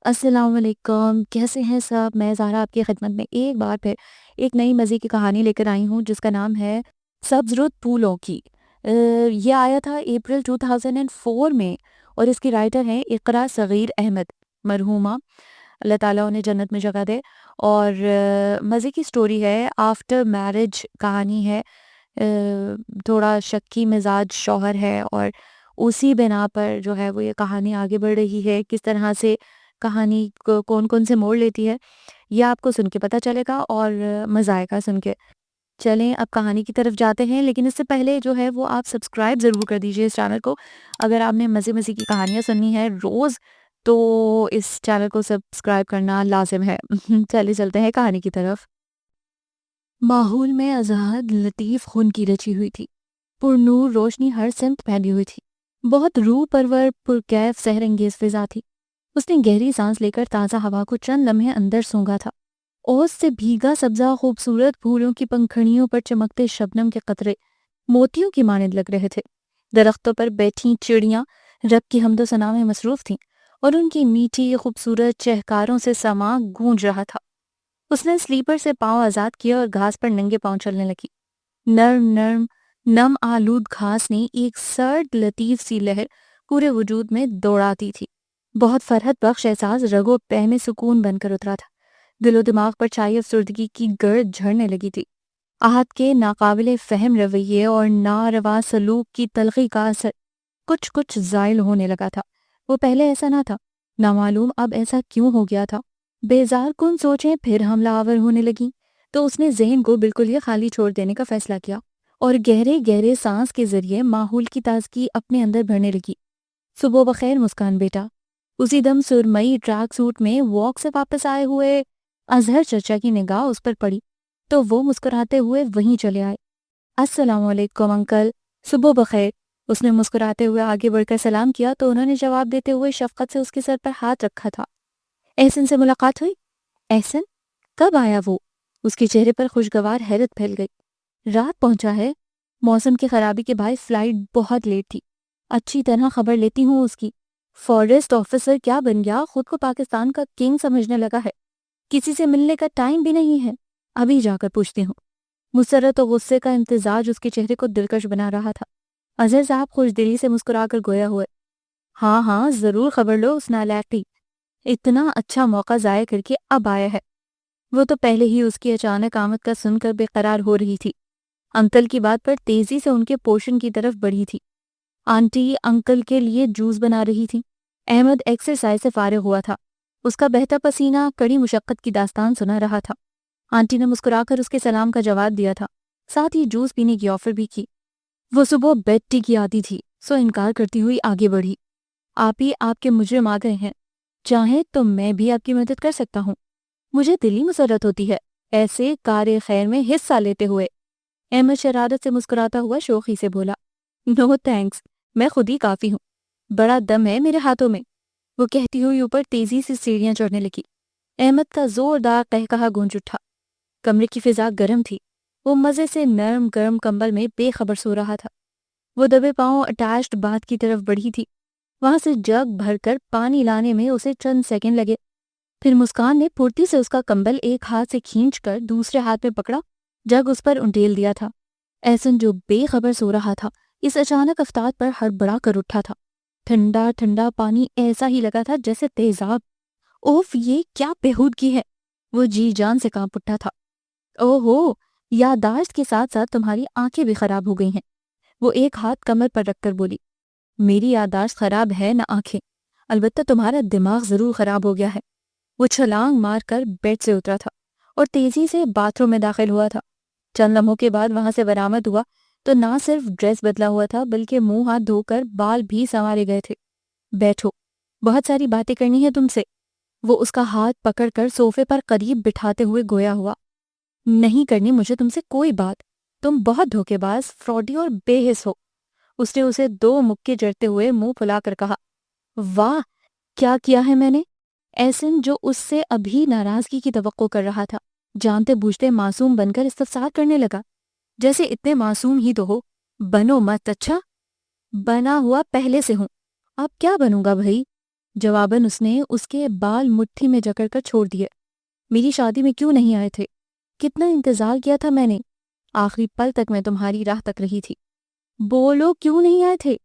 السلام علیکم، کیسے ہیں سب؟ میں زہرا آپ کی خدمت میں ایک بار پھر ایک نئی مزے کی کہانی لے کر آئی ہوں جس کا نام ہے سبز رخ پھولوں کی۔ یہ آیا تھا اپریل 2004 میں اور اس کی رائٹر ہیں اقرا صغیر احمد مرحومہ، اللہ تعالیٰ انہیں جنت میں جگہ دے۔ اور مزے کی سٹوری ہے، آفٹر میرج کہانی ہے۔ تھوڑا شکی مزاج شوہر ہے اور اسی بنا پر جو ہے وہ یہ کہانی آگے بڑھ رہی ہے۔ کس طرح سے کہانی کو کون کون سے موڑ لیتی ہے یہ آپ کو سن کے پتہ چلے گا اور مزہ آئے گا سن کے۔ چلیں اب کہانی کی طرف جاتے ہیں، لیکن اس سے پہلے جو ہے وہ آپ سبسکرائب ضرور کر دیجئے اس چینل کو۔ اگر آپ نے مزے مزے کی کہانیاں سننی ہے روز تو اس چینل کو سبسکرائب کرنا لازم ہے۔ چلے چلتے ہیں کہانی کی طرف۔ ماحول میں ازحد لطیف خون کی رچی ہوئی تھی، پر نور روشنی ہر سمت پھیلی ہوئی تھی۔ بہت روح پرور پرکیف سحر انگیز فضا تھی۔ اس نے گہری سانس لے کر تازہ ہوا کو چند لمحے اندر سونگھا تھا۔ اوس سے بھیگا سبزہ خوبصورت پھولوں کی پنکھڑیوں پر چمکتے شبنم کے قطرے موتیوں کی مانند لگ رہے تھے۔ درختوں پر بیٹھی چڑیاں رب کی حمد و ثنا میں مصروف تھیں اور ان کی میٹھی خوبصورت چہکاروں سے سما گونج رہا تھا۔ اس نے سلیپر سے پاؤں آزاد کیے اور گھاس پر ننگے پاؤں چلنے لگی۔ نرم نرم نم آلود گھاس نے ایک سرد لطیف سی لہر پورے وجود میں دوڑاتی تھی۔ بہت فرحت بخش احساس رگ و پہ میں سکون بن کر اترا تھا۔ دل و دماغ پر چھائی افسردگی کی گرد جھڑنے لگی تھی۔ آہت کے ناقابل فہم رویے اور ناروا سلوک کی تلخی کا اثر کچھ کچھ زائل ہونے لگا تھا۔ وہ پہلے ایسا نہ تھا، نامعلوم اب ایسا کیوں ہو گیا تھا۔ بیزار کن سوچیں پھر حملہ آور ہونے لگیں تو اس نے ذہن کو بالکل ہی خالی چھوڑ دینے کا فیصلہ کیا اور گہرے گہرے سانس کے ذریعے ماحول کی تازگی اپنے اندر بھرنے لگی۔ صبح بخیر مسکان بیٹا۔ اسی دم سرمئی ٹریک سوٹ میں واک سے واپس آئے ہوئے اظہر چچا کی نگاہ اس پر پڑی تو وہ مسکراتے ہوئے وہیں چلے آئے۔ السلام علیکم انکل، صبح بخیر۔ اس نے مسکراتے ہوئے آگے بڑھ کر سلام کیا تو انہوں نے جواب دیتے ہوئے شفقت سے اس کے سر پر ہاتھ رکھا تھا۔ احسن سے ملاقات ہوئی؟ احسن؟ کب آیا وہ؟ اس کے چہرے پر خوشگوار حیرت پھیل گئی۔ رات پہنچا ہے، موسم کی خرابی کے باعث فلائٹ بہت لیٹ تھی۔ اچھی طرح خبر لیتی ہوں اس کی۔ فارسٹ آفیسر کیا بن گیا، خود کو پاکستان کا کنگ سمجھنے لگا ہے۔ کسی سے ملنے کا ٹائم بھی نہیں ہے، ابھی جا کر پوچھتی ہوں۔ مسرت و غصے کا امتزاج اس کے چہرے کو دلکش بنا رہا تھا۔ اظہر صاحب خوش دلی سے مسکرا کر گویا ہوئے، ہاں ہاں ضرور خبر لو اس نالائق کی، اتنا اچھا موقع ضائع کر کے اب آیا ہے۔ وہ تو پہلے ہی اس کی اچانک آمد کا سن کر بے قرار ہو رہی تھی۔ انکل کی بات پر تیزی سے ان کے پورشن کی طرف بڑھی تھی۔ آنٹی انکل کے لیے جوس بنا رہی تھی۔ احمد ایکسرسائز سے فارغ ہوا تھا۔ اس کا بہتا پسینہ کڑی مشقت کی داستان سنا رہا تھا۔ آنٹی نے مسکرا کر اس کے سلام کا جواب دیا تھا، ساتھ ہی جوس پینے کی آفر بھی کی۔ وہ صبح بیڈ ٹی کی عادی تھی، سو انکار کرتی ہوئی آگے بڑھی۔ آپ ہی آپ کے مجرم آ گئے ہیں، چاہیں تو میں بھی آپ کی مدد کر سکتا ہوں۔ مجھے دلی مسرت ہوتی ہے ایسے کار خیر میں حصہ لیتے ہوئے۔ احمد شرارت سے مسکراتا ہوا شوخی سے بولا، نو تھینکس، میں خود ہی کافی ہوں، بڑا دم ہے میرے ہاتھوں میں۔ وہ کہتی ہوئی اوپر تیزی سے سیڑھیاں چڑھنے لگی۔ احمد کا زوردار قہقہا گونج اٹھا۔ کمرے کی فضا گرم تھی، وہ مزے سے نرم گرم کمبل میں بے خبر سو رہا تھا۔ وہ دبے پاؤں اٹیچڈ باتھ کی طرف بڑھی تھی، وہاں سے جگ بھر کر پانی لانے میں اسے چند سیکنڈ لگے۔ پھر مسکان نے پھرتی سے اس کا کمبل ایک ہاتھ سے کھینچ کر دوسرے ہاتھ میں پکڑا، جگ اس پر انڈیل دیا تھا۔ احسن جو بے خبر سو رہا تھا اس اچانک افتاد پر ہڑبڑا کر اٹھا تھا۔ ٹھنڈا ٹھنڈا پانی ایسا ہی لگا تھا جیسے تیزاب۔ اوف، یہ کیا بےہودگی ہے! وہ جی جان سے کانپ اٹھا تھا۔ او ہو، یادداشت کے ساتھ ساتھ تمہاری آنکھیں بھی خراب ہو گئی ہیں۔ وہ ایک ہاتھ کمر پر رکھ کر بولی، میری یادداشت خراب ہے نہ آنکھیں، البتہ تمہارا دماغ ضرور خراب ہو گیا ہے۔ وہ چھلانگ مار کر بیڈ سے اترا تھا اور تیزی سے باتھ روم میں داخل ہوا تھا۔ چند لمحوں کے بعد وہاں سے برآمد ہوا تو نہ صرف ڈریس بدلا ہوا تھا بلکہ منہ ہاتھ دھو کر بال بھی سنوارے گئے تھے۔ بیٹھو، بہت ساری باتیں کرنی ہے تم سے۔ وہ اس کا ہاتھ پکڑ کر صوفے پر قریب بٹھاتے ہوئے گویا ہوا، نہیں کرنی مجھے تم سے کوئی بات، تم بہت دھوکے باز، فراڈی اور بے حس ہو۔ اس نے اسے دو مکے جڑتے ہوئے منہ پھلا کر کہا، واہ، کیا کیا ہے میں نے؟ احسن جو اس سے ابھی ناراضگی کی توقع کر رہا تھا، جانتے بوجھتے معصوم بن کر استفسار کرنے لگا، جیسے اتنے معصوم ہی تو ہو، بنو مت۔ اچھا، بنا ہوا پہلے سے ہوں، اب کیا بنوں گا بھائی؟ جواباً اس نے اس کے بال مٹھی میں جکڑ کر چھوڑ دیے۔ میری شادی میں کیوں نہیں آئے تھے؟ کتنا انتظار کیا تھا میں نے، آخری پل تک میں تمہاری راہ تک رہی تھی۔ بولو کیوں نہیں آئے تھے؟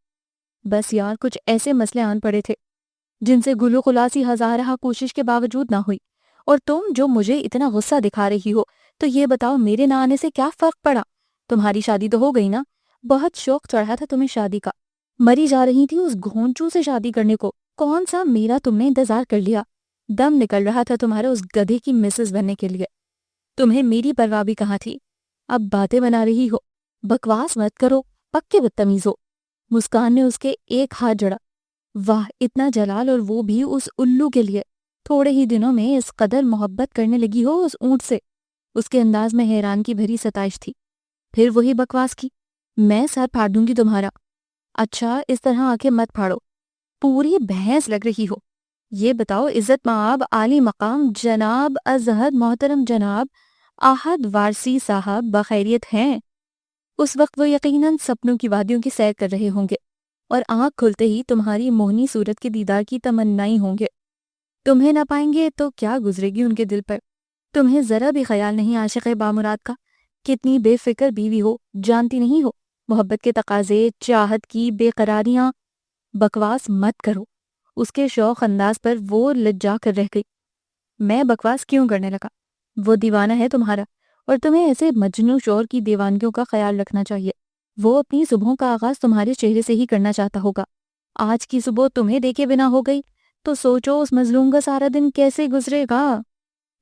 بس یار کچھ ایسے مسئلے آن پڑے تھے جن سے گلو خلاصی ہزارہ کوشش کے باوجود نہ ہوئی، اور تم جو مجھے اتنا غصہ دکھا رہی ہو، تو یہ بتاؤ میرے نہ آنے سے کیا فرق پڑا؟ تمہاری شادی تو ہو گئی نا؟ بہت شوق چڑھا تھا تمہیں شادی کا، مری جا رہی تھی اس گھونچو سے شادی کرنے کو، کون سا میرا تم نے انتظار کر لیا؟ دم نکل رہا تھا تمہارا اس گدھے کی مسز بننے کے لیے، تمہیں میری پرواہ بھی کہاں تھی؟ اب باتیں بنا رہی ہو، بکواس مت کرو، پکے بدتمیز ہو۔ مسکان نے اس کے ایک ہاتھ جڑا۔ واہ، اتنا جلال، اور وہ بھی اس الو کے لیے! تھوڑے ہی دنوں میں اس قدر محبت کرنے لگی ہو اس اونٹ سے؟ اس کے انداز میں حیران کی بھری ستائش تھی۔ پھر وہی بکواس کی، میں سر پھاڑ دوں گی تمہارا۔ اچھا اس طرح آنکھیں مت پھاڑو، پوری بھینس لگ رہی ہو۔ یہ بتاؤ عزت مآب عالی مقام جناب ازہد محترم جناب آحد وارسی صاحب بخیریت ہیں؟ اس وقت وہ یقیناً سپنوں کی وادیوں کی سیر کر رہے ہوں گے، اور آنکھ کھلتے ہی تمہاری موہنی صورت کے دیدار کی تمنائی ہوں گے۔ تمہیں نہ پائیں گے تو کیا گزرے گی ان کے دل پر؟ تمہیں ذرا بھی خیال نہیں عاشق بامراد کا؟ کتنی بے فکر بیوی ہو، جانتی نہیں ہو محبت کے تقاضے، چاہت کی بے قراریاں؟ بکواس مت کرو۔ اس کے شوق انداز پر وہ لجا کر رہ گئی۔ میں بکواس کیوں کرنے لگا؟ وہ دیوانہ ہے تمہارا، اور تمہیں ایسے مجنوں شور کی دیوانگیوں کا خیال رکھنا چاہیے۔ وہ اپنی صبحوں کا آغاز تمہارے چہرے سے ہی کرنا چاہتا ہوگا۔ آج کی صبح تمہیں دیکھے بنا ہو گئی تو سوچو اس مظلوم کا سارا دن کیسے گزرے گا۔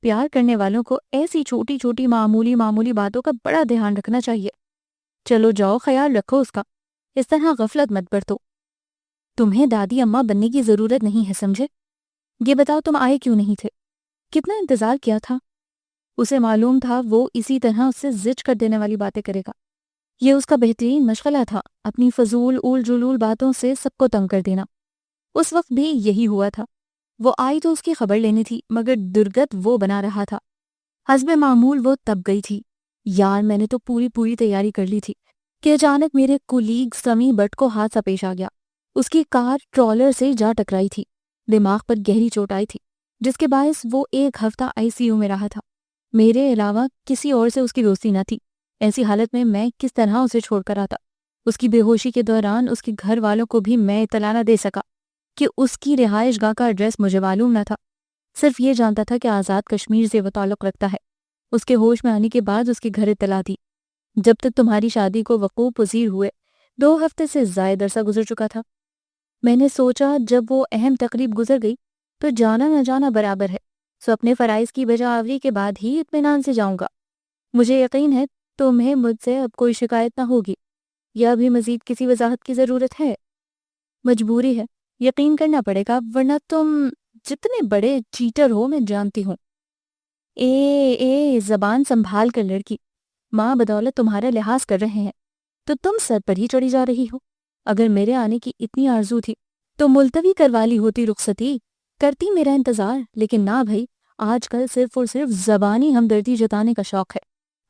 پیار کرنے والوں کو ایسی چھوٹی چھوٹی معمولی باتوں کا بڑا دھیان رکھنا چاہیے۔ چلو جاؤ، خیال رکھو اس کا، اس طرح غفلت مت برتو۔ تمہیں دادی اماں بننے کی ضرورت نہیں ہے، سمجھے؟ یہ بتاؤ تم آئے کیوں نہیں تھے؟ کتنا انتظار کیا تھا؟ اسے معلوم تھا وہ اسی طرح اس سے زج کر دینے والی باتیں کرے گا۔ یہ اس کا بہترین مشغلہ تھا، اپنی فضول اول جلول باتوں سے سب کو تنگ کر دینا۔ اس وقت بھی یہی ہوا تھا۔ وہ آئی تو اس کی خبر لینی تھی، مگر درگت وہ بنا رہا تھا۔ حسب معمول وہ تب گئی تھی۔ یار میں نے تو پوری تیاری کر لی تھی کہ اچانک میرے کولیگ سمی بٹ کو حادثہ پیش آ گیا۔ اس کی کار ٹرالر سے جا ٹکرائی تھی، دماغ پر گہری چوٹ آئی تھی، جس کے باعث وہ 1 ہفتہ ICU میں رہا تھا۔ میرے علاوہ کسی اور سے اس کی دوستی نہ تھی۔ ایسی حالت میں میں کس طرح اسے چھوڑ کر آتا؟ اس کی بے ہوشی کے دوران اس کے گھر والوں کو بھی میں اطلاع نہ دے سکا کہ اس کی رہائش گاہ کا ایڈریس مجھے معلوم نہ تھا۔ صرف یہ جانتا تھا کہ آزاد کشمیر سے وہ تعلق رکھتا ہے۔ اس کے ہوش میں آنے کے بعد اس کے گھر اطلاع دی۔ جب تک تمہاری شادی کو وقوع پذیر ہوئے 2 ہفتے سے زائد عرصہ گزر چکا تھا۔ میں نے سوچا جب وہ اہم تقریب گزر گئی تو جانا نہ جانا برابر ہے، سو اپنے فرائض کی بجا آوری کے بعد ہی اطمینان سے جاؤں گا۔ مجھے یقین ہے تمہیں مجھ سے اب کوئی شکایت نہ ہوگی، یا ابھی مزید کسی وضاحت کی ضرورت ہے؟ مجبوری ہے، یقین کرنا پڑے گا، ورنہ تم جتنے بڑے چیٹر ہو میں جانتی ہوں۔ زبان سنبھال کر لڑکی، ماں بدولت تمہارا لحاظ کر رہے ہیں تو تم سر پر ہی چڑھی جا رہی ہو۔ اگر میرے آنے کی اتنی آرزو تھی تو ملتوی کروا لی ہوتی رخصتی، کرتی میرا انتظار، لیکن نہ بھائی، آج کل صرف اور صرف زبانی ہمدردی جتانے کا شوق ہے،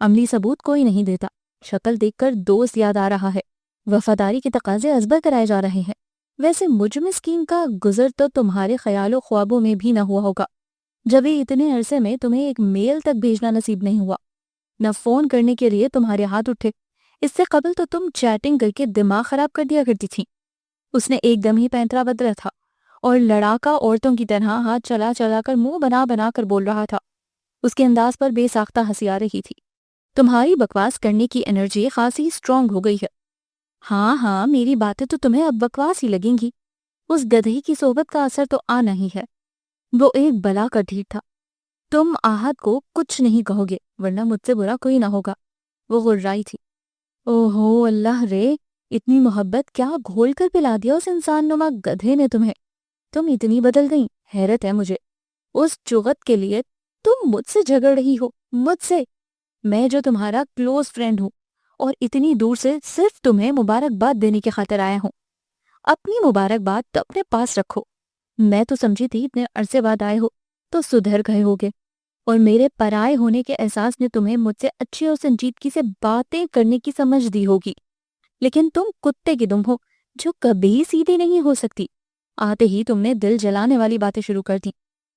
عملی ثبوت کوئی نہیں دیتا۔ شکل دیکھ کر دوست یاد آ رہا ہے، وفاداری کے تقاضے ازبر کرائے جا رہے ہیں۔ ویسے مجھ مسکین کا گزر تو تمہارے خیال و خوابوں میں بھی نہ ہوا ہوگا، جب ہی اتنے عرصے میں تمہیں ایک میل تک بھیجنا نصیب نہیں ہوا، نہ فون کرنے کے لیے تمہارے ہاتھ اٹھے۔ اس سے قبل تو تم چیٹنگ کر کے دماغ خراب کر دیا کرتی تھی۔ اس نے ایک دم ہی پینترا بدلا تھا اور لڑاکا عورتوں کی طرح ہاتھ چلا چلا کر منہ بنا کر بول رہا تھا۔ اس کے انداز پر بے ساختہ ہنسی آ رہی تھی۔ تمہاری بکواس کرنے کی انرجی خاصی سٹرونگ ہو گئی ہے۔ ہاں میری باتیں تو تمہیں اب بکواس ہی لگیں گی۔ اس گدھے کی صحبت کا اثر تو آنا ہی ہے۔ وہ ایک بلا کا ڈھیٹ تھا۔ تم آحد کو کچھ نہیں کہو گے، ورنہ مجھ سے برا کوئی نہ ہوگا۔ وہ غرائی تھی۔ اوہو اللہ رے، اتنی محبت کیا گھول کر پلا دیا اس انسان نما گدھے نے تمہیں؟ تم اتنی بدل گئی، حیرت ہے مجھے۔ اس چغت کے لیے تم مجھ سے جھگڑ رہی ہو؟ مجھ سے؟ میں جو تمہارا کلوز فرینڈ ہوں، اور اتنی دور سے صرف تمہیں مبارکباد دینے کی خاطر آیا ہوں۔ اپنی مبارکباد تو اپنے پاس رکھو۔ میں تو سمجھی تھی اتنے عرصے بعد آئے ہو تو سدھر گئے ہوگے، اور میرے پرائے ہونے کے احساس نے تمہیں مجھ سے اچھی اور سنجیدگی سے باتیں کرنے کی سمجھ دی ہوگی، لیکن تم کتے کی دم ہو جو کبھی سیدھی نہیں ہو سکتی۔ آتے ہی تم نے دل جلانے والی باتیں شروع کر دیں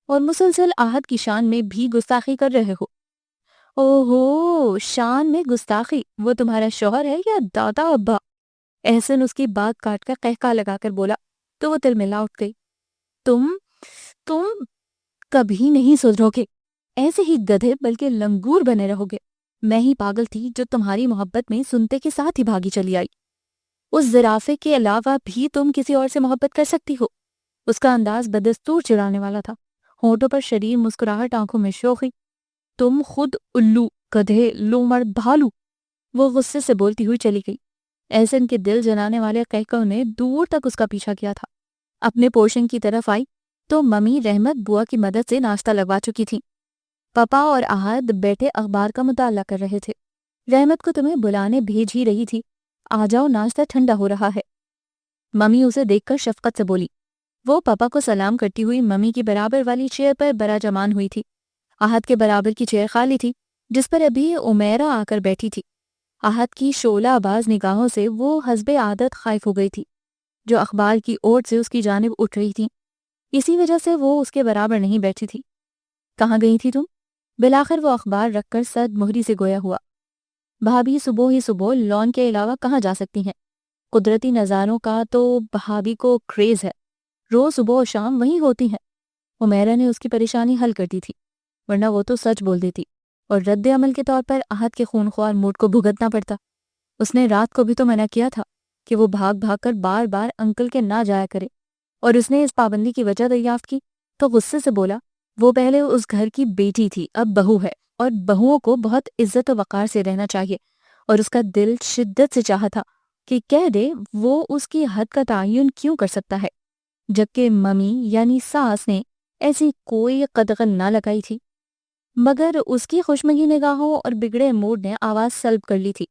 اور مسلسل آہت کی شان میں بھی گستاخی کر رہے ہو۔ اوہو، شان میں گستاخی؟ وہ تمہارا شوہر ہے یا دادا ابا؟ احسن اس کی بات کاٹ کر قہقہ لگا کر بولا تو وہ تلملا اٹھ گئی۔ تم تم کبھی نہیں سدھرو گے، ایسے ہی گدھے بلکہ لنگور بنے رہو گے۔ میں ہی پاگل تھی جو تمہاری محبت میں سنتے کے ساتھ ہی بھاگی چلی آئی۔ اس زرافے کے علاوہ بھی تم کسی اور سے محبت کر سکتی ہو؟ اس کا انداز بدستور چڑھانے والا تھا، ہونٹوں پر شریر مسکراہٹ، آنکھوں میں شوخی۔ تم خود الو، گدھے، لومڑ، بھالو۔ وہ غصے سے بولتی ہوئی چلی گئی۔ احسن کے دل جلانے والے قہقہوں نے دور تک اس کا پیچھا کیا تھا۔ اپنے پورشن کی طرف آئی تو ممی رحمت بوا کی مدد سے ناشتہ لگوا چکی تھی۔ پاپا اور احد بیٹھے اخبار کا مطالعہ کر رہے تھے۔ رحمت کو تمہیں بلانے بھیج ہی رہی تھی، آ جاؤ ناشتہ ٹھنڈا ہو رہا ہے۔ ممی اسے دیکھ کر شفقت سے بولی۔ وہ پاپا کو سلام کرتی ہوئی ممی کی برابر والی چیئر پر براجمان ہوئی تھی۔ احد کے برابر کی چیئر خالی تھی جس پر ابھی امیرہ آ کر بیٹھی تھی۔ احد کی شعلہ باز نگاہوں سے وہ حسب عادت خائف ہو گئی تھی جو اخبار کی اوٹ سے اس کی جانب اٹھ رہی تھی۔ اسی وجہ سے وہ اس کے برابر نہیں بیٹھی تھی۔ کہاں گئی تھی تم؟ بالآخر وہ اخبار رکھ کر صد مہری سے گویا ہوا۔ بھابھی صبح ہی صبح لون کے علاوہ کہاں جا سکتی ہیں؟ قدرتی نظاروں کا تو بھابھی کو کریز ہے، روز صبح و شام وہیں ہوتی ہیں۔ امیرہ نے اس کی پریشانی حل کر دی تھی، ورنہ وہ تو سچ بول دیتی اور رد عمل کے طور پر احد کے خونخوار موڈ کو بھگتنا پڑتا۔ اس نے رات کو بھی تو منع کیا تھا کہ وہ بھاگ بھاگ کر بار بار انکل کے نہ جایا کرے، اور اس نے اس پابندی کی وجہ دریافت کی تو غصے سے بولا وہ پہلے اس گھر کی بیٹی تھی، اب بہو ہے، اور بہوؤں کو بہت عزت و وقار سے رہنا چاہیے، اور اس کا دل شدت سے چاہا تھا کہ کہہ دے وہ اس کی حد کا تعین کیوں کر سکتا ہے، جبکہ ممی یعنی ساس نے ایسی کوئی قدغن نہ لگائی تھی، مگر اس کی خوشمگی نگاہوں اور بگڑے موڈ نے آواز سلب کر لی تھی۔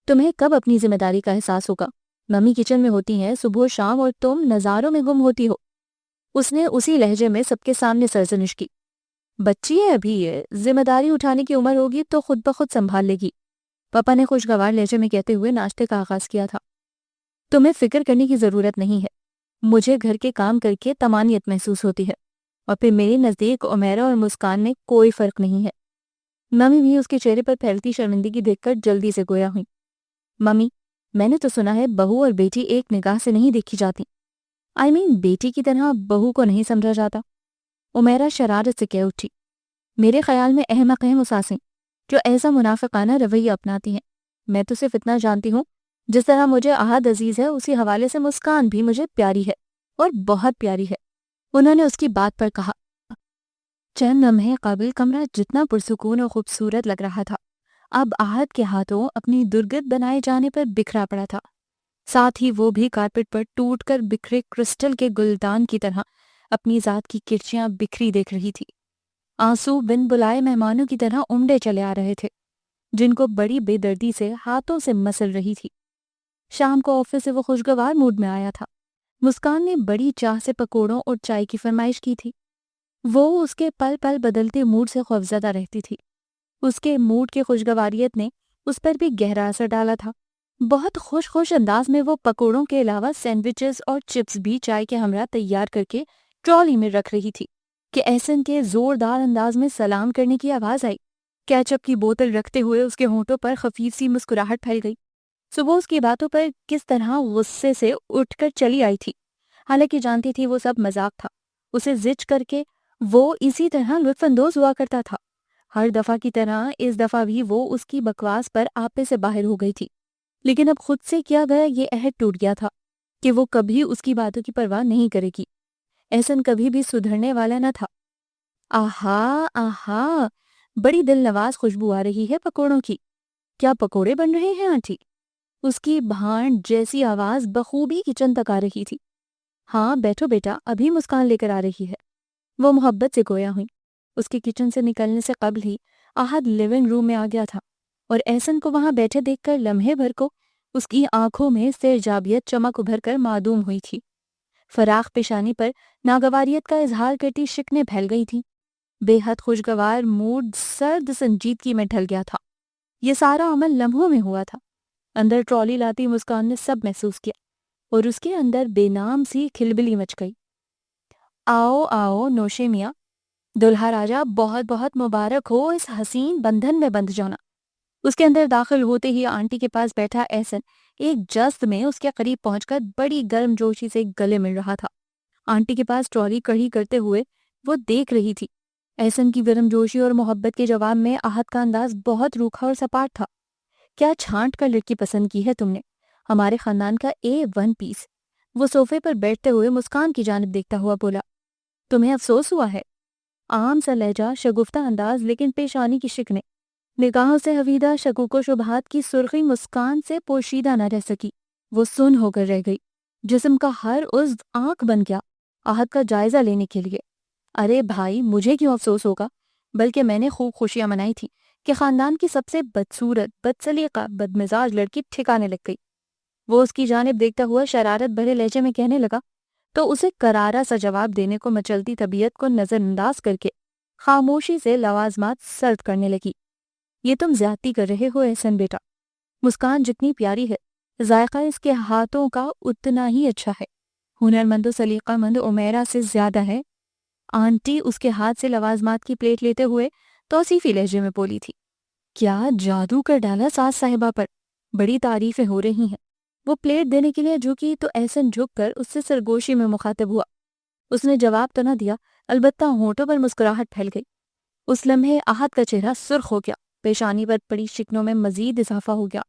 تمہیں کب اپنی ذمہ داری کا احساس ہوگا؟ ممی کچن میں ہوتی ہیں صبح و شام اور تم نظاروں میں گم ہوتی ہو۔ اس نے اسی لہجے میں سب کے سامنے سرزنش کی۔ بچی ہے ابھی یہ، ذمہ داری اٹھانے کی عمر ہوگی تو خود بخود سنبھال لے گی، پاپا نے خوشگوار لہجے میں کہتے ہوئے ناشتے کا آغاز کیا تھا۔ تمہیں فکر کرنے کی ضرورت نہیں ہے، مجھے گھر کے کام کر کے طمانیت محسوس ہوتی ہے، اور پھر میرے نزدیک امیرہ اور مسکان میں کوئی فرق نہیں ہے۔ ممی بھی اس کے چہرے پر پھیلتی شرمندگی دیکھ کر جلدی سے گویا ہوئی۔ ممی، میں نے تو سنا ہے بہو اور بیٹی ایک نگاہ سے نہیں دیکھی جاتی۔ بیٹی کی طرح بہو کو نہیں سمجھا جاتا، امیرہ شرارت سے کہہ اٹھی۔ میرے خیال میں احمق ہیں وہ ساسیں جو ایسا منافقانہ رویہ اپناتی ہیں۔ میں تو صرف اتنا جانتی ہوں، جس طرح مجھے احد عزیز ہے اسی حوالے سے مسکان بھی مجھے پیاری ہے، اور بہت پیاری ہے۔ انہوں نے اس کی بات پر کہا۔ چند لمحے قبل کمرہ جتنا پرسکون اور خوبصورت لگ رہا تھا اب احد کے ہاتھوں اپنی درگت بنائے جانے پر بکھرا پڑا تھا، ساتھ ہی وہ بھی کارپٹ پر ٹوٹ کر بکھرے کرسٹل کے گلدان کی طرح اپنی ذات کی کرچیاں بکھری دیکھ رہی تھی۔ آنسو بن بلائے مہمانوں کی طرح امڑے چلے آ رہے تھے جن کو بڑی بے دردی سے ہاتھوں سے مسل رہی تھی۔ شام کو آفس سے وہ خوشگوار موڈ میں آیا تھا۔ مسکان نے بڑی چاہ سے پکوڑوں اور چائے کی فرمائش کی تھی۔ وہ اس کے پل پل بدلتے موڈ سے خوفزدہ رہتی تھی۔ اس کے موڈ کی خوشگواریت نے اس پر بھی گہرا اثر ڈالا تھا۔ بہت خوش انداز میں وہ پکوڑوں کے علاوہ سینڈوچز اور چپس بھی چائے کے ہمراہ تیار کر کے ٹرالی میں رکھ رہی تھی کہ احسن کے زوردار انداز میں سلام کرنے کی آواز آئی۔ کیچپ کی بوتل رکھتے ہوئے اس کے ہونٹوں پر خفیف سی مسکراہٹ پھیل گئی۔ صبح اس کی باتوں پر کس طرح غصے سے اٹھ کر چلی آئی تھی، حالانکہ جانتی تھی وہ سب مذاق تھا۔ اسے زج کر کے وہ اسی طرح لطف اندوز ہوا کرتا تھا۔ ہر دفعہ کی طرح اس دفعہ بھی وہ اس کی بکواس پر آپے سے باہر ہو گئی تھی، لیکن اب خود سے کیا گیا یہ عہد ٹوٹ گیا تھا کہ وہ کبھی اس کی باتوں کی پرواہ نہیں کرے گی۔ احسن کبھی بھی سدھرنے والا نہ تھا۔ آہا آہا، بڑی دل نواز خوشبو آ رہی ہے پکوڑوں کی۔ کیا پکوڑے بن رہے ہیں آنٹی؟ اس کی بھانڈ جیسی آواز بخوبی کچن تک آ رہی تھی۔ ہاں بیٹھو بیٹا، ابھی مسکان لے کر آ رہی ہے۔ وہ محبت سے گویا ہوئی۔ اس کے کچن سے نکلنے سے قبل ہی احد لیونگ روم میں آ گیا تھا، اور احسن کو وہاں بیٹھے دیکھ کر لمحے بھر کو اس کی آنکھوں میں سرجابیت چمک ابھر کر معدوم ہوئی تھی۔ فراخ پیشانی پر ناگواریت کا اظہار کرتی شکنیں پھیل گئی تھیں۔ بے حد خوشگوار موڈ سرد سنجیدگی میں ڈھل گیا تھا۔ یہ سارا عمل لمحوں میں ہوا تھا۔ اندر ٹرالی لاتی مسکان نے سب محسوس کیا۔ اور اس کے اندر بے نام سی کھلبلی مچ گئی۔ آؤ آؤ نوشے میاں، دلہا راجا بہت بہت مبارک ہو اس حسین بندھن میں بندھ جانا۔ اس کے اندر داخل ہوتے ہی آنٹی کے پاس بیٹھا احسن ایک جست میں اس کے قریب پہنچ کر بڑی گرم جوشی سے گلے مل رہا تھا۔ آنٹی کے پاس ٹرالی کڑی کرتے ہوئے وہ دیکھ رہی تھی۔ احسن کی گرم جوشی اور محبت کے جواب میں آہت کا انداز بہت روکھا اور سپاٹ تھا۔ کیا چھانٹ کر لڑکی پسند کی ہے تم نے، ہمارے خاندان کا A1 پیس۔ وہ صوفے پر بیٹھتے ہوئے مسکان کی جانب دیکھتا ہوا بولا۔ تمہیں افسوس ہوا ہے؟ عام سا لہجہ، شگفتہ انداز، لیکن پیشانی کی شکنے، نگاہوں سے حویدہ شکوک و شبہات کی سرخی مسکان سے پوشیدہ نہ رہ سکی۔ وہ سن ہو کر رہ گئی، جسم کا ہر عضو آنکھ بن گیا آہت کا جائزہ لینے کے لیے۔ ارے بھائی، مجھے کیوں افسوس ہوگا، بلکہ میں نے خوب خوشیاں منائی تھی کہ خاندان کی سب سے بدصورت، بدسلیقہ، بدمزاج لڑکی ٹھکانے لگ گئی۔ وہ اس کی جانب دیکھتا ہوا شرارت بھرے لہجے میں کہنے لگا تو اسے کرارا سا جواب دینے کو مچلتی طبیعت کو نظر انداز کر کے خاموشی سے لوازمات سرد کرنے لگی۔ یہ تم زیادتی کر رہے ہو احسن بیٹا، مسکان جتنی پیاری ہے ذائقہ اس کے ہاتھوں کا اتنا ہی اچھا ہے، ہنرمند و سلیقہ مند عمیرہ سے زیادہ ہے۔ آنٹی اس کے ہاتھ سے لوازمات کی پلیٹ لیتے ہوئے توصیفی لہجے میں بولی تھی۔ کیا جادو کر ڈالا ساس صاحبہ پر، بڑی تعریفیں ہو رہی ہیں۔ وہ پلیٹ دینے کے لیے جھکی تو احسن جھک کر اس سے سرگوشی میں مخاطب ہوا۔ اس نے جواب تو نہ دیا، البتہ ہونٹوں پر مسکراہٹ پھیل گئی۔ اس لمحے آہت کا چہرہ سرخ ہو گیا، پیشانی پر پڑی شکنوں میں مزید اضافہ ہو گیا۔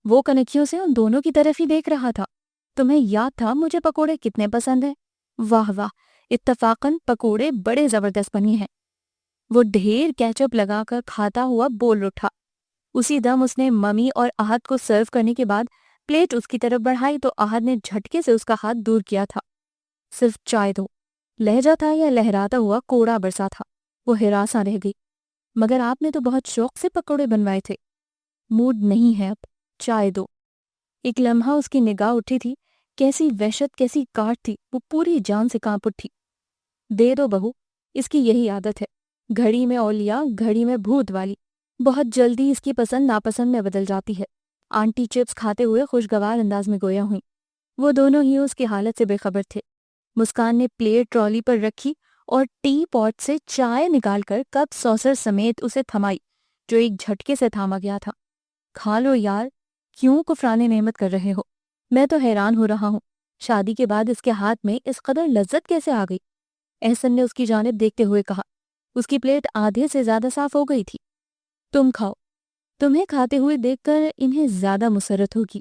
وہ کنکھیوں سے ان دونوں کی طرف ہی دیکھ رہا تھا۔ تمہیں یاد تھا مجھے پکوڑے کتنے پسند ہیں؟ واہ واہ، اتفاقاً پکوڑے بڑے زبردست بنی ہیں۔ وہ ڈھیر کیچپ لگا کر کھاتا ہوا بول اٹھا۔ اسی دم اس نے ممی اور آہت کو سرو کرنے کے بعد پلیٹ اس کی طرف بڑھائی تو آہت نے جھٹکے سے اس کا ہاتھ دور کیا تھا۔ صرف چائے دو، لہجہ تھا یا لہراتا ہوا کوڑا برسا تھا، وہ ہراساں رہ گئی۔ مگر آپ نے تو بہت شوق سے پکوڑے بنوائے تھے۔ موڈ نہیں ہے اب، چائے دو۔ ایک لمحہ اس کی نگاہ اٹھی تھی، کیسی وحشت، کیسی کاٹ تھی، وہ پوری جان سے کانپ اٹھی۔ دے دو بہو، اس کی یہی عادت ہے، گھڑی میں اولیاء گھڑی میں بھوت والی، بہت جلدی اس کی پسند ناپسند میں بدل جاتی ہے۔ آنٹی چپس کھاتے ہوئے خوشگوار انداز میں گویا ہوئیں۔ وہ دونوں ہی اس کی حالت سے بے خبر تھے۔ مسکان نے پلیٹ ٹرالی پر رکھی اور ٹی پاٹ سے چائے نکال کر کپ سوسر سمیت اسے تھمائی، جو ایک جھٹکے سے تھاما گیا تھا۔ کھا لو یار، کیوں کفران نعمت کر رہے ہو؟ میں تو حیران ہو رہا ہوں، شادی کے بعد اس کے ہاتھ میں اس قدر لذت کیسے آ گئی؟ احسن نے اس کی جانب دیکھتے ہوئے کہا۔ اس کی پلیٹ آدھے سے زیادہ صاف ہو گئی تھی۔ تم کھاؤ، تمہیں کھاتے ہوئے دیکھ کر انہیں زیادہ مسرت ہوگی۔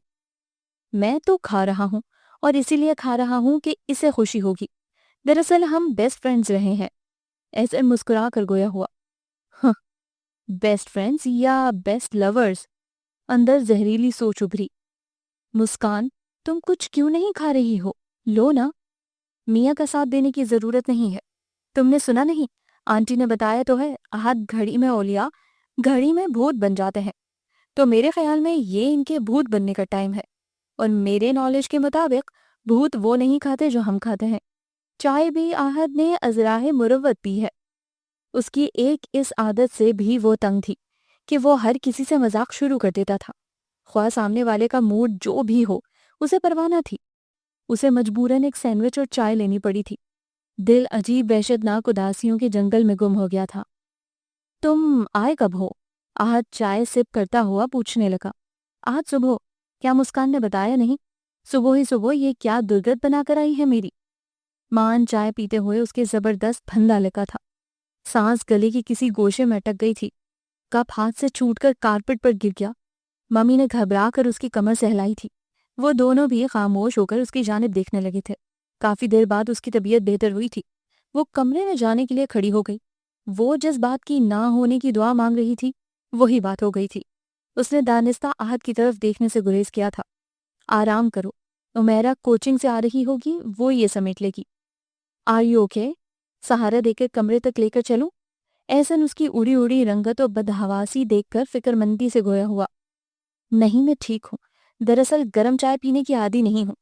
میں تو کھا رہا ہوں، اور اسی لیے کھا رہا ہوں کہ اسے خوشی ہوگی۔ دراصل ہم بیسٹ فرینڈز رہے ہیں۔ احسن مسکرا کر گویا ہوا۔ ہاں، بیسٹ فرینڈز یا بیسٹ لورز؟ اندر زہریلی سوچ ابھری۔ مسکان، تم کچھ کیوں نہیں کھا رہی ہو؟ لو نا، میاں کا ساتھ دینے کی ضرورت نہیں ہے۔ تم نے سنا نہیں، آنٹی نے بتایا تو ہے، آہت گھڑی میں اولیاء گھڑی میں بھوت بن جاتے ہیں۔ تو میرے خیال میں یہ ان کے بھوت بننے کا ٹائم ہے، اور میرے نالج کے مطابق بھوت وہ نہیں کھاتے جو ہم کھاتے ہیں۔ چائے بھی آہت نے ازراہ مروت پی ہے۔ اس کی ایک اس عادت سے بھی وہ تنگ تھی کہ وہ ہر کسی سے مذاق شروع کر دیتا تھا، خواہ سامنے والے کا موڈ جو بھی ہو، اسے پرواہ نہ تھی۔ اسے مجبوراً ایک سینڈوچ اور چائے لینی پڑی تھی۔ دل عجیب وحشتناک اداسیوں کے جنگل میں گم ہو گیا تھا۔ تم آئے کب ہو؟ آہت چائے سپ کرتا ہوا پوچھنے لگا۔ آج صبح، کیا مسکان نے بتایا نہیں؟ صبح ہی صبح یہ کیا درگت بنا کر آئی ہے میری؟ مان چائے پیتے ہوئے اس کے زبردست پھندا لگا تھا، سانس گلے کی کسی گوشے میں اٹک گئی تھی، کپ ہاتھ سے چھوٹ کر کارپٹ پر گر گیا۔ ممی نے گھبرا کر اس کی کمر سہلائی تھی۔ وہ دونوں بھی خاموش ہو کر اس کی جانب دیکھنے لگے تھے۔ کافی دیر بعد اس کی طبیعت بہتر ہوئی تھی۔ وہ کمرے میں جانے کے لیے کھڑی ہو گئی۔ وہ جس بات کی نہ ہونے کی دعا مانگ رہی تھی، وہی بات ہو گئی تھی۔ اس نے دانستہ آہت کی طرف دیکھنے سے گریز کیا تھا۔ آرام کرو، عمیرہ کوچنگ سے آ رہی ہوگی، وہ یہ سمیٹ لے گی۔ Are you okay? سہارا دے کر کمرے تک لے کر چلوں؟ احسن اس کی اڑی اڑی رنگت و بدحواسی دیکھ کر فکر مندی سے گویا ہوا۔ نہیں، میں ٹھیک ہوں، دراصل گرم چائے پینے کی عادی نہیں ہوں،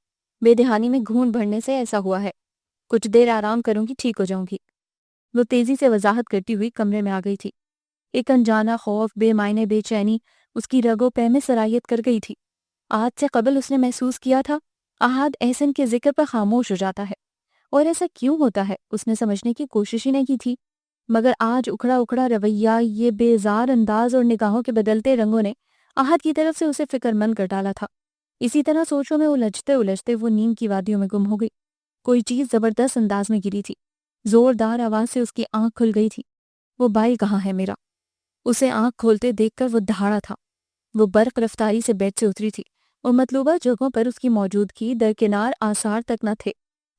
بے دہانی میں گھون بھرنے سے ایسا ہوا ہے، کچھ دیر آرام کروں گی، ٹھیک ہو جاؤں گی۔ وہ تیزی سے وضاحت کرتی ہوئی کمرے میں آ گئی تھی۔ ایک انجانا خوف، بے معنی بے چینی اس کی رگ و پے میں سرایت کر گئی تھی۔ آج سے قبل اس نے محسوس کیا تھا احد احسن کے ذکر پر خاموش ہو جاتا ہے، اور ایسا کیوں ہوتا ہے اس نے سمجھنے کی کوشش ہی نہیں کی تھی، مگر آج اکھڑا اکھڑا رویہ، یہ بیزار انداز اور نگاہوں کے بدلتے رنگوں نے احد کی طرف سے اسے فکر مند کر ڈالا تھا۔ اسی طرح سوچوں میں الجھتے الجھتے وہ نیند کی وادیوں میں گم ہو گئی۔ کوئی چیز زبردست انداز میں گری تھی، زوردار آواز سے اس کی آنکھ کھل گئی تھی۔ وہ بھائی کہاں ہے میرا؟ اسے آنکھ کھولتے دیکھ کر وہ دہاڑا تھا۔ وہ برق رفتاری سے بیڈ سے اتری تھی اور مطلوبہ جگہوں پر اس کی موجودگی درکنار آثار تک نہ تھے۔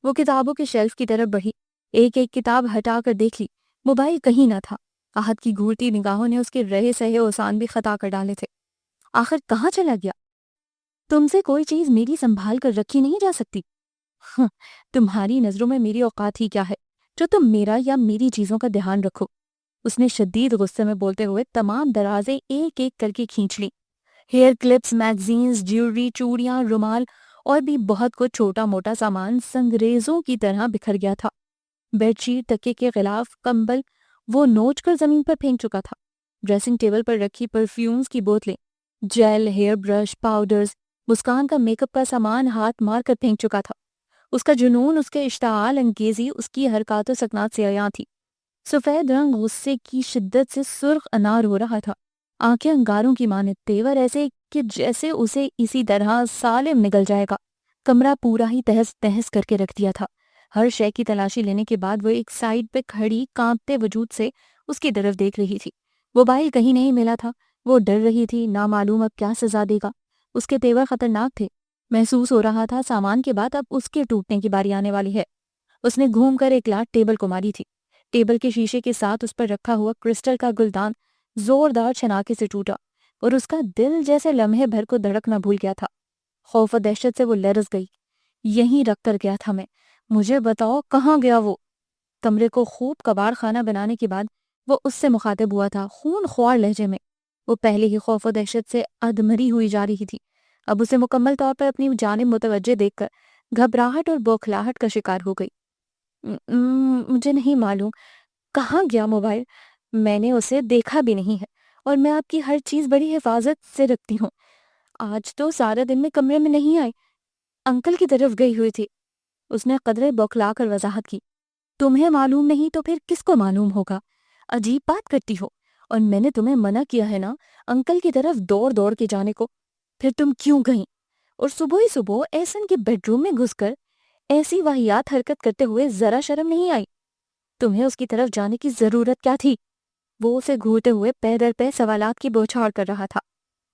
وہ کتابوں کے شیلف کی طرف بڑھی، ایک ایک کتاب ہٹا کر دیکھ لی، موبائل کہیں نہ تھا۔ احد کی گھورتی نگاہوں نے اس کے رہے سہے اوسان بھی خطا کر ڈالے تھے۔ آخر کہاں چلا گیا؟ تم سے کوئی چیز میری سنبھال کر رکھی نہیں جا سکتی؟ ہاں، تمہاری نظروں میں میری اوقات ہی کیا ہے جو تم میرا یا میری چیزوں کا دھیان رکھو؟ اس نے شدید غصے میں بولتے ہوئے تمام درازیں ایک ایک کر کے کھینچ لی۔ ہیئر کلپس، میگزینز، جیولری، چوڑیاں، رومال اور بھی بہت کچھ چھوٹا موٹا سامان سنگریزوں کی طرح بکھر گیا تھا۔ بیڈ شیٹ، تکیے کے غلاف، کمبل وہ نوچ کر زمین پر پھینک چکا تھا۔ ڈریسنگ ٹیبل پر رکھی پرفیومز کی بوتلیں، جیل، ہیئر برش، پاؤڈرز، مسکان کا میک اپ کا سامان ہاتھ مار کر پھینک چکا تھا۔ اس کا جنون، اس کے اشتعال انگیزی اس کی حرکات و سکنات سے عیاں تھی۔ سفید رنگ غصے کی شدت سے سرخ انار ہو رہا تھا، آنکھیں انگاروں کی مانند، تیور ایسے کہ جیسے اسے اسی طرح سالم نگل جائے گا۔ کمرہ پورا ہی تہس تہس کر کے رکھ دیا تھا۔ ہر شے کی تلاشی لینے کے بعد وہ ایک سائیڈ پہ کھڑی کانپتے وجود سے اس کی طرف دیکھ رہی تھی۔ موبائل کہیں نہیں ملا تھا۔ وہ ڈر رہی تھی، نامعلوم اب کیا سزا دے گا۔ اس کے تیور خطرناک تھے۔ محسوس ہو رہا تھا سامان کے بعد اب اس کے ٹوٹنے کی باری آنے والی ہے۔ اس نے گھوم کر ایک لاٹ ٹیبل کو ماری تھی۔ ٹیبل کے شیشے کے ساتھ اس پر رکھا ہوا کرسٹل کا گلدان زوردار چھناکے سے ٹوٹا اور اس کا دل جیسے لمحے بھر کو دھڑکنا بھول گیا تھا۔ خوف و دہشت سے وہ لرز گئی۔ یہیں رکھ کر گیا تھا میں، مجھے بتاؤ کہاں گیا وہ؟ کمرے کو خوب کباڑ خانہ بنانے کے بعد وہ اس سے مخاطب ہوا تھا، خون خوار لہجے میں۔ وہ پہلے ہی خوف و دہشت سے ادمری ہوئی جا رہی تھی، اب اسے مکمل طور پر اپنی جانب متوجہ دیکھ کر گھبراہٹ اور بوکھلاہٹ کا شکار ہو گئی۔ مجھے نہیں معلوم کہاں گیا موبائل، میں نے اسے دیکھا بھی نہیں ہے، اور میں آپ کی ہر چیز بڑی حفاظت سے رکھتی ہوں۔ آج تو سارا دن میں کمرے میں نہیں آئی، انکل کی طرف گئی ہوئی تھی۔ اس نے قدرے بوکھلا کر وضاحت کی۔ تمہیں معلوم نہیں تو پھر کس کو معلوم ہوگا؟ عجیب بات کرتی ہو، اور میں نے تمہیں منع کیا ہے نا انکل کی طرف دوڑ دوڑ کے جانے کو، پھر تم کیوں گئیں؟ اور صبح ہی صبح احسن کے بیڈ روم میں گھس کر ایسی واہیات حرکت کرتے ہوئے ذرا شرم نہیں آئی؟ تمہیں اس کی طرف جانے کی ضرورت کیا تھی؟ وہ اسے گھورتے ہوئے پے در پے سوالات کی بوچھاڑ کر رہا تھا۔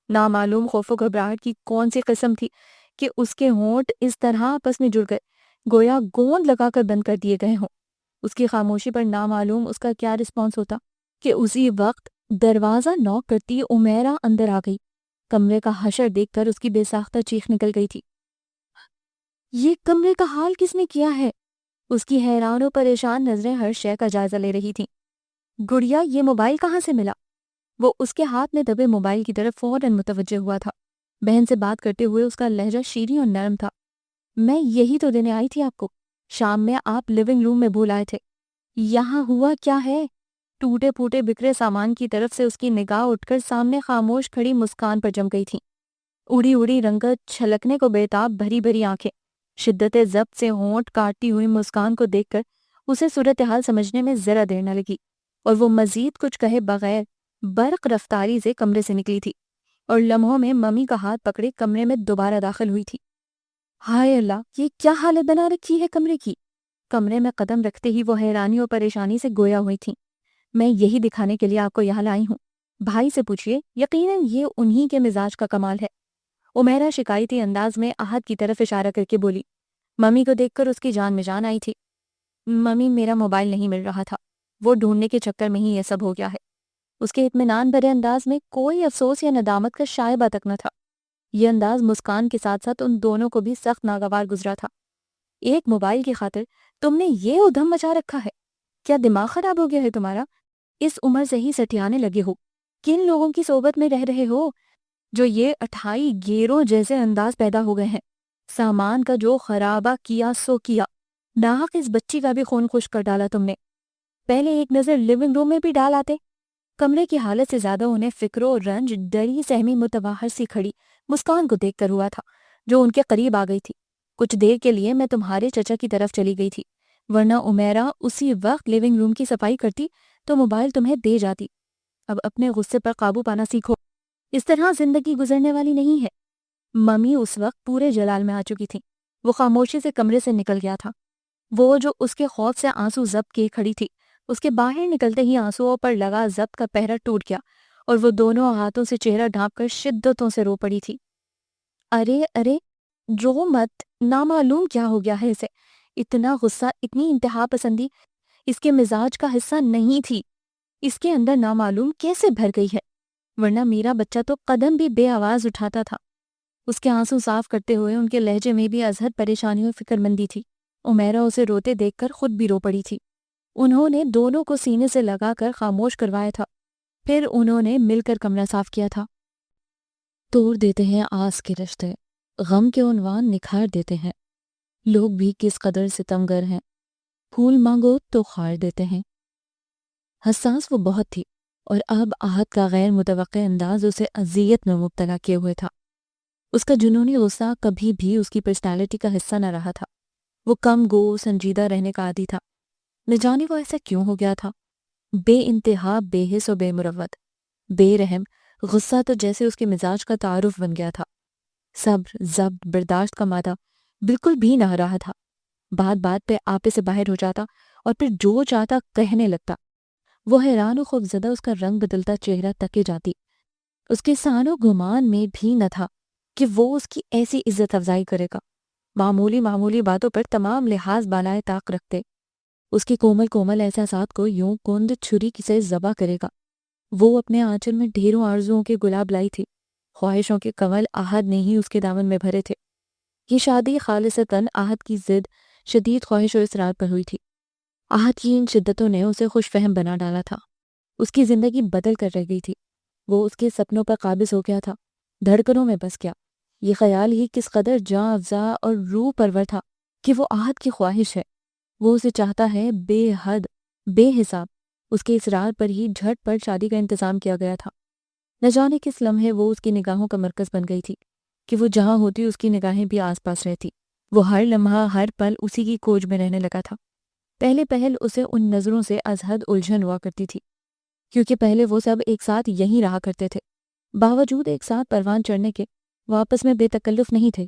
نامعلوم خوف و گھبراہٹ کی کون سی قسم تھی کہ اس کے ہونٹ اس طرح آپس میں جڑ گئے، گویا گوند لگا کر بند کر دیے گئے ہوں۔ اس کی خاموشی پر نامعلوم اس کا کیا رسپانس ہوتا کہ اسی وقت دروازہ نوک کرتی امیرہ اندر آ گئی۔ کمرے کا حشر دیکھ کر اس کی بے ساختہ چیخ نکل گئی تھی۔ یہ کمرے کا حال کس نے کیا ہے؟ اس کی حیران و پریشان نظریں ہر شے کا جائزہ لے رہی تھیں۔ گڑیا، یہ موبائل کہاں سے ملا؟ وہ اس کے ہاتھ میں دبے موبائل کی طرف فوراً متوجہ ہوا تھا۔ بہن سے بات کرتے ہوئے اس کا لہجہ شیریں اور نرم تھا۔ میں یہی تو دینے آئی تھی آپ کو، شام میں آپ لیونگ روم میں بھول آئے تھے۔ یہاں ہوا کیا ہے؟ ٹوٹے پھوٹے بکھرے سامان کی طرف سے اس کی نگاہ اٹھ کر سامنے خاموش کھڑی مسکان پر جم گئی تھی۔ اڑی اڑی رنگت، چھلکنے کو بےتاب بھری بھری آنکھیں، شدت ضبط سے ہونٹ کاٹتی ہوئی مسکان کو دیکھ کر اسے صورتحال سمجھنے میں ذرا دیر نہ لگی، اور وہ مزید کچھ کہے بغیر برق رفتاری سے کمرے سے نکلی تھی اور لمحوں میں ممی کا ہاتھ پکڑے کمرے میں دوبارہ داخل ہوئی تھی۔ ہائے اللہ، یہ کیا حالت بنا رکھی ہے کمرے کی؟ کمرے میں قدم رکھتے ہی وہ حیرانی اور پریشانی سے گویا ہوئی تھی۔ میں یہی دکھانے کے لیے آپ کو یہاں لائی ہوں، بھائی سے پوچھئے، یقیناً یہ انہی کے مزاج کا کمال ہے۔ امیرہ شکایتی انداز میں احد کی طرف اشارہ کر کے بولی۔ ممی کو دیکھ کر اس کی جان میں جان آئی تھی۔ ممی، میرا موبائل نہیں مل رہا تھا، وہ ڈھونڈنے کے چکر میں ہی یہ سب ہو گیا ہے۔ اس کے اطمینان بھرے انداز میں کوئی افسوس یا ندامت کا شائبہ تک نہ تھا۔ یہ انداز مسکان کے ساتھ ساتھ ان دونوں کو بھی سخت ناگوار گزرا تھا۔ ایک موبائل کی خاطر تم نے یہ ادھم مچا رکھا ہے؟ کیا دماغ خراب ہو گیا ہے تمہارا؟ اس عمر سے ہی سٹیانے لگے ہو؟ کن لوگوں کی صحبت میں رہ رہے ہو جو یہ اٹھائی گیروں جیسے انداز پیدا ہو گئے ہیں؟ سامان کا جو خرابہ کیا سو کیا، ناحق اس بچی کا بھی خون خشک کر ڈالا تم نے۔ پہلے ایک نظر لیونگ روم میں بھی ڈال آتے۔ کمرے کی حالت سے زیادہ انہیں فکر و رنج ڈری سہمی متباہر سی کھڑی مسکان کو دیکھ کر ہوا تھا، جو ان کے قریب آ گئی تھی۔ کچھ دیر کے لیے میں تمہارے چچا کی طرف چلی گئی تھی، ورنہ عمیرہ اسی وقت لیونگ روم کی صفائی کرتی تو موبائل تمہیں دے جاتی۔ اب اپنے غصے پر قابو پانا سیکھو، اس طرح زندگی گزرنے والی نہیں ہے۔ ممی اس وقت پورے جلال میں آ چکی تھی۔ وہ خاموشی سے کمرے سے نکل گیا تھا۔ وہ جو اس کے خوف سے آنسو ضبط کیے کھڑی تھی، اس کے باہر نکلتے ہی آنسوؤں پر لگا ضبط کا پہرہ ٹوٹ گیا اور وہ دونوں ہاتھوں سے چہرہ ڈھانپ کر شدتوں سے رو پڑی تھی۔ ارے ارے، رو مت، نامعلوم کیا ہو گیا ہے اسے؟ اتنا غصہ، اتنی انتہا پسندی اس کے مزاج کا حصہ نہیں تھی۔ اس کے اندر نامعلوم کیسے بھر گئی ہے؟ ورنہ میرا بچہ تو قدم بھی بے آواز اٹھاتا تھا۔ اس کے آنسو صاف کرتے ہوئے ان کے لہجے میں بھی ازحد پریشانی اور فکر مندی تھی۔ عمیرہ اسے روتے دیکھ کر خود بھی رو پڑی تھی۔ انہوں نے دونوں کو سینے سے لگا کر خاموش کروایا تھا، پھر انہوں نے مل کر کمرہ صاف کیا تھا۔ توڑ دیتے ہیں آس کے رشتے، غم کے عنوان نکھار دیتے ہیں، لوگ بھی کس قدر ستمگر ہیں، پھول مانگو تو خار دیتے ہیں۔ حساس وہ بہت تھی، اور اب آہت کا غیر متوقع انداز اسے اذیت میں مبتلا کیے ہوئے تھا۔ اس کا جنونی غصہ کبھی بھی اس کی پرسنالٹی کا حصہ نہ رہا تھا۔ وہ کم گو سنجیدہ رہنے کا عادی تھا۔ نہ جانے وہ ایسا کیوں ہو گیا تھا، بے انتہا بے حس و بے مروت، بے رحم۔ غصہ تو جیسے اس کے مزاج کا تعارف بن گیا تھا۔ صبر، ضبط، برداشت کا مادہ بالکل بھی نہ رہا تھا۔ بات بات پہ آپے سے باہر ہو جاتا اور پھر جو چاہتا کہنے لگتا۔ وہ حیران و خوفزدہ اس کا رنگ بدلتا چہرہ تکے جاتی۔ اس کے سان و گمان میں بھی نہ تھا کہ وہ اس کی ایسی عزت افزائی کرے گا۔ معمولی باتوں پر تمام لحاظ بالائے طاق رکھتے۔ اس کے کومل کومل احساسات کو یوں کند چھری سے ذبح کرے گا۔ وہ اپنے آنچل میں ڈھیروں آرزوؤں کے گلاب لائی تھی۔ خواہشوں کے کنول آہد نے ہی اس کے دامن میں بھرے تھے۔ یہ شادی خالصتاً آہد کی ضد، شدید خواہش و اصرار پر ہوئی تھی۔ آہد کی ان شدتوں نے اسے خوش فہم بنا ڈالا تھا۔ اس کی زندگی بدل کر رہ گئی تھی۔ وہ اس کے سپنوں پر قابض ہو گیا تھا، دھڑکنوں میں بس گیا۔ یہ خیال ہی کس قدر جاں افزا اور روح پرور تھا کہ وہ آہد کی خواہش ہے، وہ اسے چاہتا ہے بے حد، بے حساب۔ اس کے اصرار پر ہی جھٹ پٹ شادی کا انتظام کیا گیا تھا۔ نہ جانے کس لمحے وہ اس کی نگاہوں کا مرکز بن گئی تھی کہ وہ جہاں ہوتی اس کی نگاہیں بھی آس پاس رہتی۔ وہ ہر لمحہ، ہر پل اسی کی کھوج میں رہنے لگا تھا۔ پہلے پہل اسے ان نظروں سے ازحد الجھن ہوا کرتی تھی، کیونکہ پہلے وہ سب ایک ساتھ یہیں رہا کرتے تھے۔ باوجود ایک ساتھ پروان چڑھنے کے وہ آپس میں بے تکلف نہیں تھے۔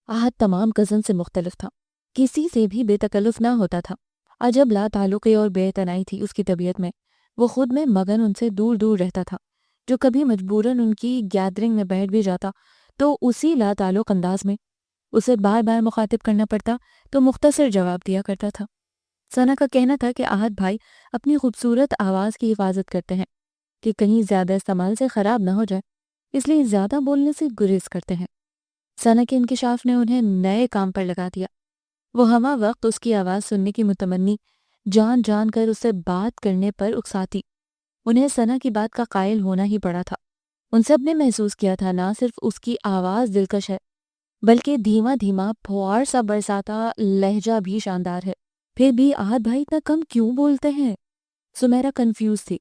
آہد تمام کزن سے مختلف تھا، کسی سے بھی بے تکلف نہ ہوتا تھا۔ عجب لا تعلقی اور بے اعتنائی تھی اس کی طبیعت میں۔ وہ خود میں مگن ان سے دور دور رہتا تھا۔ جو کبھی مجبوراً ان کی گیدرنگ میں بیٹھ بھی جاتا تو اسی لا تعلق انداز میں اسے بار بار مخاطب کرنا پڑتا تو مختصر جواب دیا کرتا تھا۔ ثنا کا کہنا تھا کہ آہد بھائی اپنی خوبصورت آواز کی حفاظت کرتے ہیں کہ کہیں زیادہ استعمال سے خراب نہ ہو جائے، اس لیے زیادہ بولنے سے گریز کرتے ہیں۔ ثنا کے انکشاف نے انہیں نئے کام پر لگا دیا۔ وہ ہمہ وقت اس کی آواز سننے کی متمنی، جان جان کر اس سے بات کرنے پر اکساتی۔ انہیں ثنا کی بات کا قائل ہونا ہی پڑا تھا۔ ان سب نے محسوس کیا تھا نہ صرف اس کی آواز دلکش ہے، بلکہ دھیما دھیما پھوار سا برساتا لہجہ بھی شاندار ہے۔ پھر بھی آہد بھائی اتنا کم کیوں بولتے ہیں؟ سمیرا کنفیوز تھی۔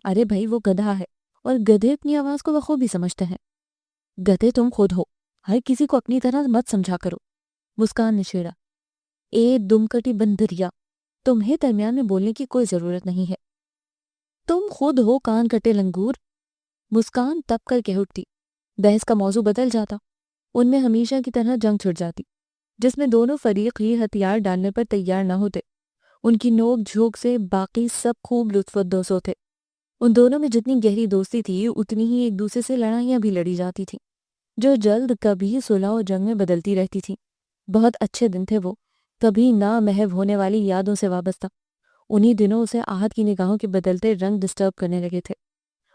ارے بھائی وہ گدھا ہے، اور گدھے اپنی آواز کو بخوبی سمجھتے ہیں۔ گدھے تم خود ہو، ہر کسی کو اپنی طرح مت سمجھا کرو۔ مسکان نے چھیڑا۔ اے دم کٹی بندریا، تمہیں درمیان میں بولنے کی کوئی ضرورت نہیں ہے۔ تم خود ہو کان کٹے لنگور۔ مسکان تپ کر کہہ اٹھتی۔ بحث کا موضوع بدل جاتا، ان میں ہمیشہ کی طرح جنگ چھڑ جاتی، جس میں دونوں فریق ہی ہتھیار ڈالنے پر تیار نہ ہوتے۔ ان کی نوک جھوک سے باقی سب خوب لطف اندوز ہوتے۔ ان دونوں میں جتنی گہری دوستی تھی اتنی ہی ایک دوسرے سے لڑائیاں بھی لڑی جاتی تھیں، جو جلد کبھی صلح و جنگ میں بدلتی رہتی تھیں۔ بہت اچھے دن تھے وہ، کبھی نہ محو ہونے والی یادوں سے وابستہ۔ انہی دنوں اسے آہد کی نگاہوں کے بدلتے رنگ ڈسٹرب کرنے لگے تھے۔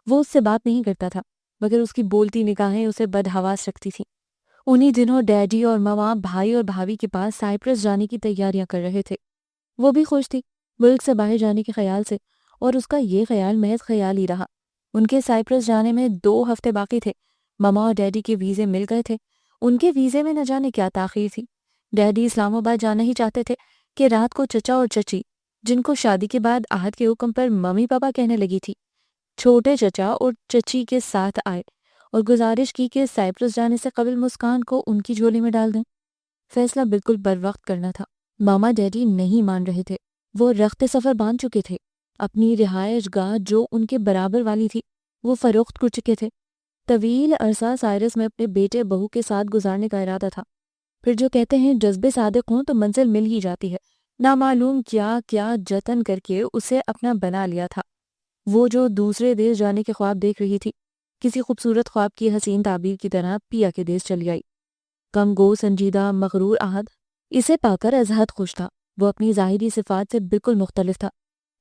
وہ اس سے بات نہیں کرتا تھا، مگر اس کی بولتی نگاہیں اسے بدحواس رکھتی تھیں۔ انہی دنوں ڈیڈی اور ماما بھائی اور بھابھی کے پاس سائپرس جانے کی تیاریاں کر رہے تھے۔ وہ بھی خوش تھی ملک سے باہر جانے کے خیال سے، اور اس کا یہ خیال محض خیال ہی رہا۔ ان کے سائپرس جانے میں 2 ہفتے باقی تھے۔ ماما اور ڈیڈی کے ویزے مل گئے تھے۔ ان کے ویزے میں نہ جانے کیا تاخیر تھی۔ ڈیڈی اسلام آباد جانا ہی چاہتے تھے کہ رات کو چچا اور چچی، جن کو شادی کے بعد آہد کے حکم پر ممی پاپا کہنے لگی تھی، چھوٹے چچا اور چچی کے ساتھ آئے اور گزارش کی کہ سائپرس جانے سے قبل مسکان کو ان کی جھولی میں ڈال دیں۔ فیصلہ بالکل بر وقت کرنا تھا۔ ماما ڈیڈی نہیں مان رہے تھے۔ وہ رخت سفر باندھ چکے تھے۔ اپنی رہائش گاہ جو ان کے برابر والی تھی وہ فروخت کر چکے تھے۔ طویل عرصہ سائرس میں اپنے بیٹے بہو کے ساتھ گزارنے کا ارادہ تھا۔ پھر جو کہتے ہیں جذبے صادق ہوں تو منزل مل ہی جاتی ہے۔ نامعلوم کیا کیا جتن کر کے اسے اپنا بنا لیا تھا۔ وہ جو دوسرے دیش جانے کے خواب دیکھ رہی تھی، کسی خوبصورت خواب کی حسین تعبیر کی طرح پیا کے دیش چلی آئی۔ کم گو سنجیدہ مغرور احد اسے پا کر از حد خوش تھا۔ وہ اپنی ظاہری صفات سے بالکل مختلف تھا۔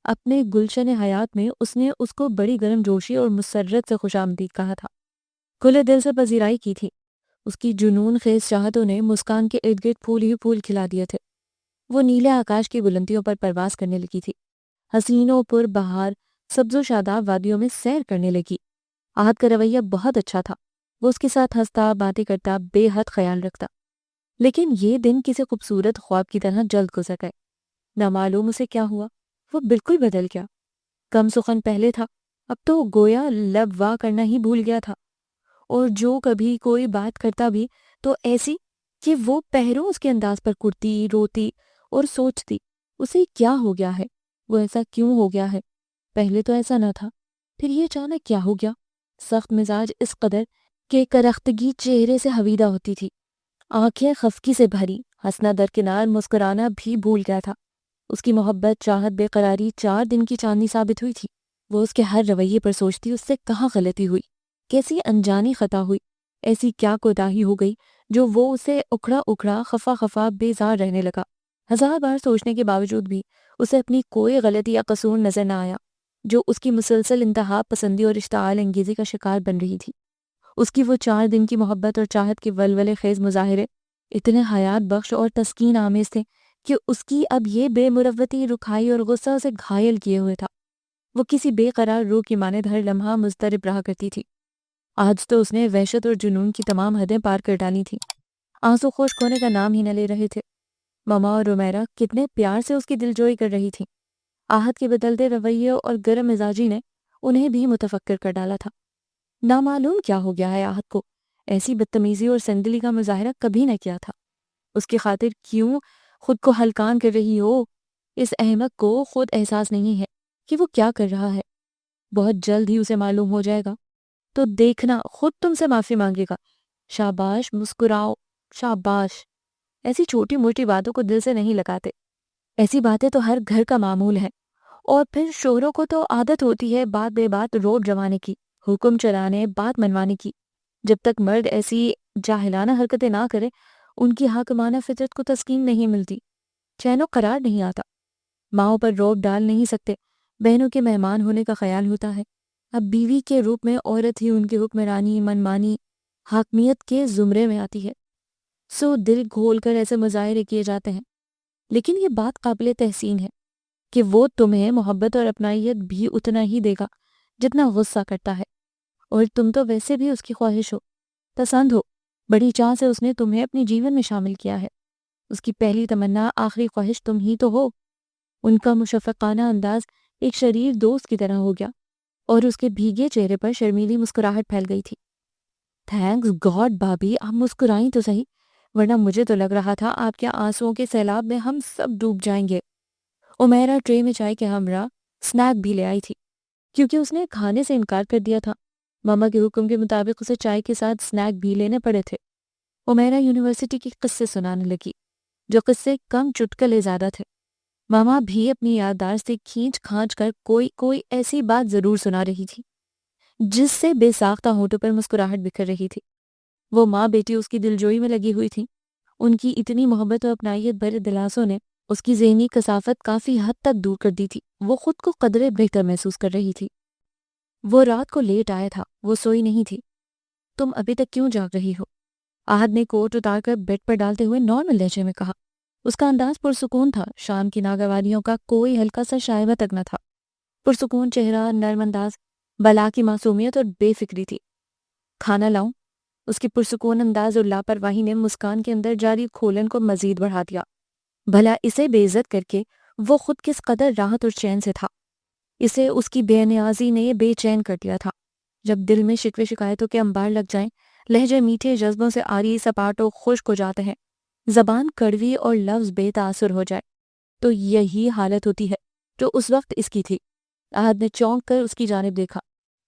اپنے گلشن حیات میں اس نے اس کو بڑی گرم جوشی اور مسرت سے خوش آمدید کہا تھا، کھلے دل سے پذیرائی کی تھی۔ اس کی جنون خیز چاہتوں نے مسکان کے ارد گرد پھول ہی پھول کھلا دیے تھے۔ وہ نیلے آکاش کی بلندیوں پر پرواز کرنے لگی تھی، حسینوں پر بہار سبز و شاداب وادیوں میں سیر کرنے لگی۔ احد کا رویہ بہت اچھا تھا۔ وہ اس کے ساتھ ہنستا، باتیں کرتا، بے حد خیال رکھتا۔ لیکن یہ دن کسی خوبصورت خواب کی طرح جلد گزر گئے۔ نامعلوم اسے کیا ہوا، وہ بالکل بدل گیا۔ کم سخن پہلے تھا، اب تو گویا لب وا کرنا ہی بھول گیا تھا، اور جو کبھی کوئی بات کرتا بھی تو ایسی کہ وہ پہروں اس کے انداز پر کرتی، روتی اور سوچتی اسے کیا ہو گیا ہے، وہ ایسا کیوں ہو گیا ہے، پہلے تو ایسا نہ تھا، پھر یہ اچانک کیا ہو گیا۔ سخت مزاج اس قدر کہ کرختگی چہرے سے حویدہ ہوتی تھی، آنکھیں خفگی سے بھری، ہنسنا درکنار مسکرانا بھی بھول گیا تھا۔ اس کی محبت، چاہت، بے قراری 4 دن کی چاندنی ثابت ہوئی تھی۔ وہ اس کے ہر رویے پر سوچتی اس سے کہاں غلطی ہوئی، کیسی انجانی خطا ہوئی، ایسی کیا کوتاہی ہو گئی جو وہ اسے اکھڑا اکھڑا خفا خفا بیزار رہنے لگا۔ 1000 بار سوچنے کے باوجود بھی اسے اپنی کوئی غلطی یا قصور نظر نہ آیا، جو اس کی مسلسل انتہا پسندی اور اشتعال انگیزی کا شکار بن رہی تھی۔ اس کی وہ 4 دن کی محبت اور چاہت کے ولولے خیز مظاہرے اتنے حیات بخش اور تسکین آمیز تھے کہ اس کی اب یہ بے مروتی، رکھائی اور غصہ اسے گھائل کیے ہوئے تھا۔ وہ کسی بے قرار روح کی مانند ہر لمحہ مضطرب رہا کرتی تھی۔ آج تو اس نے وحشت اور جنون کی تمام حدیں پار کر ڈالی تھیں۔ آنسو خشک ہونے کا نام ہی نہ لے رہے تھے۔ ماما اور رومیرا کتنے پیار سے اس کی دلجوئی کر رہی تھیں۔ آحد کے بدلتے رویے اور گرم مزاجی نے انہیں بھی متفکر کر ڈالا تھا۔ نامعلوم کیا ہو گیا ہے آحد کو، ایسی بدتمیزی اور سندلی کا مظاہرہ کبھی نہ کیا تھا۔ اس کی خاطر کیوں خود کو ہلکان کر رہی ہو؟ اس احمق کو خود احساس نہیں ہے کہ وہ کیا کر رہا ہے۔ بہت جلد ہی اسے معلوم ہو جائے گا، تو دیکھنا خود تم سے معافی مانگے گا۔ شاباش، مسکراؤ، شاباش۔ ایسی چھوٹی موٹی باتوں کو دل سے نہیں لگاتے۔ ایسی باتیں تو ہر گھر کا معمول ہے، اور پھر شوہروں کو تو عادت ہوتی ہے بات بے بات روب جمانے کی، حکم چلانے، بات منوانے کی۔ جب تک مرد ایسی جاہلانہ حرکتیں نہ کرے ان کی حاکمانہ فطرت کو تسکین نہیں ملتی، چین و قرار نہیں آتا۔ ماؤں پر روب ڈال نہیں سکتے، بہنوں کے مہمان ہونے کا خیال ہوتا ہے۔ اب بیوی کے روپ میں عورت ہی ان کی حکمرانی، منمانی، حاکمیت کے زمرے میں آتی ہے، سو دل گھول کر ایسے مظاہرے کیے جاتے ہیں۔ لیکن یہ بات قابل تحسین ہے کہ وہ تمہیں محبت اور اپنائیت بھی اتنا ہی دے گا جتنا غصہ کرتا ہے، اور تم تو ویسے بھی اس کی خواہش ہو، پسند ہو۔ بڑی چاہ سے اس نے تمہیں اپنے جیون میں شامل کیا ہے۔ اس کی پہلی تمنا، آخری خواہش تم ہی تو ہو۔ ان کا مشفقانہ انداز ایک شریر دوست کی طرح ہو گیا، اور اس کے بھیگے چہرے پر شرمیلی مسکراہٹ پھیل گئی تھی۔ تھینکس گاڈ بھابھی، آپ مسکرائیں تو صحیح، ورنہ مجھے تو لگ رہا تھا آپ کے آنسوؤں کے سیلاب میں ہم سب ڈوب جائیں گے۔ امیرا ٹرے میں چائے کے ہمراہ سنیک بھی لے آئی تھی، کیونکہ اس نے کھانے سے انکار کر دیا تھا۔ ماما کے حکم کے مطابق اسے چائے کے ساتھ سنیک بھی لینے پڑے تھے۔ امیرا یونیورسٹی کے قصے سنانے لگی، جو قصے کم چٹکلے زیادہ تھے۔ ماما بھی اپنی یادداشت سے کھینچ کھانچ کر کوئی ایسی بات ضرور سنا رہی تھی جس سے بے ساختہ ہونٹوں پر مسکراہٹ بکھر رہی تھی۔ وہ ماں بیٹی اس کی دلجوئی میں لگی ہوئی تھی۔ ان کی اتنی محبت و اپنائیت بھرے دلاسوں نے اس کی ذہنی کثافت کافی حد تک دور کر دی تھی۔ وہ خود کو قدرے بہتر محسوس کر رہی تھی۔ وہ رات کو لیٹ آیا تھا، وہ سوئی نہیں تھی۔ تم ابھی تک کیوں جاگ رہی ہو؟ احد نے کوٹ اتار کر بیڈ پر ڈالتے ہوئے نارمل لہجے میں کہا۔ اس کا انداز پرسکون تھا، شام کی ناگواریوں کا کوئی ہلکا سا شائبہ تک نہ تھا۔ پرسکون چہرہ، نرم انداز، بلا کی معصومیت اور بے فکری تھی۔ کھانا لاؤں؟ اس کی پرسکون انداز اور لاپرواہی نے مسکان کے اندر جاری کھولن کو مزید بڑھا دیا۔ بھلا اسے بے عزت کر کے وہ خود کس قدر راحت اور چین سے تھا۔ اسے اس کی بے نیازی نے بے چین کر دیا تھا۔ جب دل میں شکوے شکایتوں کے انبار لگ جائیں، لہجے میٹھے جذبوں سے عاری، سپاٹ و خشک ہو جاتے ہیں، زبان کڑوی اور لفظ بے تاثر ہو جائے تو یہی حالت ہوتی ہے جو اس وقت اس کی تھی۔ احد نے چونک کر اس کی جانب دیکھا۔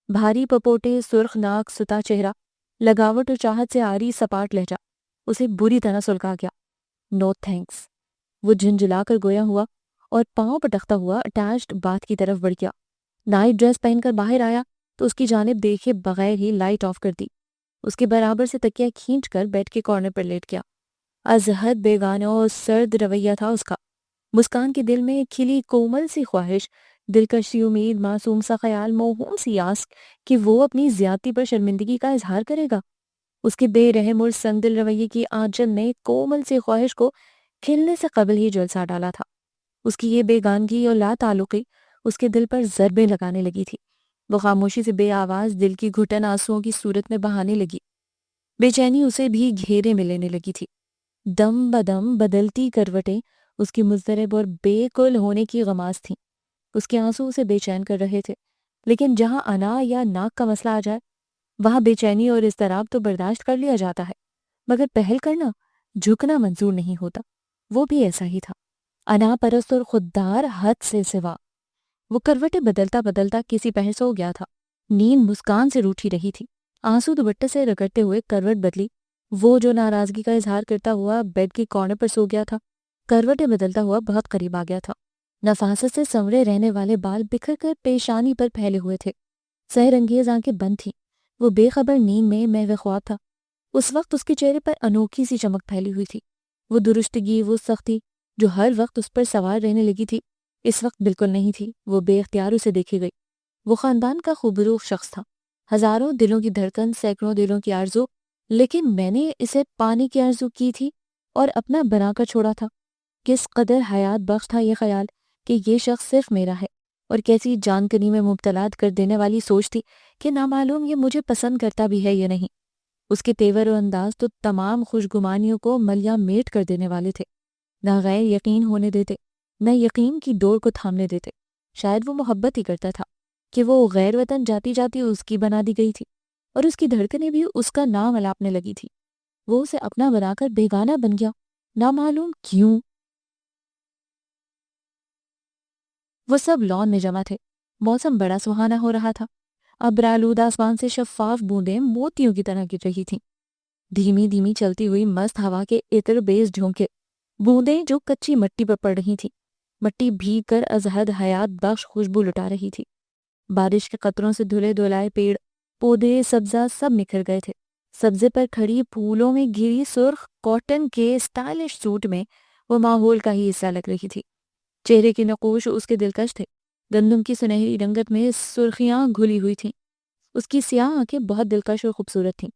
بھاری پپوٹے، سرخ ناک، ستا چہرہ، لگاوٹ اور چاہت سے آری سپاٹ لہجہ اسے بری طرح سلکا گیا۔ نو تھینکس، وہ جھنجھلا کر گویا ہوا اور پاؤں پٹکتا ہوا اٹیچڈ باتھ کی طرف بڑھ گیا۔ نائٹ ڈریس پہن کر باہر آیا تو اس کی جانب دیکھے بغیر ہی لائٹ آف کر دی۔ اس کے برابر سے تکیہ کھینچ کر بیڈ کے کارنر پر لیٹ گیا۔ از حد بیگانہ اور سرد رویہ تھا اس کا۔ مسکان کے دل میں کھلی کومل سی خواہش، دلکش سی امید، معصوم سا خیال، موہوم سی آس کہ وہ اپنی زیادتی پر شرمندگی کا اظہار کرے گا۔ اس کے بے رحم اور سنگ دل رویے کی آنچل نے کومل سی خواہش کو کھلنے سے قبل ہی جلسہ ڈالا تھا۔ اس کی یہ بیگانگی اور لا تعلقی اس کے دل پر ضربیں لگانے لگی تھی۔ وہ خاموشی سے بے آواز دل کی گھٹن آنسوؤں کی صورت میں بہانے لگی۔ بے چینی اسے بھی گھیرے میں لینے لگی تھی۔ دم بدم بدلتی کروٹیں اس کی مضطرب اور بے کل ہونے کی غماز تھیں۔ اس کے آنسو اسے بے چین کر رہے تھے، لیکن جہاں انا یا ناک کا مسئلہ آ جائے وہاں بے چینی اور اضطراب تو برداشت کر لیا جاتا ہے، مگر پہل کرنا، جھکنا منظور نہیں ہوتا۔ وہ بھی ایسا ہی تھا، انا پرست اور خوددار حد سے سوا۔ وہ کروٹیں بدلتا بدلتا کسی پہر سو گیا تھا۔ نیند مسکان سے روٹھی رہی تھی۔ آنسو دوپٹے سے رگڑتے ہوئے کروٹ بدلی۔ وہ جو ناراضگی کا اظہار کرتا ہوا بیڈ کے کارنر پر سو گیا تھا، کروٹیں بدلتا ہوا بہت قریب آ گیا تھا۔ نفاست سے سنورے رہنے والے بال بکھر کر پیشانی پر پھیلے ہوئے تھے۔ سحر انگیز آنکھیں بند تھیں۔ وہ بے خبر نیند میں محو خواب تھا۔ اس وقت اس کے چہرے پر انوکھی سی چمک پھیلی ہوئی تھی۔ وہ درستگی، وہ سختی جو ہر وقت اس پر سوار رہنے لگی تھی، اس وقت بالکل نہیں تھی۔ وہ بے اختیار اسے دیکھی گئی۔ وہ خاندان کا خوبروح شخص تھا، ہزاروں دلوں کی دھڑکن، سینکڑوں دلوں کی آرزو، لیکن میں نے اسے پانے کی آرزو کی تھی اور اپنا بنا کر چھوڑا تھا۔ کس قدر حیات بخش تھا یہ خیال کہ یہ شخص صرف میرا ہے، اور کیسی جان کنی میں مبتلا کر دینے والی سوچ تھی کہ نامعلوم یہ مجھے پسند کرتا بھی ہے یا نہیں۔ اس کے تیور و انداز تو تمام خوشگمانیوں کو ملیا میٹ کر دینے والے تھے، نہ غیر یقین ہونے دیتے، نہ یقین کی ڈور کو تھامنے دیتے۔ شاید وہ محبت ہی کرتا تھا کہ وہ غیر وطن جاتی جاتی اس کی بنا دی گئی تھی، اور اس کی دھڑکنیں بھی اس کا نام الاپنے لگی تھی۔ وہ اسے اپنا بنا کر بیگانہ بن گیا، نامعلوم کیوں۔ وہ سب لان میں جمع تھے۔ موسم بڑا سہانا ہو رہا تھا۔ ابرآلود آسمان سے شفاف بوندیں موتیوں کی طرح گر رہی تھیں۔ دھیمی دھیمی چلتی ہوئی مست ہوا کے عطر بیز جھونکے، بوندیں جو کچی مٹی پر پڑ رہی تھیں، مٹی بھیگ کر از حد حیات بخش خوشبو لٹا رہی تھی۔ بارش کے قطروں سے دھلے دھلائے پیڑ، پودے، سبزہ سب نکھر گئے تھے۔ سبزے پر کھڑی پھولوں میں گھری سرخ کاٹن کے اسٹائلش سوٹ میں وہ ماحول کا ہی حصہ لگ رہی تھی۔ چہرے کے نقوش اس کے دلکش تھے۔ گندم کی سنہری رنگت میں سرخیاں گھلی ہوئی تھیں۔ اس کی سیاہ آنکھیں بہت دلکش اور خوبصورت تھیں۔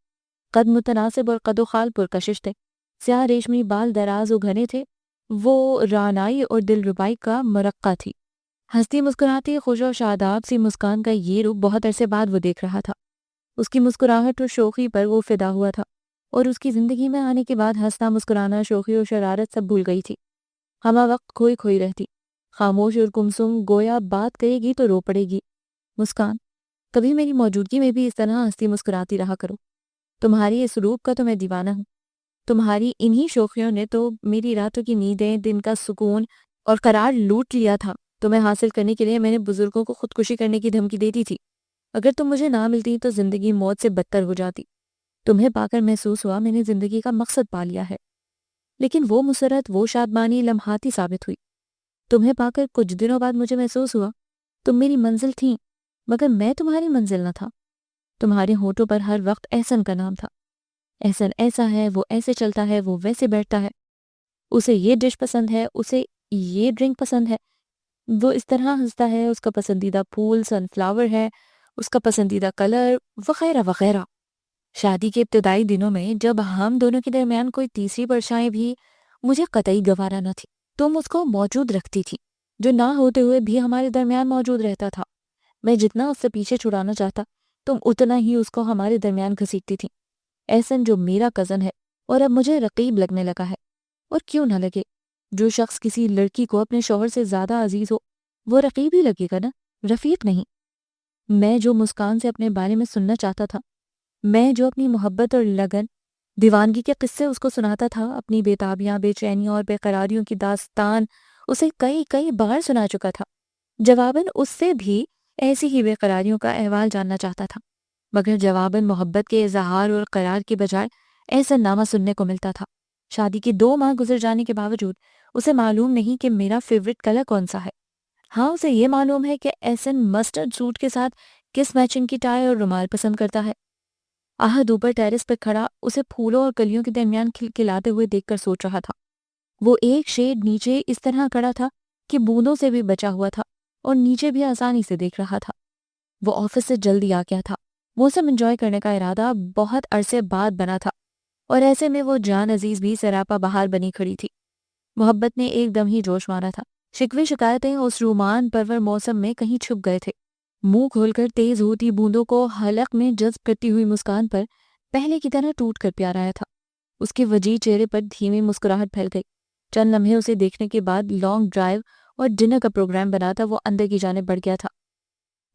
قد متناسب اور قد و خال پرکشش تھے۔ سیاہ ریشمی بال دراز و گھنے تھے۔ وہ رعنائی اور دل ربائی کا مرقع تھی۔ ہنستی مسکراتی خوش و شاداب سی مسکان کا یہ روپ بہت عرصے بعد وہ دیکھ رہا تھا۔ اس کی مسکراہٹ اور شوخی پر وہ فدا ہوا تھا، اور اس کی زندگی میں آنے کے بعد ہنسنا، مسکرانا، شوخی اور شرارت سب بھول گئی تھی۔ ہمہ وقت کھوئی کھوئی رہتی، خاموش اور گمسم، گویا بات کرے گی تو رو پڑے گی۔ مسکان، کبھی میری موجودگی میں بھی اس طرح ہنستی مسکراتی رہا کرو۔ تمہاری اس روپ کا تو میں دیوانہ ہوں۔ تمہاری انہی شوخیوں نے تو میری راتوں کی نیندیں، دن کا سکون اور قرار لوٹ لیا تھا۔ تمہیں حاصل کرنے کے لیے میں نے بزرگوں کو خودکشی کرنے کی دھمکی دیتی تھی۔ اگر تم مجھے نہ ملتی تو زندگی موت سے بدتر ہو جاتی۔ تمہیں پا کر محسوس ہوا میں نے زندگی کا مقصد پا لیا ہے، لیکن وہ مسرت، وہ شادمانی لمحاتی ثابت ہوئی۔ تمہیں پا کر کچھ دنوں بعد مجھے محسوس ہوا تم میری منزل تھیں، مگر میں تمہاری منزل نہ تھا۔ تمہارے ہونٹوں پر ہر وقت احسن کا نام تھا۔ احسن ایسا ہے، وہ ایسے چلتا ہے، وہ ویسے بیٹھتا ہے، اسے یہ ڈش پسند ہے، اسے یہ ڈرنک پسند ہے، وہ اس طرح ہنستا ہے، اس کا پسندیدہ پھول سن فلاور ہے، اس کا پسندیدہ کلر، وغیرہ وغیرہ۔ شادی کے ابتدائی دنوں میں جب ہم دونوں کے درمیان کوئی تیسری پرچھائیں بھی مجھے قطعی گوارا نہ تھی، تم اس کو موجود رکھتی تھی، جو نہ ہوتے ہوئے بھی ہمارے درمیان موجود رہتا تھا۔ میں جتنا اس سے پیچھے چھڑانا چاہتا، تم اتنا ہی اس کو ہمارے درمیان گھسیٹتی تھی۔ احسن جو میرا کزن ہے اور اب مجھے رقیب لگنے لگا ہے، اور کیوں نہ لگے؟ جو شخص کسی لڑکی کو اپنے شوہر سے زیادہ عزیز ہو وہ رقیب ہی لگے گا نا، رفیق نہیں۔ میں جو مسکان سے اپنے بارے میں سننا چاہتا تھا، میں جو اپنی محبت اور لگن دیوانگی کے قصے اس کو سناتا تھا، اپنی بےتابیاں، بے چینیاں اور بے قراریوں کی داستان اسے کئی کئی بار سنا چکا تھا۔ جواباً اس سے بھی ایسی ہی بے قراریوں کا احوال جاننا چاہتا تھا، مگر جواباً محبت کے اظہار اور قرار کے بجائے احسن نامہ سننے کو ملتا تھا۔ شادی کی 2 ماہ گزر جانے کے باوجود اسے معلوم نہیں کہ میرا فیوریٹ کلر کون سا ہے۔ ہاں، اسے یہ معلوم ہے کہ احسن مسٹرڈ سوٹ کے ساتھ کس میچنگ کی ٹائی اور رومال پسند کرتا ہے۔ آہد اوپر ٹیرس پر کھڑا اسے پھولوں اور کلیوں کے درمیان کھلکھلاتے ہوئے دیکھ کر سوچ رہا تھا۔ وہ ایک شیڈ نیچے اس طرح کھڑا تھا کہ بوندوں سے بھی بچا ہوا تھا اور نیچے بھی آسانی سے دیکھ رہا تھا۔ وہ آفس سے جلدی آ گیا تھا۔ موسم انجوائے کرنے کا ارادہ بہت عرصے بعد بنا تھا اور ایسے میں وہ جان عزیز بھی سراپا بہار بنی کھڑی تھی۔ محبت نے ایک دم ہی جوش مارا تھا۔ شکوے شکایتیں اس رومان پرور موسم میں کہیں چھپ گئے تھے۔ منہ کھول کر تیز ہوتی بوندوں کو حلق میں جذب کرتی ہوئی مسکان پر پہلے کی طرح ٹوٹ کر پیار آیا تھا۔ اس کے وجیح چہرے پر دھیمی مسکراہٹ پھیل گئی۔ چند لمحے اسے دیکھنے کے بعد لانگ ڈرائیو اور ڈنر کا پروگرام بناتا وہ اندر کی جانب بڑھ گیا تھا۔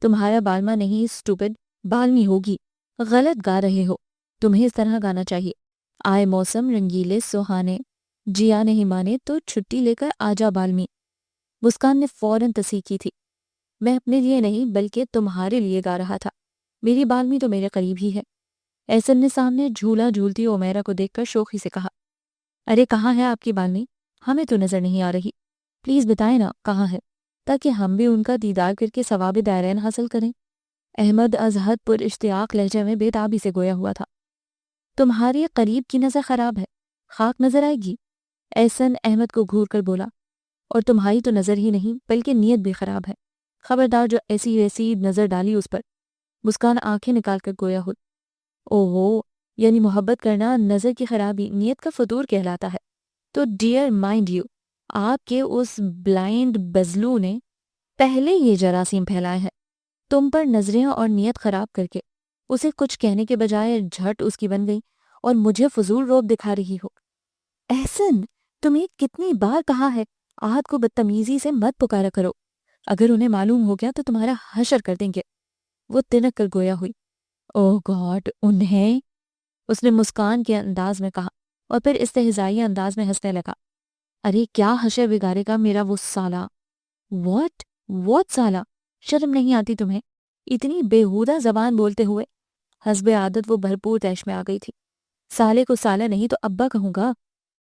تمہارا بالما نہیں سٹوپڈ، بالمی ہوگی، غلط گا رہے ہو، تمہیں اس طرح گانا چاہیے۔ آئے موسم رنگیلے سہانے، جیا نہیں مانے تو چھٹی لے کر آجا بالمی۔ مسکان نے فوراً تصحیح کی تھی۔ میں اپنے لیے نہیں بلکہ تمہارے لیے گا رہا تھا، میری بالمی تو میرے قریب ہی ہے۔ احسن نے سامنے جھولا جھولتی عمیرہ کو دیکھ کر شوخی سے کہا، ارے کہاں ہے آپ کی بالمی؟ ہمیں تو نظر نہیں آ رہی، پلیز بتائیں نا کہاں ہے، تاکہ ہم بھی ان کا دیدار کر کے ثواب دارین حاصل کریں۔ احمد از حد پر اشتیاق لہجے میں بے تابی سے گویا ہوا تھا۔ تمہاری قریب کی نظر خراب ہے، خاک نظر آئے گی۔ احسن احمد کو گھور کر بولا، اور تمہاری تو نظر ہی نہیں بلکہ نیت بھی خراب ہے، خبردار جو ایسی ویسی نظر ڈالی اس پر۔ مسکان آنکھیں نکال کر گویا ہو، اوہو، یعنی محبت کرنا نظر کی خرابی نیت کا فطور کہلاتا ہے۔ تو ڈیئر مائنڈ یو، آپ کے اس بلائنڈ بزلو نے پہلے یہ جراثیم پھیلائے ہیں تم پر نظریں اور نیت خراب کر کے۔ اسے کچھ کہنے کے بجائے جھٹ اس کی بن گئی، اور مجھے فضول روب دکھا رہی ہو۔ احسن، تمہیں کتنی بار کہا ہے آہد کو بدتمیزی سے مت پکارا کرو، اگر انہیں معلوم ہو گیا تو تمہارا حشر کر دیں گے۔ وہ تنک کر گویا ہوئی۔ اوہ گاڈ، انہیں؟ اس نے مسکان کے انداز میں کہا اور پھر استہزائی انداز میں ہنسنے لگا۔ ارے کیا حشر بگاڑے گا میرا وہ سالہ؟ واٹ سالہ؟ شرم نہیں آتی تمہیں اتنی بیہودہ زبان بولتے ہوئے؟ حسب عادت وہ بھرپور طیش میں آ گئی تھی۔ سالے کو سالہ نہیں تو ابا کہوں گا۔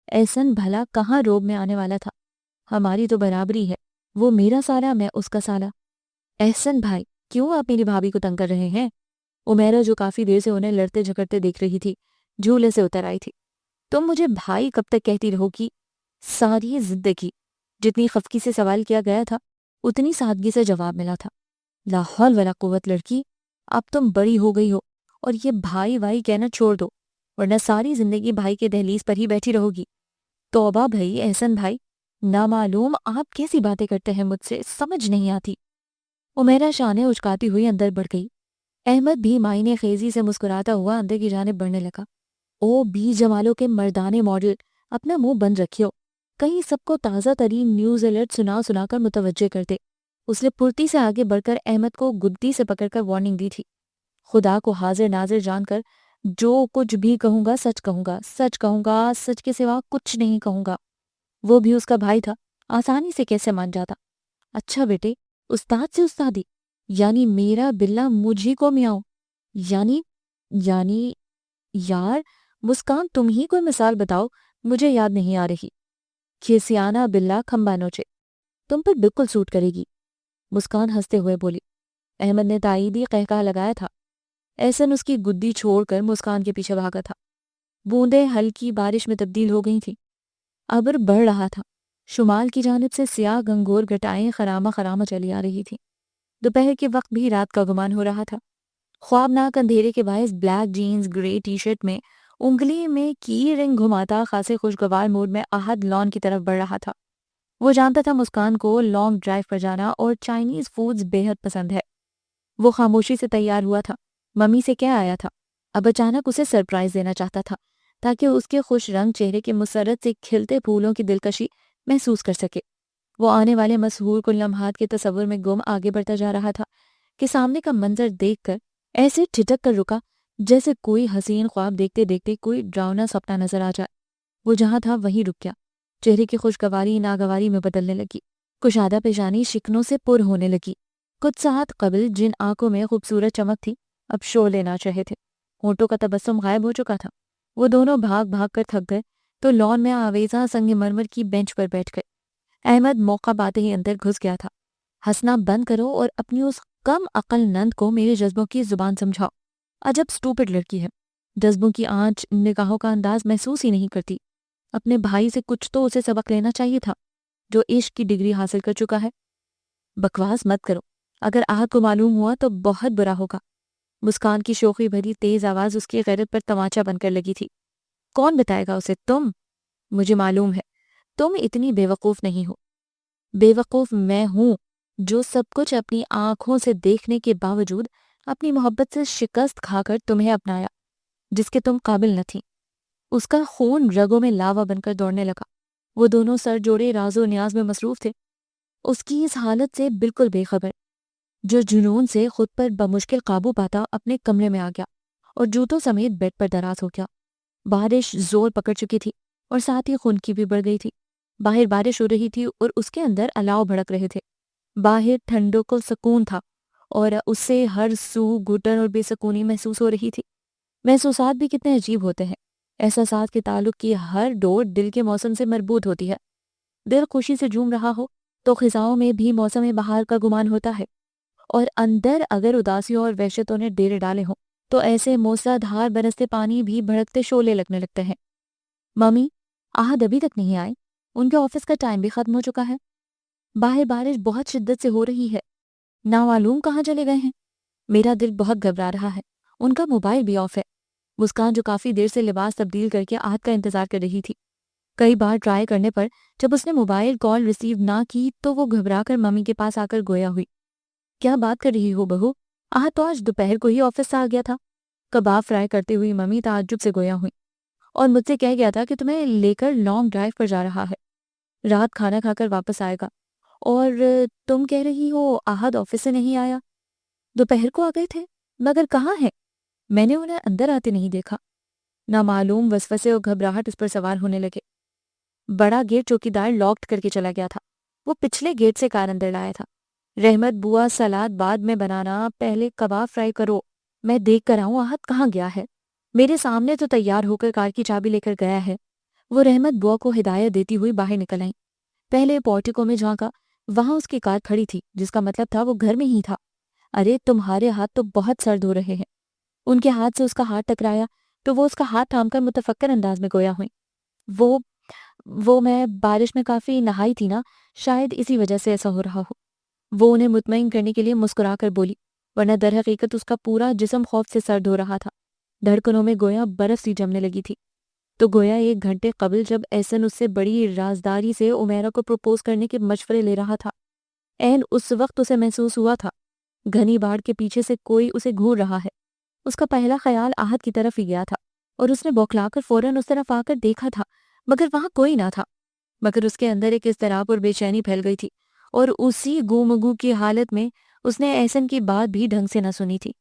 احسن بھلا کہاں روب میں آنے والا تھا، ہماری تو برابری ہے، وہ میرا سالہ میں اس کا سالہ۔ احسن بھائی، کیوں آپ میری بھابھی کو تنگ کر رہے ہیں؟ عمیرہ جو کافی دیر سے انہیں لڑتے جھگڑتے دیکھ رہی تھی جھولے سے اتر آئی تھی۔ تم مجھے بھائی کب تک کہتی رہو گی؟ ساری زندگی۔ جتنی خفگی سے سوال کیا گیا تھا اتنی سادگی سے جواب ملا تھا۔ لا حول ولا قوت لڑکی، اب تم بڑی ہو گئی ہو اور یہ بھائی وائی کہنا چھوڑ دو، ورنہ ساری زندگی بھائی کے دہلیز پر ہی بیٹھی رہو گی۔ توبہ بھائی، احسن بھائی، نامعلوم آپ کیسی باتیں کرتے ہیں مجھ سے سمجھ نہیں آتی۔ عمیرہ شانے اچکاتی ہوئی اندر بڑھ گئی۔ احمد بھی معنی خیزی سے مسکراتا ہوا اندر کی جانب بڑھنے لگا۔ او بی جمالوں کے مردانے ماڈل، اپنا منہ بند رکھیو، کہیں سب کو تازہ ترین نیوز الرٹ سنا سنا کر متوجہ کر دے۔ اس نے پھرتی سے آگے بڑھ کر احمد کو گدی سے پکڑ کر وارننگ دی تھی۔ خدا کو حاضر ناظر جان کر جو کچھ بھی کہوں گا سچ کہوں گا، سچ کہوں گا، سچ کے سوا کچھ نہیں کہوں گا۔ وہ بھی اس کا بھائی تھا، آسانی سے کیسے مان جاتا؟ اچھا بیٹے، استاد سے استادی، یعنی میرا بلا مجھے کو میاؤں، یعنی یار مسکان، تم ہی کوئی مثال بتاؤ، مجھے یاد نہیں آ رہی۔ کھیسیانہ بلا کھمبا نوچے، تم پر بالکل سوٹ کرے گی۔ مسکان ہنستے ہوئے بولی۔ احمد نے تائیدی قہقہ لگایا تھا۔ احسن اس کی گدی چھوڑ کر مسکان کے پیچھے بھاگا تھا۔ بوندیں ہلکی بارش میں تبدیل ہو گئی تھیں۔ ابر بڑھ رہا تھا۔ شمال کی جانب سے سیاہ گنگور گھٹائیں خرامہ خرامہ چلی آ رہی تھیں۔ دوپہر کے وقت بھی رات کا گمان ہو رہا تھا۔ خوابناک اندھیرے کے باعث بلیک جینز گرے ٹی شرٹ میں انگلی میں کی رنگ گھماتا خاصے خوشگوار موڈ میں احد لان کی طرف بڑھ رہا تھا۔ وہ جانتا تھا مسکان کو لانگ ڈرائیو پر جانا اور چائنیز فوڈز بے حد پسند ہے۔ وہ خاموشی سے تیار ہوا تھا۔ ممی سے کیا آیا تھا؟ اب اچانک اسے سرپرائز دینا چاہتا تھا تاکہ اس کے خوش رنگ چہرے کے مسرت سے کھلتے پھولوں کی دلکشی محسوس کر سکے۔ وہ آنے والے مسحور کن لمحات کے تصور میں گم آگے بڑھتا جا رہا تھا کہ سامنے کا منظر دیکھ کر ایسے ٹھٹک کر رکا جیسے کوئی حسین خواب دیکھتے دیکھتے کوئی ڈراؤنا سپنا نظر آ جائے۔ وہ جہاں تھا وہیں رک گیا۔ چہرے کی خوشگواری ناگواری میں بدلنے لگی۔ کشادہ پیشانی شکنوں سے پر ہونے لگی۔ کچھ ساعت قبل جن آنکھوں میں خوبصورت چمک تھی، اب شعلے ناچ رہے تھے۔ ہونٹوں کا تبسم غائب ہو چکا تھا۔ وہ دونوں بھاگ بھاگ کر تھک گئے تو لان میں آویزاں سنگ مرمر کی بینچ پر بیٹھ گئے۔ احمد موقع پاتے ہی اندر گھس گیا تھا۔ ہنسنا بند کرو اور اپنی اس کم عقل نند کو میرے جذبوں کی زبان سمجھاؤ۔ عجب سٹوپڈ لڑکی ہے۔ جذبوں کی آنچ نگاہوں کا انداز محسوس ہی نہیں کرتی۔ اپنے بھائی سے کچھ تو اسے سبق لینا چاہیے تھا، جو عشق کی ڈگری حاصل کر چکا ہے۔ بکواس مت کرو، اگر آہت کو معلوم ہوا تو بہت برا ہوگا۔ مسکان کی شوخی بھری تیز آواز اس کی غیرت پر تماچا بن کر لگی تھی۔ کون بتائے گا اسے؟ تم؟ مجھے معلوم ہے تم اتنی بے وقوف نہیں ہو۔ بے وقوف میں ہوں جو سب کچھ اپنی آنکھوں سے دیکھنے کے باوجود اپنی محبت سے شکست کھا کر تمہیں اپنایا، جس کے تم قابل نہ تھی۔ اس کا خون رگوں میں لاوا بن کر دوڑنے لگا۔ وہ دونوں سر جوڑے راز و نیاز میں مصروف تھے، اس کی اس حالت سے بالکل بے خبر۔ جو جنون سے خود پر بمشکل قابو پاتا اپنے کمرے میں آ گیا اور جوتوں سمیت بیڈ پر دراز ہو گیا۔ بارش زور پکڑ چکی تھی اور ساتھ ہی خنکی بھی بڑھ گئی تھی۔ باہر بارش ہو رہی تھی اور اس کے اندر الاؤ بھڑک رہے تھے۔ باہر ٹھنڈو کو سکون تھا اور اس سے ہر سو گھٹن اور بے سکونی محسوس ہو رہی تھی۔ محسوسات بھی کتنے عجیب ہوتے ہیں۔ احساسات کے تعلق کی ہر ڈور دل کے موسم سے مربوط ہوتی ہے۔ دل خوشی سے جھوم رہا ہو تو خزاؤں میں بھی موسم بہار کا گمان ہوتا ہے، اور اندر اگر اداسیوں اور وحشتوں نے ڈیرے ڈالے ہوں تو ایسے موسلا دھار برستے پانی بھی بھڑکتے شعلے لگنے لگتے ہیں۔ ممی، آہد ابھی تک نہیں آئے؟ ان کے آفس کا ٹائم بھی ختم ہو چکا ہے۔ باہر بارش بہت شدت سے ہو رہی ہے، نامعلوم کہاں چلے گئے ہیں۔ میرا دل بہت گھبرا رہا ہے۔ ان کا موبائل بھی آف ہے۔ مسکان جو کافی دیر سے لباس تبدیل کر کے آہد کا انتظار کر رہی تھی، کئی بار ٹرائی کرنے پر جب اس نے موبائل کال ریسیو نہ کی تو وہ گھبرا کر ممی کے پاس آ کر گویا ہوئی۔ کیا بات کر رہی ہو بہو؟ آہد تو آج دوپہر کو ہی آفس سے آ گیا تھا۔ کباب فرائی کرتے ہوئی ممی تعجب سے گویا ہوئی۔ اور مجھ سے کہہ گیا تھا کہ تمہیں لے کر لانگ ڈرائیو پر جا رہا ہے، رات کھانا کھا کر واپس آئے گا۔ اور تم کہہ رہی ہو آہد آفس سے نہیں آیا؟ دوپہر کو آ گئے تھے، مگر کہاں ہے؟ میں نے انہیں اندر آتے نہیں دیکھا۔ نامعلوم وسوسے اور گھبراہٹ اس پر سوار ہونے لگے۔ بڑا گیٹ چوکیدار لاکڈ کر کے چلا گیا تھا۔ وہ پچھلے گیٹ سے کار اندر لایا تھا۔ رحمت بوا سلاد بعد میں بنانا، پہلے کباب فرائی کرو، میں دیکھ کر آؤں آہد کہاں گیا ہے۔ میرے سامنے تو تیار ہو کر کار کی چابی لے کر گیا ہے۔ وہ رحمت بوا کو ہدایت دیتی ہوئی باہر نکل آئیں۔ پہلے پورٹیکو میں جھانکا، وہاں اس کی کار کھڑی تھی، جس کا مطلب تھا وہ گھر میں ہی تھا۔ ارے تمہارے ہاتھ تو بہت سرد ہو رہے ہیں۔ ان کے ہاتھ سے اس کا ہاتھ ٹکرایا تو وہ اس کا ہاتھ تھام کر متفکر انداز میں گویا ہوئی۔ وہ میں بارش میں کافی نہائی تھی نا، شاید اسی وجہ سے ایسا ہو رہا ہو۔ وہ انہیں مطمئن کرنے کے لیے مسکرا کر بولی، ورنہ در حقیقت اس کا پورا جسم خوف سے سرد ہو رہا تھا۔ دھڑکنوں میں گویا برف سی جمنے لگی تھی۔ تو گویا 1 گھنٹے قبل جب احسن اس سے بڑی رازداری سے عمیرہ کو پروپوز کرنے کے مشورے لے رہا تھا، عین اس وقت اسے محسوس ہوا تھا گھنی باڑ کے پیچھے سے کوئی اسے گھور رہا ہے۔ اس کا پہلا خیال آہد کی طرف ہی گیا تھا اور اس نے بوکھلا کر فوراً اس طرف آ کر دیکھا تھا، مگر وہاں کوئی نہ تھا۔ مگر اس کے اندر ایک اضطراب اور بے چینی پھیل گئی تھی، اور اسی گو کی حالت میں اس نے احسن کی بات بھی ڈھنگ سے نہ سنی تھی۔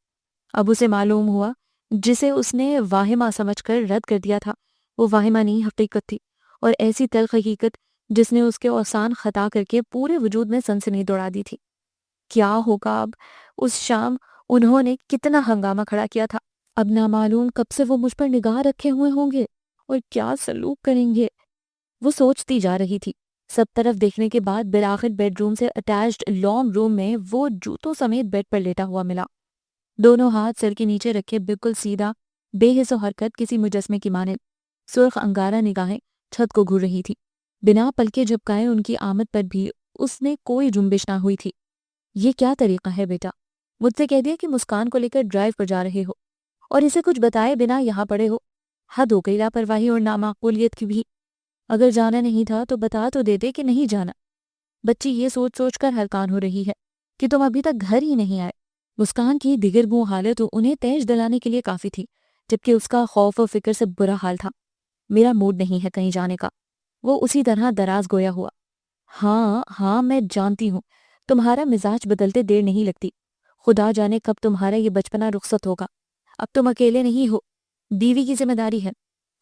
اب اسے معلوم ہوا جسے اس نے واہمہ سمجھ کر رد کر دیا تھا، وہ واہمہ نہیں حقیقت تھی، اور ایسی تلخ حقیقت جس نے اس کے اوسان خطا کر کے پورے وجود میں سنسنی دوڑا دی تھی۔ کیا ہوگا اب؟ اس شام انہوں نے کتنا ہنگامہ کھڑا کیا تھا، اب نامعلوم کب سے وہ مجھ پر نگاہ رکھے ہوئے ہوں گے اور کیا سلوک کریں گے۔ وہ سوچتی جا رہی تھی۔ سب طرف دیکھنے کے بعد بالآخر بیڈ روم سے اٹیچڈ لانگ روم میں وہ جوتوں سمیت بیڈ پر لیٹا ہوا ملا، دونوں ہاتھ سر کے نیچے رکھے، بالکل سیدھا، بے حس و حرکت، کسی مجسمے کی مانند۔ سرخ انگارہ نگاہیں چھت کو گھور رہی تھی۔ بنا پلکے جھپکائے ان کی آمد پر بھی اس نے کوئی جنبش نہ ہوئی تھی۔ یہ کیا طریقہ ہے بیٹا؟ مجھ سے کہہ دیا کہ مسکان کو لے کر ڈرائیو پر جا رہے ہو اور اسے کچھ بتائے بنا یہاں پڑے ہو۔ حد ہو گئی لاپرواہی اور نامعقولیت کی بھی۔ اگر جانا نہیں تھا تو بتا تو دیتے کہ نہیں جانا۔ بچی یہ سوچ سوچ کر حیران ہو رہی ہے کہ تم ابھی تک گھر ہی نہیں آئے۔ مسکان کی دگرگوں حالت انہیں تیش دلانے کے لیے کافی تھی، جبکہ اس کا خوف و فکر سے برا حال تھا۔ میرا موڈ نہیں ہے کہیں جانے کا، وہ اسی طرح دراز گویا ہوا۔ ہاں میں جانتی ہوں، تمہارا مزاج بدلتے دیر نہیں لگتی، خدا جانے کب تمہارا یہ بچپنا رخصت ہوگا۔ اب تم اکیلے نہیں ہو، بیوی کی ذمہ داری ہے،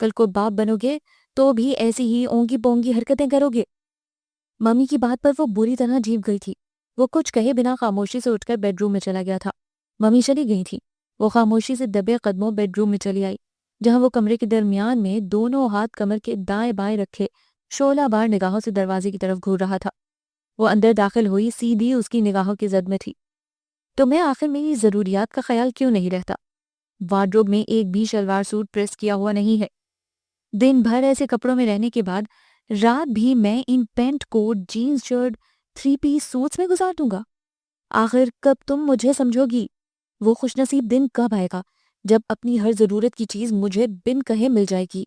کل کو باپ بنو گے تو بھی ایسی ہی اونگی پونگی حرکتیں کرو گے۔ ممی کی بات پر وہ بری طرح جھیپ گئی تھی۔ وہ کچھ کہے بنا خاموشی سے اٹھ کر بیڈ روم میں چلا گیا تھا۔ ممی چلی گئی تھی۔ وہ خاموشی سے دبے قدموں بیڈ روم میں چلی آئی، جہاں وہ کمرے کے درمیان میں دونوں ہاتھ کمر کے دائیں بائیں رکھے شعلہ بار نگاہوں سے دروازے کی طرف گھور رہا تھا۔ وہ اندر داخل ہوئی، سیدھی اس کی نگاہوں کی زد میں تھی۔ تمہیں آخر میری ضروریات کا خیال کیوں نہیں رہتا؟ وارڈروب میں ایک بھی شلوار سوٹ پریس کیا ہوا نہیں ہے۔ دن بھر ایسے کپڑوں میں رہنے کے بعد رات بھی میں ان پینٹ کوٹ، جینز شرٹ، 3 پیس سوٹس میں گزار دوں گا۔ آخر کب تم مجھے سمجھو گی؟ وہ خوش نصیب دن کب آئے گا جب اپنی ہر ضرورت کی چیز مجھے بن کہے مل جائے گی؟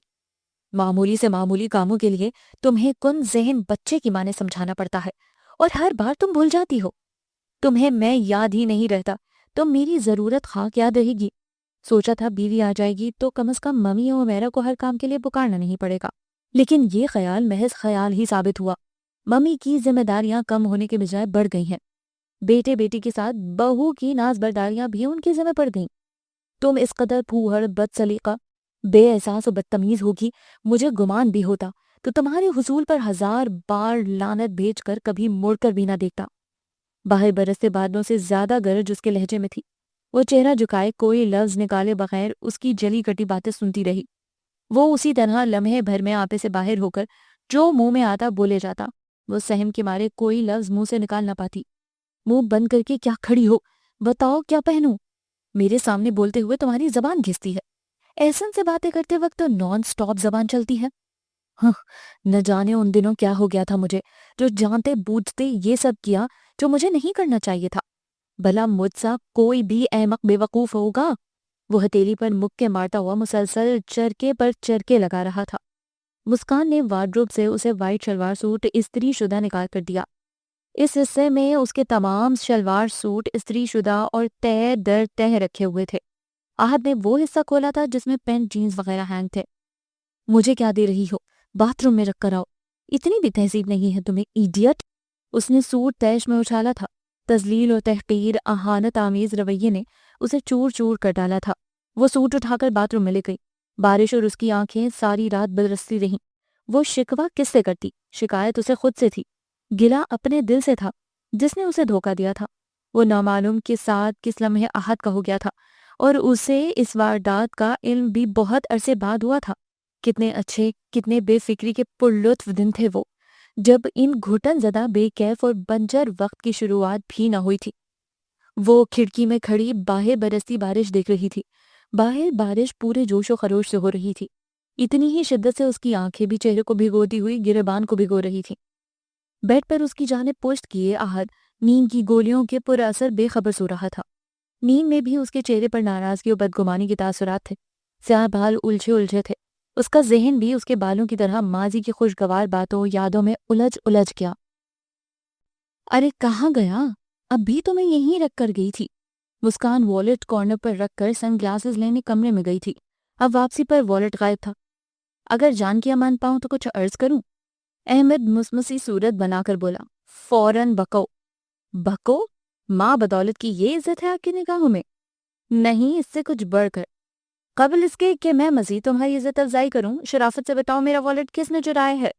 معمولی سے معمولی کاموں کے لیے تمہیں کن ذہن بچے کی مانے سمجھانا پڑتا ہے، اور ہر بار تم بھول جاتی ہو۔ تمہیں میں یاد ہی نہیں رہتا تو میری ضرورت خاک یاد رہے گی۔ سوچا تھا بیوی آ جائے گی تو کم از کم ممی اور میرا کو ہر کام کے لیے پکارنا نہیں پڑے گا، لیکن یہ خیال محض خیال ہی ثابت ہوا۔ ممی کی ذمہ داریاں کم ہونے کے بجائے بڑھ گئی ہیں۔ بیٹے بیٹی کے ساتھ بہو کی ناز برداریاں بھی ان کی ذمہ پڑ گئیں۔ تم اس قدر پھوہڑ، بد سلیقہ، بے احساس و بدتمیز ہوگی مجھے گمان بھی ہوتا تو تمہارے حصول پر 1000 بار لعنت بھیج کر کبھی مڑ کر بھی نہ دیکھتا۔ باہر برستے بادلوں سے زیادہ گرج اس کے لہجے میں تھی۔ وہ چہرہ جھکائے کوئی لفظ نکالے بغیر اس کی جلی کٹی باتیں سنتی رہی۔ وہ اسی طرح لمحے بھر میں آپے سے باہر ہو کر جو منہ میں آتا بولے جاتا۔ وہ سہم کے مارے کوئی لفظ منہ سے نکال نہ پاتی۔ منہ بند کر کے کیا کھڑی ہو؟ بتاؤ کیا پہنوں؟ میرے سامنے بولتے ہوئے تمہاری زبان گھستی ہے۔ احسن سے باتیں کرتے وقت تو نان سٹاپ زبان چلتی ہے۔ ہاں، نہ جانے ان دنوں کیا ہو گیا تھا مجھے، جو جانتے بوجھتے یہ سب کیا جو مجھے نہیں کرنا چاہیے تھا۔ بھلا مجھ سا کوئی بھی احمق بے وقوف ہوگا؟ وہ ہتھیلی پر مکے مارتا ہوا مسلسل چرکے پر چرکے لگا رہا تھا۔ مسکان نے وارڈروب سے اسے وائٹ شلوار سوٹ استری شدہ نکال کر دیا۔ اس حصے میں اس کے تمام شلوار سوٹ استری شدہ اور تہ در تہ رکھے ہوئے تھے۔ آہد نے وہ حصہ کھولا تھا جس میں پینٹ جینز وغیرہ ہینگ تھے۔ مجھے کیا دے رہی ہو؟ باتھ روم میں رکھ کر آؤ۔ اتنی بھی تہذیب نہیں ہے تمہیں، ایڈیٹ۔ اس نے سوٹ تیش میں اچھالا تھا۔ تذلیل اور تحقیر اہانت آمیز رویے نے اسے چور چور کر ڈالا تھا۔ وہ سوٹ اٹھا کر باتھ روم میں لے گئی۔ بارش اور اس کی آنکھیں ساری رات برستی رہیں۔ وہ شکوہ کس سے کرتی؟ شکایت اسے خود سے تھی۔ گلہ اپنے دل سے تھا جس نے اسے دھوکہ دیا تھا۔ وہ نامعلوم کے ساتھ کس لمحے آہد کا ہو گیا تھا، اور اسے اس واردات کا علم بھی بہت عرصے بعد ہوا تھا۔ کتنے اچھے، کتنے بے فکری کے پرلطف دن تھے وہ، جب ان گھٹن زدہ بے کیف اور بنجر وقت کی شروعات بھی نہ ہوئی تھی۔ وہ کھڑکی میں کھڑی باہر برستی بارش دیکھ رہی تھی۔ باہر بارش پورے جوش و خروش سے ہو رہی تھی۔ اتنی ہی شدت سے اس کی آنکھیں بھی چہرے کو بھگوتی ہوئی گریبان کو بھگو رہی تھیں۔ بیڈ پر اس کی جانب پشت کیے آہد نیند کی گولیوں کے پر اثر بے خبر سو رہا تھا۔ نیند میں بھی اس کے چہرے پر ناراضگی اور بدگمانی کے تاثرات تھے۔ سیاہ بال الجھے الجھے تھے۔ اس کا ذہن بھی اس کے بالوں کی طرح ماضی کی خوشگوار باتوں یادوں میں الجھ الجھ گیا۔ ارے کہاں گیا؟ اب بھی تو میں یہیں رکھ کر گئی تھی۔ مسکان والیٹ کارنر پر رکھ کر سن گلاسز لینے کمرے میں گئی تھی۔ اب واپسی پر والیٹ غائب تھا۔ اگر جان کیا مان پاؤں تو کچھ عرض کروں؟ احمد مسمسی صورت بنا کر بولا۔ فوراً بکو۔ بکو؟ ماں بدولت کی یہ عزت ہے آپ کی نگاہوں میں؟ نہیں، اس سے کچھ بڑھ کر۔ قبل اس کے کہ میں مزید تمہاری عزت افزائی کروں، شرافت سے بتاؤ میرا والیٹ کس نے چرایا ہے؟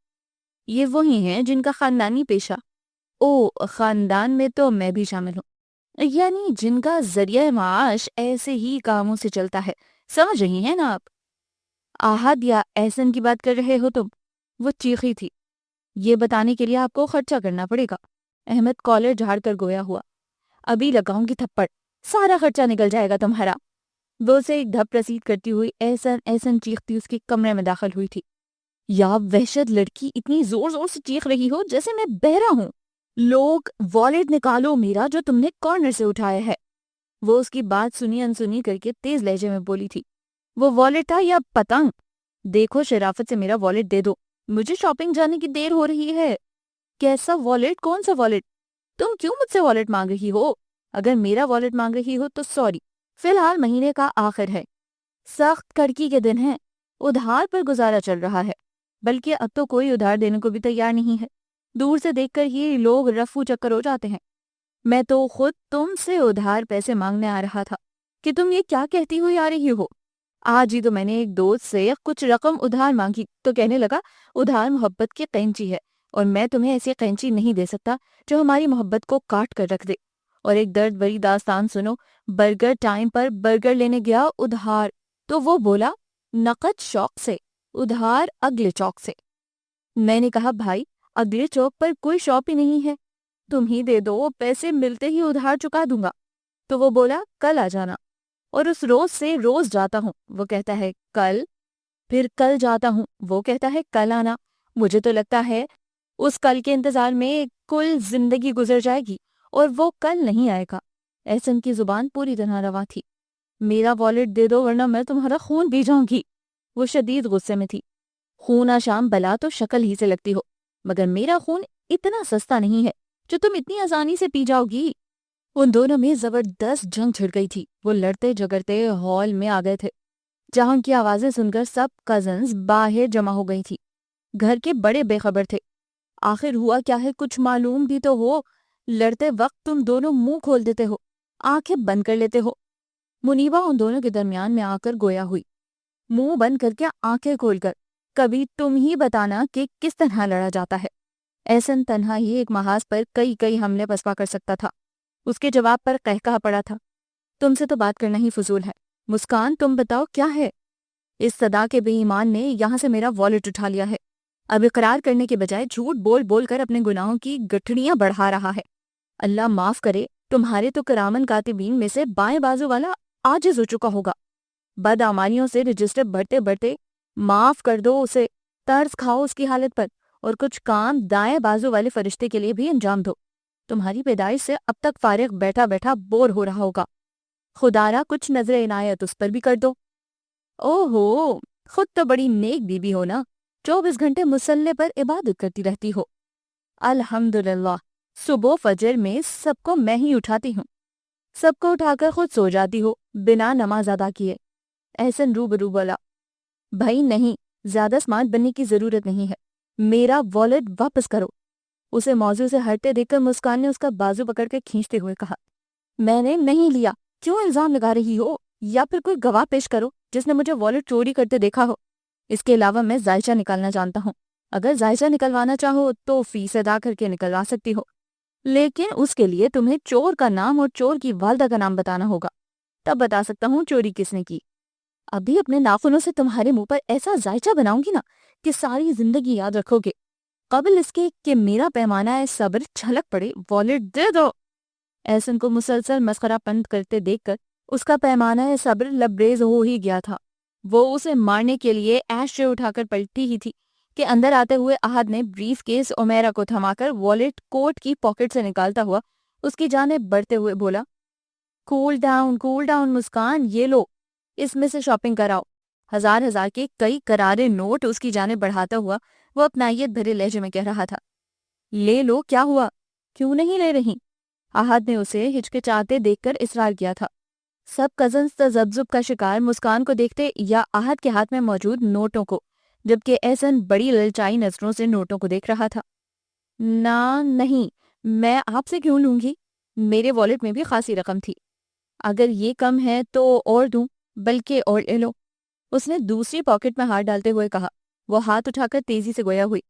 یہ وہی ہیں جن کا خاندانی پیشہ۔ او، خاندان میں تو میں بھی شامل ہوں، یعنی جن کا ذریعہ معاش ایسے ہی کاموں سے چلتا ہے، سمجھ رہی ہیں نا آپ؟ آہد یا احسن کی بات کر رہے ہو تم؟ وہ چیخی تھی۔ یہ بتانے کے لیے آپ کو خرچہ کرنا پڑے گا۔ احمد کالر جھاڑ کر گویا ہوا۔ ابھی لگاؤں گی تھپڑ، سارا خرچہ نکل جائے گا تمہارا۔ وہ اسے ایک دھپ رسید کرتی ہوئی احسن احسن چیختی اس کے کمرے میں داخل ہوئی تھی۔ یا وحشت لڑکی، اتنی زور زور سے چیخ رہی ہو جیسے میں بہرا ہوں۔ لوگ، والیٹ نکالو میرا جو تم نے کارنر سے اٹھایا ہے۔ وہ اس کی بات سنی انسنی کر کے تیز لہجے میں بولی تھی۔ وہ والیٹ تھا یا پتنگ؟ دیکھو شرافت سے میرا والیٹ دے دو، مجھے شاپنگ جانے کی دیر ہو رہی ہے۔ کیسا والیٹ؟ کون سا والیٹ؟ تم کیوں مجھ سے والیٹ مانگ رہی ہو؟ اگر میرا والیٹ مانگ رہی ہو تو سوری، فی الحال مہینے کا آخر ہے، سخت کڑکی کے دن ہیں، ادھار پر گزارا چل رہا ہے، بلکہ اب تو کوئی ادھار دینے کو بھی تیار نہیں ہے۔ دور سے دیکھ کر ہی لوگ رفو چکر ہو جاتے ہیں۔ میں تو خود تم سے ادھار پیسے مانگنے آ رہا تھا۔ کہ تم یہ کیا کہتی ہوئی آ رہی ہو؟ آج ہی تو میں نے ایک دوست سے کچھ رقم ادھار مانگی تو کہنے لگا ادھار محبت کی قینچی ہے، اور میں تمہیں ایسی قینچی نہیں دے سکتا جو ہماری محبت کو کاٹ کر رکھ دے۔ اور ایک درد بری داستان سنو، برگر ٹائم پر برگر لینے گیا ادھار، تو وہ بولا نقد شوق سے، ادھار اگلے چوک سے۔ میں نے کہا بھائی اگلے چوک پر کوئی شاپ ہی نہیں ہے، تم ہی دے دو، پیسے ملتے ہی ادھار چکا دوں گا۔ تو وہ بولا کل آ جانا، اور اس روز سے روز جاتا ہوں، وہ کہتا ہے کل، پھر کل جاتا ہوں، وہ کہتا ہے کل آنا۔ مجھے تو لگتا ہے اس کل کے انتظار میں کل زندگی گزر جائے گی اور وہ کل نہیں آئے گا۔ احسن کی زبان پوری طرح رواں تھی۔ میرا والیٹ دے دو ورنہ میں تمہارا خون پی جاؤں گی۔ وہ شدید غصے میں تھی۔ خون آشام بلا تو شکل ہی سے لگتی ہو، مگر میرا خون اتنا سستا نہیں ہے جو تم اتنی آسانی سے پی جاؤ گی۔ ان دونوں میں زبردست جنگ چھڑ گئی تھی۔ وہ لڑتے جھگڑتے ہال میں آ گئے تھے، جہاں کی آوازیں سن کر سب کزنز باہر جمع ہو گئی تھی۔ گھر کے بڑے بے خبر تھے۔ آخر ہوا کیا ہے کچھ معلوم بھی تو ہو۔ لڑتے وقت تم دونوں منہ کھول دیتے ہو، آنکھیں بند کر لیتے ہو۔ منیبا ان دونوں کے درمیان میں آ کر گویا ہوئی، منہ بند کر کے آنکھیں کھول کر، کبھی تم ہی بتانا کہ کس طرح لڑا جاتا ہے۔ احسن تنہا ہی ایک محاذ پر کئی حملے پسپا کر سکتا تھا۔ اس کے جواب پر قہقہا پڑا تھا، تم سے تو بات کرنا ہی فضول ہے۔ مسکان تم بتاؤ کیا ہے؟ اس صدا کے بے ایمان نے یہاں سے میرا والیٹ اٹھا لیا ہے، اب اقرار کرنے کے بجائے جھوٹ بول بول کر اپنے گناہوں کی گٹھڑیاں بڑھا رہا ہے۔ اللہ معاف کرے، تمہارے تو کرامن کاتبین میں سے بائیں بازو والا عاجز ہو چکا ہوگا۔ بدعمالیوں سے رجسٹر بڑھتے بڑھتے معاف کر دو اسے، ترس کھاؤ اس کی حالت پر، اور کچھ کام دائیں بازو والے فرشتے کے لیے بھی انجام دو۔ تمہاری پیدائش سے اب تک فارغ بیٹھا بیٹھا بور ہو رہا ہوگا، خدا را کچھ نظر عنایت اس پر بھی کر دو۔ او ہو، خود تو بڑی نیک بیوی ہو نا، 24 گھنٹے مصلے پر عبادت کرتی رہتی ہو۔ الحمدللہ، صبح فجر میں سب کو میں ہی اٹھاتی ہوں، سب کو اٹھا کر خود سو جاتی ہو بنا نماز ادا کیے۔ احسن روبرو بولا، بھائی نہیں، زیادہ سمارٹ بننے کی ضرورت نہیں ہے، میرا والیٹ واپس کرو۔ اسے موضوع سے ہٹتے دیکھ کر مسکان نے اس کا بازو پکڑ کے کھینچتے ہوئے کہا، میں نے نہیں لیا، کیوں الزام لگا رہی ہو؟ یا پھر کوئی گواہ پیش کرو جس نے مجھے والیٹ چوری کرتے دیکھا ہو۔ اس کے علاوہ میں ذائچہ نکالنا جانتا ہوں، اگر ذائچہ نکلوانا چاہو تو فیس ادا کر کے نکلوا سکتی ہو، لیکن اس کے لیے تمہیں چور کا نام اور چور کی والدہ کا نام بتانا ہوگا، تب بتا سکتا ہوں چوری کس نے کی۔ ابھی اپنے ناخنوں سے تمہارے منہ پر ایسا ذائچہ بناؤں گی نا کہ ساری زندگی یاد رکھو گے، قبل اس کے کہ میرا پیمانہ صبر چھلک پڑے۔ والیٹ دے دو۔ احسن کو مسلسل مسخرہ پند کرتے دیکھ کر اس کا پیمانہ صبر لبریز ہو ہی گیا تھا۔ وہ اسے مارنے کے لیے ایش سے اٹھا کر پلٹی ہی تھی کہ اندر آتے ہوئے احد نے بریف کیس امیرا کو تھما کر والیٹ کوٹ کی پاکٹ سے نکالتا ہوا اس کی جانب بڑھتے ہوئے بولا، کول ڈاؤن مسکان، یہ لو، اس میں سے شاپنگ کراؤ۔ ہزار کے کئی کرارے نوٹ اس کی جانب بڑھاتا ہوا وہ اپنائیت بھرے لہجے میں کہہ رہا تھا، لے لو، کیا ہوا، کیوں نہیں لے رہی؟ احد نے اسے ہچکچاتے دیکھ کر اصرار کیا تھا۔ سب کزنز تذبذب کا شکار مسکان کو دیکھتے یا احد کے ہاتھ میں موجود نوٹوں کو، جبکہ احسن بڑی للچائی نظروں سے نوٹوں کو دیکھ رہا تھا۔ نہیں، میں آپ سے کیوں لوں گی؟ میرے والیٹ میں بھی خاصی رقم تھی، اگر یہ کم ہے تو اور دوں، بلکہ اور لے لو۔ اس نے دوسری پاکٹ میں ہاتھ ڈالتے ہوئے کہا۔ وہ ہاتھ اٹھا کر تیزی سے گویا ہوئی،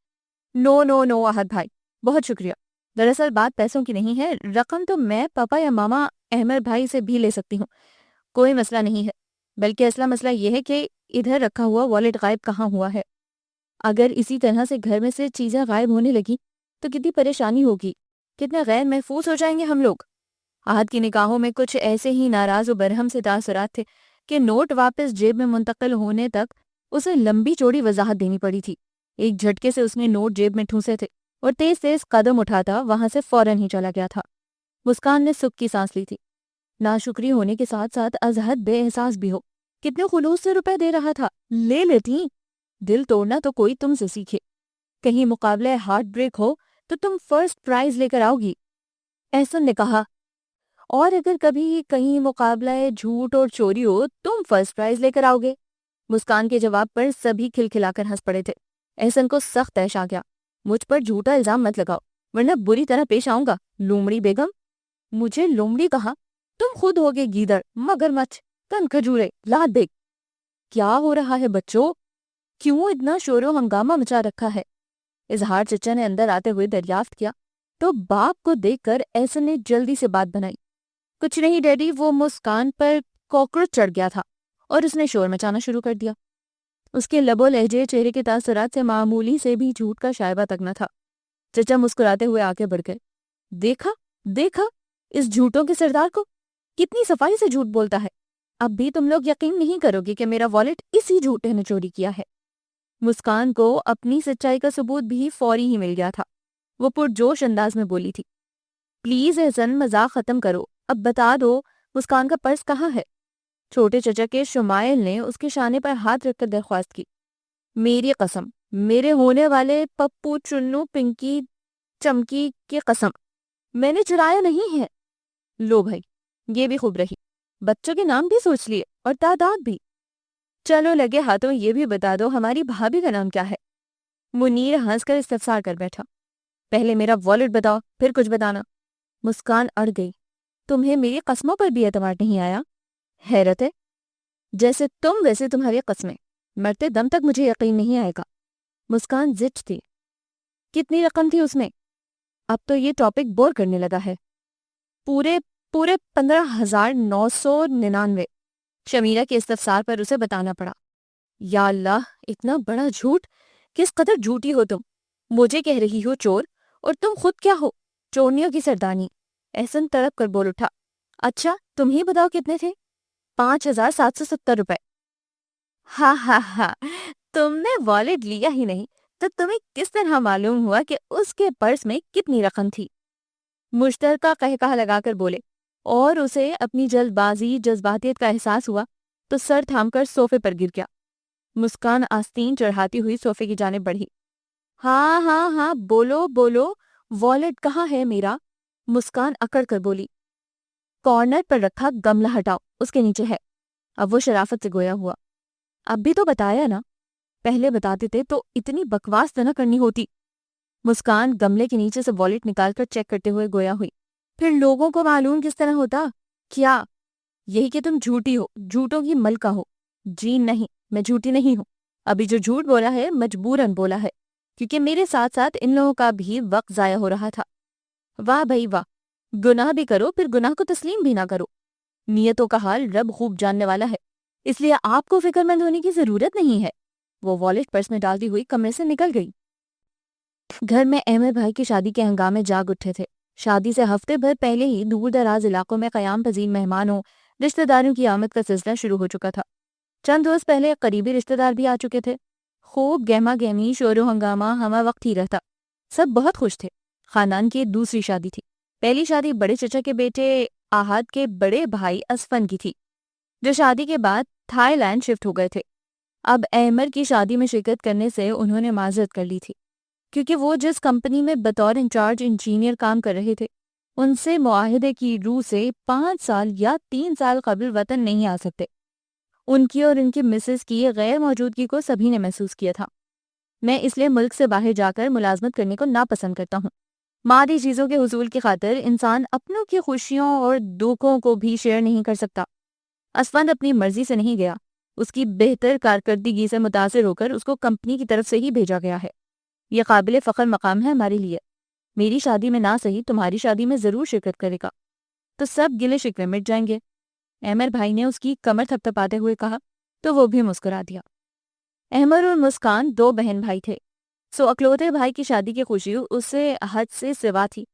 نو احد بھائی، بہت شکریہ، دراصل بات پیسوں کی نہیں ہے، رقم تو میں پاپا یا ماما احمد بھائی سے بھی لے سکتی ہوں، کوئی مسئلہ نہیں ہے، بلکہ اصلا مسئلہ یہ ہے کہ ادھر رکھا ہوا والیٹ غائب کہاں ہوا ہے۔ اگر اسی طرح سے گھر میں سے چیزیں غائب ہونے لگی تو کتنی پریشانی ہوگی، کتنے غیر محفوظ ہو جائیں گے ہم لوگ۔ احد کی نگاہوں میں کچھ ایسے ہی ناراض و برہم سے تاثرات تھے کہ نوٹ واپس جیب میں منتقل ہونے تک اسے لمبی چوڑی وضاحت دینی پڑی تھی۔ ایک جھٹکے سے اس نے نوٹ جیب میں ٹھونسے تھے اور تیز تیز قدم اٹھاتا وہاں سے فوراً ہی چلا گیا تھا۔ مسکان نے سکھ کی سانس لی تھی۔ ناشکری ہونے کے ساتھ ساتھ از حد بے احساس بھی ہو، کتنے خلوص سے روپے دے رہا تھا، لے لیتی۔ دل توڑنا تو کوئی تم سے سیکھے، کہیں مقابلہ ہارٹ بریک ہو تو تم فرسٹ پرائز لے کر آؤ گی، احسن نے کہا، اور اگر کبھی کہیں مقابلہ جھوٹ اور چوری ہو تم فرسٹ پرائز لے کر آؤ گے۔ مسکان کے جواب پر سبھی کھلکھلا کر ہنس پڑے تھے۔ احسن کو سخت طیش آ گیا، مجھ پر جھوٹا الزام مت لگاؤ ورنہ بری طرح پیش آؤں گا، لومڑی بیگم۔ مجھے لومڑی کہا؟ تم خود ہوگے گیدڑ، مگر مچھ، کن کھجورے، لات دیکھ۔ کیا ہو رہا ہے بچوں؟ کیوں اتنا شور و ہنگامہ مچا رکھا ہے؟ اظہار چچا نے اندر آتے ہوئے دریافت کیا تو باپ کو دیکھ کر احسن نے جلدی سے بات بنائی۔ کچھ نہیں ڈیڈی، وہ مسکان پر کاکروچ چڑھ گیا تھا اور اس نے شور مچانا شروع کر دیا۔ اس کے لب و لہجے، چہرے کے تاثرات سے معمولی سے بھی جھوٹ کا شائبہ تک نہ تھا۔ چچا مسکراتے ہوئے آگے بڑھ گئے۔ دیکھا دیکھا اس جھوٹوں کے سردار کو، کتنی صفائی سے جھوٹ بولتا ہے۔ اب بھی تم لوگ یقین نہیں کرو گے کہ میرا والیٹ اسی جھوٹے نے چوری کیا ہے۔ مسکان کو اپنی سچائی کا ثبوت بھی فوری ہی مل گیا تھا۔ وہ پرجوش انداز میں بولی تھی، پلیز احسن، مذاق ختم کرو، اب بتا دو مسکان کا پرس کہاں ہے؟ چھوٹے چچا کے شمائل نے اس کے شانے پر ہاتھ رکھ کر درخواست کی۔ میری قسم، میرے ہونے والے پپو چنو پنکی چمکی کی قسم، میں نے چرایا نہیں ہے۔ لو بھائی، یہ بھی خوب رہی، بچوں کے نام بھی سوچ لیے اور تعداد بھی۔ چلو لگے ہاتھوں یہ بھی بتا دو ہماری بھابھی کا نام کیا ہے؟ منیر ہنس کر استفسار کر بیٹھا۔ پہلے میرا والیٹ بتاؤ، پھر کچھ بتانا۔ مسکان اڑ گئی۔ تمہیں میری قسموں پر بھی اعتبار نہیں آیا؟ حیرت ہے، جیسے تم ویسے تمہاری قسمیں، مرتے دم تک مجھے یقین نہیں آئے گا۔ مسکان زٹ تھی۔ کتنی رقم تھی اس میں؟ اب تو یہ ٹاپک بور کرنے لگا ہے۔ پورے 15,999۔ شمیرہ کے استفسار پر اسے بتانا پڑا۔ یا اللہ، اتنا بڑا جھوٹ! کس قدر جھوٹی ہو تم! مجھے کہہ رہی ہو چور، اور تم خود کیا ہو؟ چورنیوں کی سردانی۔ احسن تڑپ کر بول اٹھا۔ اچھا تم ہی بتاؤ کتنے تھے؟ 5,770 روپے۔ ہاں ہاں ہاں، تم نے والیٹ لیا ہی نہیں تو تمہیں کس طرح معلوم ہوا کہ اس کے پرس میں کتنی رقم تھی؟ مشترکہ قہقہہ لگا کر بولے، اور اسے اپنی جلد بازی جذباتیت کا احساس ہوا تو سر تھام کر صوفے پر گر گیا۔ مسکان آستین چڑھاتی ہوئی صوفے کی جانب بڑھی۔ ہاں ہاں ہاں، بولو بولو، والیٹ کہاں ہے میرا؟ مسکان اکڑ کر بولی۔ کارنر پر رکھا گملہ ہٹاؤ، اس کے نیچے ہے۔ اب وہ شرافت سے گویا ہوا۔ اب بھی تو بتایا نا، پہلے بتاتے تھے تو اتنی بکواس نہ کرنی ہوتی۔ مسکان گملے کے نیچے سے والیٹ نکال کر چیک کرتے ہوئے گویا ہوئی۔ پھر لوگوں کو معلوم کس طرح ہوتا؟ کیا یہی کہ تم جھوٹی ہو، جھوٹوں کی ملکہ ہو؟ جی نہیں، میں جھوٹی نہیں ہوں۔ ابھی جو جھوٹ بولا ہے مجبوراً بولا ہے، کیونکہ میرے ساتھ ساتھ ان لوگوں کا بھی وقت ضائع ہو رہا تھا۔ واہ بھائی واہ، گناہ بھی کرو پھر گناہ کو تسلیم بھی نہ کرو۔ نیتوں کا حال رب خوب جاننے والا ہے، اس لیے آپ کو فکر مند ہونے کی ضرورت نہیں ہے۔ وہ والیٹ پرس میں ڈالتی ہوئی کمرے سے نکل گئی۔ گھر میں احمد بھائی کی شادی کے ہنگامے جاگ اٹھے تھے۔ شادی سے ہفتے بھر پہلے ہی دور دراز علاقوں میں قیام پذیر مہمانوں، رشتہ داروں کی آمد کا سلسلہ شروع ہو چکا تھا۔ چند روز پہلے قریبی رشتہ دار بھی آ چکے تھے۔ خوب گہما گہمی، شور و ہنگامہ ہمہ وقت ہی رہتا۔ سب بہت خوش تھے۔ خاندان کی دوسری شادی تھی۔ پہلی شادی بڑے چچا کے بیٹے آہاد کے بڑے بھائی اسفن کی تھی، جو شادی کے بعد تھائی لینڈ شفٹ ہو گئے تھے۔ اب احمد کی شادی میں شرکت کرنے سے انہوں نے معذرت کر لی تھی، کیونکہ وہ جس کمپنی میں بطور انچارج انجینئر کام کر رہے تھے، ان سے معاہدے کی روح سے 5 سال یا 3 سال قبل وطن نہیں آ سکتے۔ ان کی اور ان کی مسز کی غیر موجودگی کو سبھی نے محسوس کیا تھا۔ میں اس لیے ملک سے باہر جا کر ملازمت کرنے کو ناپسند کرتا ہوں۔ مادی چیزوں کے حصول کی خاطر انسان اپنوں کی خوشیوں اور دکھوں کو بھی شیئر نہیں کر سکتا۔ اسفند اپنی مرضی سے نہیں گیا، اس کی بہتر کارکردگی سے متاثر ہو کر اس کو کمپنی کی طرف سے ہی بھیجا گیا ہے۔ یہ قابل فخر مقام ہے ہمارے لیے۔ میری شادی میں نہ صحیح تمہاری شادی میں ضرور شرکت کرے گا، تو سب گلے شکوے مٹ جائیں گے۔ احمد بھائی نے اس کی کمر تھپتھپاتے ہوئے کہا تو وہ بھی مسکرا دیا۔ احمد اور مسکان 2 بہن بھائی تھے، سو اکلوتے بھائی کی شادی کی خوشی اس سے حد سے سوا تھی۔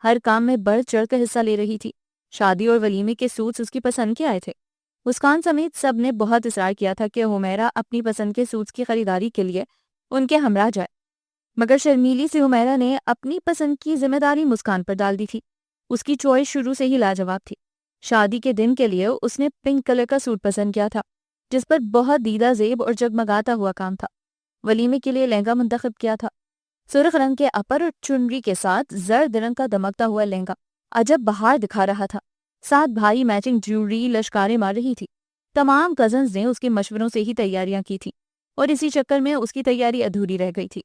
ہر کام میں بڑھ چڑھ کر حصہ لے رہی تھی۔ شادی اور ولیمے کے سوٹس اس کی پسند کے آئے تھے۔ مسکان سمیت سب نے بہت اصرار کیا تھا کہ حمیرہ اپنی پسند کے سوٹس کی خریداری کے لیے ان کے ہمراہ جائے، مگر شرمیلی سی حمیرہ نے اپنی پسند کی ذمہ داری مسکان پر ڈال دی تھی۔ اس کی چوائس شروع سے ہی لاجواب تھی۔ شادی کے دن کے لیے اس نے پنک کلر کا سوٹ پسند کیا تھا، جس پر بہت دیدہ زیب اور جگمگاتا ہوا کام تھا۔ ولیمے کے لیے لہنگا منتخب کیا تھا، سرخ رنگ کے اپر اور چنری کے ساتھ زرد رنگ کا دمکتا ہوا لہنگا عجب بہار دکھا رہا تھا۔ 7 بھائی میچنگ جیولری لشکاریں مار رہی تھی۔ تمام کزنز نے اس کے مشوروں سے ہی تیاریاں کی تھی، اور اسی چکر میں اس کی تیاری ادھوری رہ گئی تھی۔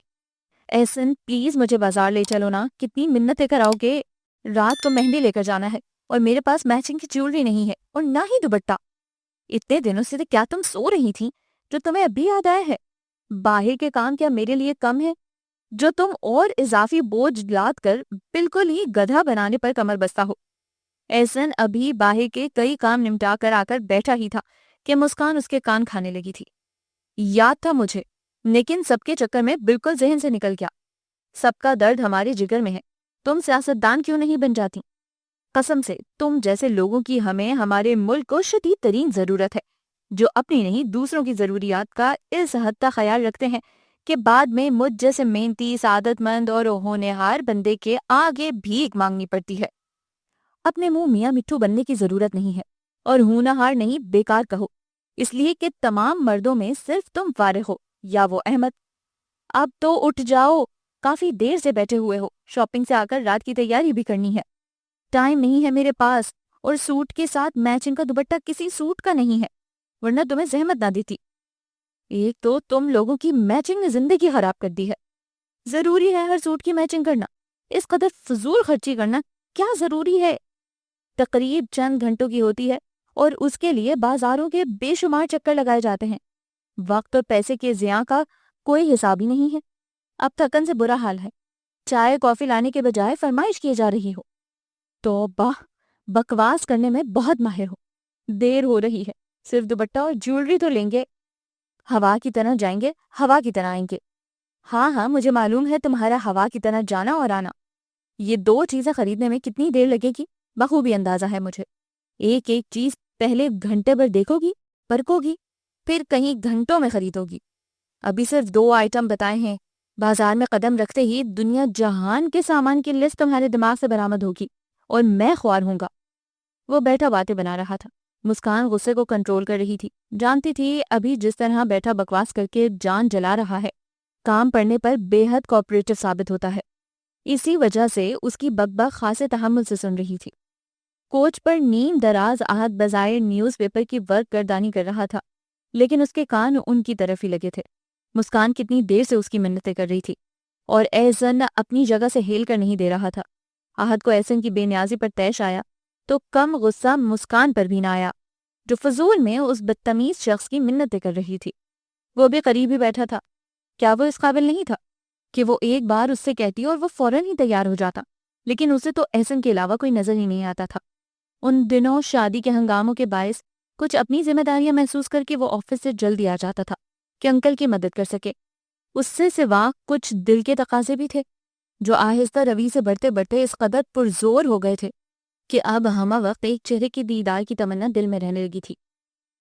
احسن پلیز مجھے بازار لے چلو نا، کتنی منتیں کراؤ گے؟ رات کو مہندی لے کر جانا ہے اور میرے پاس میچنگ کی جیولری نہیں ہے اور نہ ہی دوپٹہ. اتنے دنوں سے کیا تم سو رہی تھی جو تمہیں ابھی یاد آیا ہے؟ باہر کے کام کیا میرے لیے کم ہے جو تم اور اضافی بوجھ لاد کر بالکل ہی گدھا بنانے پر کمر بستہ ہو؟ احسن ابھی باہر کے کئی کام نمٹا کر آ کر بیٹھا ہی تھا کہ مسکان اس کے کان کھانے لگی تھی. یاد تھا مجھے، لیکن سب کے چکر میں بالکل ذہن سے نکل گیا. سب کا درد ہمارے جگر میں ہے. تم سیاستدان کیوں نہیں بن جاتی؟ قسم سے تم جیسے لوگوں کی ہمیں ہمارے ملک کو شدید ترین ضرورت ہے، جو اپنی نہیں دوسروں کی ضروریات کا اس حد تک خیال رکھتے ہیں کہ بعد میں مجھ جیسے محنتی، سعادت مند اور ہونہار بندے کے آگے بھیک مانگنی پڑتی ہے. اپنے منہ میاں مٹھو بننے کی ضرورت نہیں ہے، اور ہونہار نہیں بیکار کہو، اس لیے کہ تمام مردوں میں صرف تم فارغ ہو یا وہ احمد. اب تو اٹھ جاؤ، کافی دیر سے بیٹھے ہوئے ہو، شاپنگ سے آ کر رات کی تیاری بھی کرنی ہے. ٹائم نہیں ہے میرے پاس، اور سوٹ کے ساتھ میچنگ کا دوپٹہ کسی سوٹ کا نہیں ہے، ورنہ تمہیں زحمت نہ دیتی. ایک تو تم لوگوں کی میچنگ نے زندگی خراب کر دی ہے. ضروری ہے ہر سوٹ کی میچنگ کرنا؟ اس قدر فضول خرچی کرنا کیا ضروری ہے؟ تقریب چند گھنٹوں کی ہوتی ہے اور اس کے لیے بازاروں کے بے شمار چکر لگائے جاتے ہیں. وقت اور پیسے کے ضیاع کا کوئی حساب ہی نہیں ہے. اب تھکن سے برا حال ہے، چائے کافی لانے کے بجائے فرمائش کیے جا رہی ہو. توبہ، بکواس کرنے میں بہت ماہر ہو. دیر ہو رہی ہے، صرف دوپٹہ اور جیولری تو لیں گے. ہوا کی طرح جائیں گے، ہوا کی طرح آئیں گے. ہاں ہاں مجھے معلوم ہے تمہارا ہوا کی طرح جانا اور آنا. یہ دو چیزیں خریدنے میں کتنی دیر لگے گی بخوبی اندازہ ہے مجھے. ایک ایک چیز پہلے گھنٹے بھر دیکھو گی، پرکھو گی، پھر کہیں گھنٹوں میں خریدو گی. ابھی صرف 2 آئٹم بتائے ہیں، بازار میں قدم رکھتے ہی دنیا جہان کے سامان کی لسٹ تمہارے دماغ سے برآمد ہوگی اور میں خوار ہوں گا. وہ بیٹھا باتیں بنا رہا تھا. مسکان غصے کو کنٹرول کر رہی تھی. جانتی تھی ابھی جس طرح بیٹھا بکواس کر کے جان جلا رہا ہے، کام پڑنے پر بے حد کوآپریٹو ثابت ہوتا ہے. اسی وجہ سے اس کی بک بک خاصے تحمل سے سن رہی تھی. کوچ پر نیم دراز احد بظاہر نیوز پیپر کی ورک گردانی کر رہا تھا، لیکن اس کے کان ان کی طرف ہی لگے تھے. مسکان کتنی دیر سے اس کی منتیں کر رہی تھی اور احسن اپنی جگہ سے ہل کر نہیں دے رہا تھا. احد کو احسن کی بے نیازی پر طیش آیا تو کم غصہ مسکان پر بھی نہ آیا، جو فضول میں اس بدتمیز شخص کی منتیں کر رہی تھی. وہ بھی قریب ہی بیٹھا تھا. کیا وہ اس قابل نہیں تھا کہ وہ ایک بار اس سے کہتی اور وہ فوراً ہی تیار ہو جاتا؟ لیکن اسے تو احسن کے علاوہ کوئی نظر ہی نہیں آتا تھا. ان دنوں شادی کے ہنگاموں کے باعث کچھ اپنی ذمہ داریاں محسوس کر کے وہ آفس سے جلدی آ جاتا تھا کہ انکل کی مدد کر سکے. اس سے سوا کچھ دل کے تقاضے بھی تھے جو آہستہ روی سے بڑھتے بڑھتے اس قدر پرزور ہو گئے تھے کہ اب ہمہ وقت ایک چہرے کی دیدار کی تمنا دل میں رہنے لگی تھی.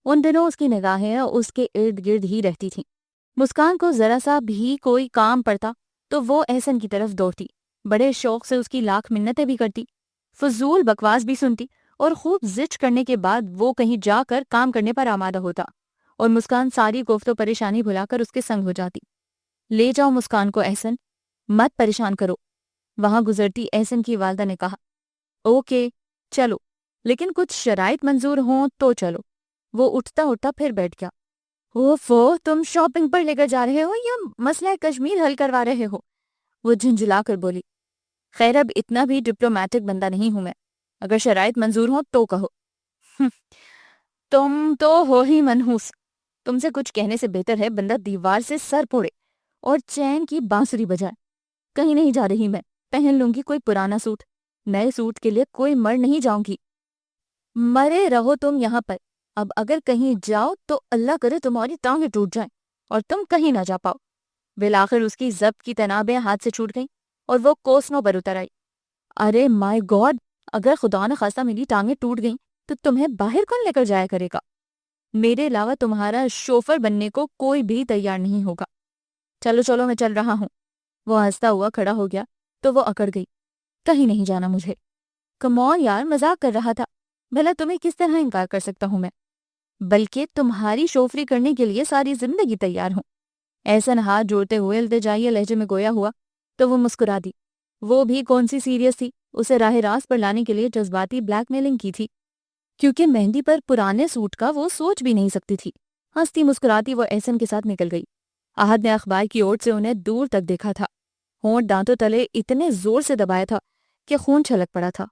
ان دنوں اس کی نگاہیں اس کے ارد گرد ہی رہتی تھیں. مسکان کو ذرا سا بھی کوئی کام پڑتا تو وہ احسن کی طرف دوڑتی، بڑے شوق سے اس کی لاکھ منتیں بھی کرتی، فضول بکواس بھی سنتی، اور خوب زچ کرنے کے بعد وہ کہیں جا کر کام کرنے پر آمادہ ہوتا اور مسکان ساری گفت و پریشانی بھلا کر اس کے سنگ ہو جاتی. لے جاؤ مسکان کو احسن، مت پریشان کرو. وہاں گزرتی احسن کی والدہ نے کہا. اوکے چلو، لیکن کچھ شرائط منظور ہوں تو چلو. وہ اٹھتا اٹھتا پھر بیٹھ گیا. اوفو، تم شاپنگ پر لے کر جا رہے ہو یا مسئلہ کشمیر حل کروا رہے ہو؟ وہ جھنجھلا کر بولی. خیر اب اتنا بھی ڈپلومیٹک بندہ نہیں ہوں میں، اگر شرائط منظور ہوں تو کہو. تم تو ہو ہی منحوس. تم سے کچھ کہنے سے بہتر ہے بندہ دیوار سے سر پھوڑے اور چین کی بانسری بجائے. کہیں نہیں جا رہی میں، پہن لوں گی کوئی پرانا سوٹ. نئے سوٹ کے لیے کوئی مر نہیں جاؤں گی. مرے رہو تم یہاں پر. اب اگر کہیں جاؤ تو اللہ کرے تمہاری ٹانگیں ٹوٹ جائیں اور تم کہیں نہ جا پاؤ. بالآخر اس کی ضبط کی تنابیں ہاتھ سے چھوٹ گئیں اور وہ کوسنوں پر اتر آئی. ارے مائی گاڈ، اگر خدا نہ خواستہ میری ٹانگیں ٹوٹ گئیں تو تمہیں باہر کون لے کر جایا کرے گا؟ میرے علاوہ تمہارا شوفر بننے کو کوئی بھی تیار نہیں ہوگا. چلو چلو میں چل رہا ہوں. وہ ہنستا ہوا کھڑا ہو گیا تو وہ اکڑ گئی. کہیں نہیں جانا مجھے. کمون یار، مذاق کر رہا تھا. بھلا تمہیں کس طرح انکار کر سکتا ہوں میں؟ بلکہ تمہاری شوفری کرنے کے لیے ساری زندگی تیار ہوں. احسن ہاتھ جوڑتے ہوئے التجائیہ لہجے میں گویا ہوا تو وہ مسکرا دی. وہ بھی کون سی سیریس تھی، اسے راہ راست پر لانے کے لیے جذباتی بلیک میلنگ کی تھی، کیونکہ مہندی پر پرانے سوٹ کا وہ سوچ بھی نہیں سکتی تھی. ہنستی مسکراتی وہ احسن کے ساتھ نکل گئی. احد نے اخبار کی اوٹ سے انہیں دور تک دیکھا تھا. ہونٹ دانتوں تلے اتنے زور سے دبایا تھا کہ خون چھلک پڑا تھا.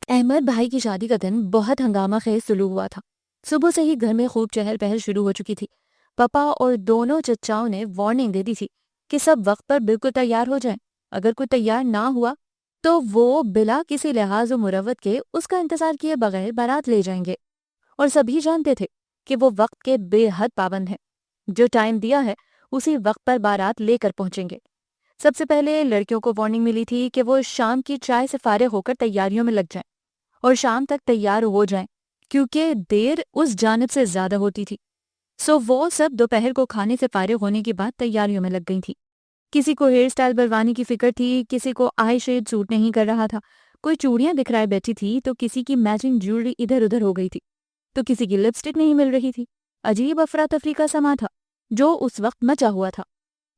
احمد بھائی کی شادی کا دن بہت ہنگامہ خیز شروع ہوا تھا۔ صبح سے ہی گھر میں خوب چہل پہل شروع ہو چکی تھی۔ پپا اور دونوں چچاؤں نے وارننگ دے دی تھی کہ سب وقت پر بالکل تیار ہو جائیں۔ اگر کوئی تیار نہ ہوا تو وہ بلا کسی لحاظ و مروت کے اس کا انتظار کیے بغیر بارات لے جائیں گے، اور سبھی جانتے تھے کہ وہ وقت کے بے حد پابند ہیں۔ جو ٹائم دیا ہے اسی وقت پر بارات لے کر پہنچیں گے۔ سب سے پہلے لڑکیوں کو وارننگ ملی تھی کہ وہ شام کی چائے سے فارغ ہو کر تیاریوں میں لگ جائیں اور شام تک تیار ہو جائیں، کیونکہ دیر اس جانب سے زیادہ ہوتی تھی۔ سو وہ سب دوپہر کو کھانے سے فارغ ہونے کے بعد تیاریوں میں لگ گئی تھی۔ کسی کو ہیئر سٹائل بنوانے کی فکر تھی، کسی کو آئی شیڈ سوٹ نہیں کر رہا تھا، کوئی چوڑیاں دکھرائے بیٹھی تھی تو کسی کی میچنگ جیولری ادھر ادھر ہو گئی تھی، تو کسی کی لپسٹک نہیں مل رہی تھی۔ عجیب افراتفری کا سما تھا جو اس وقت مچا ہوا تھا۔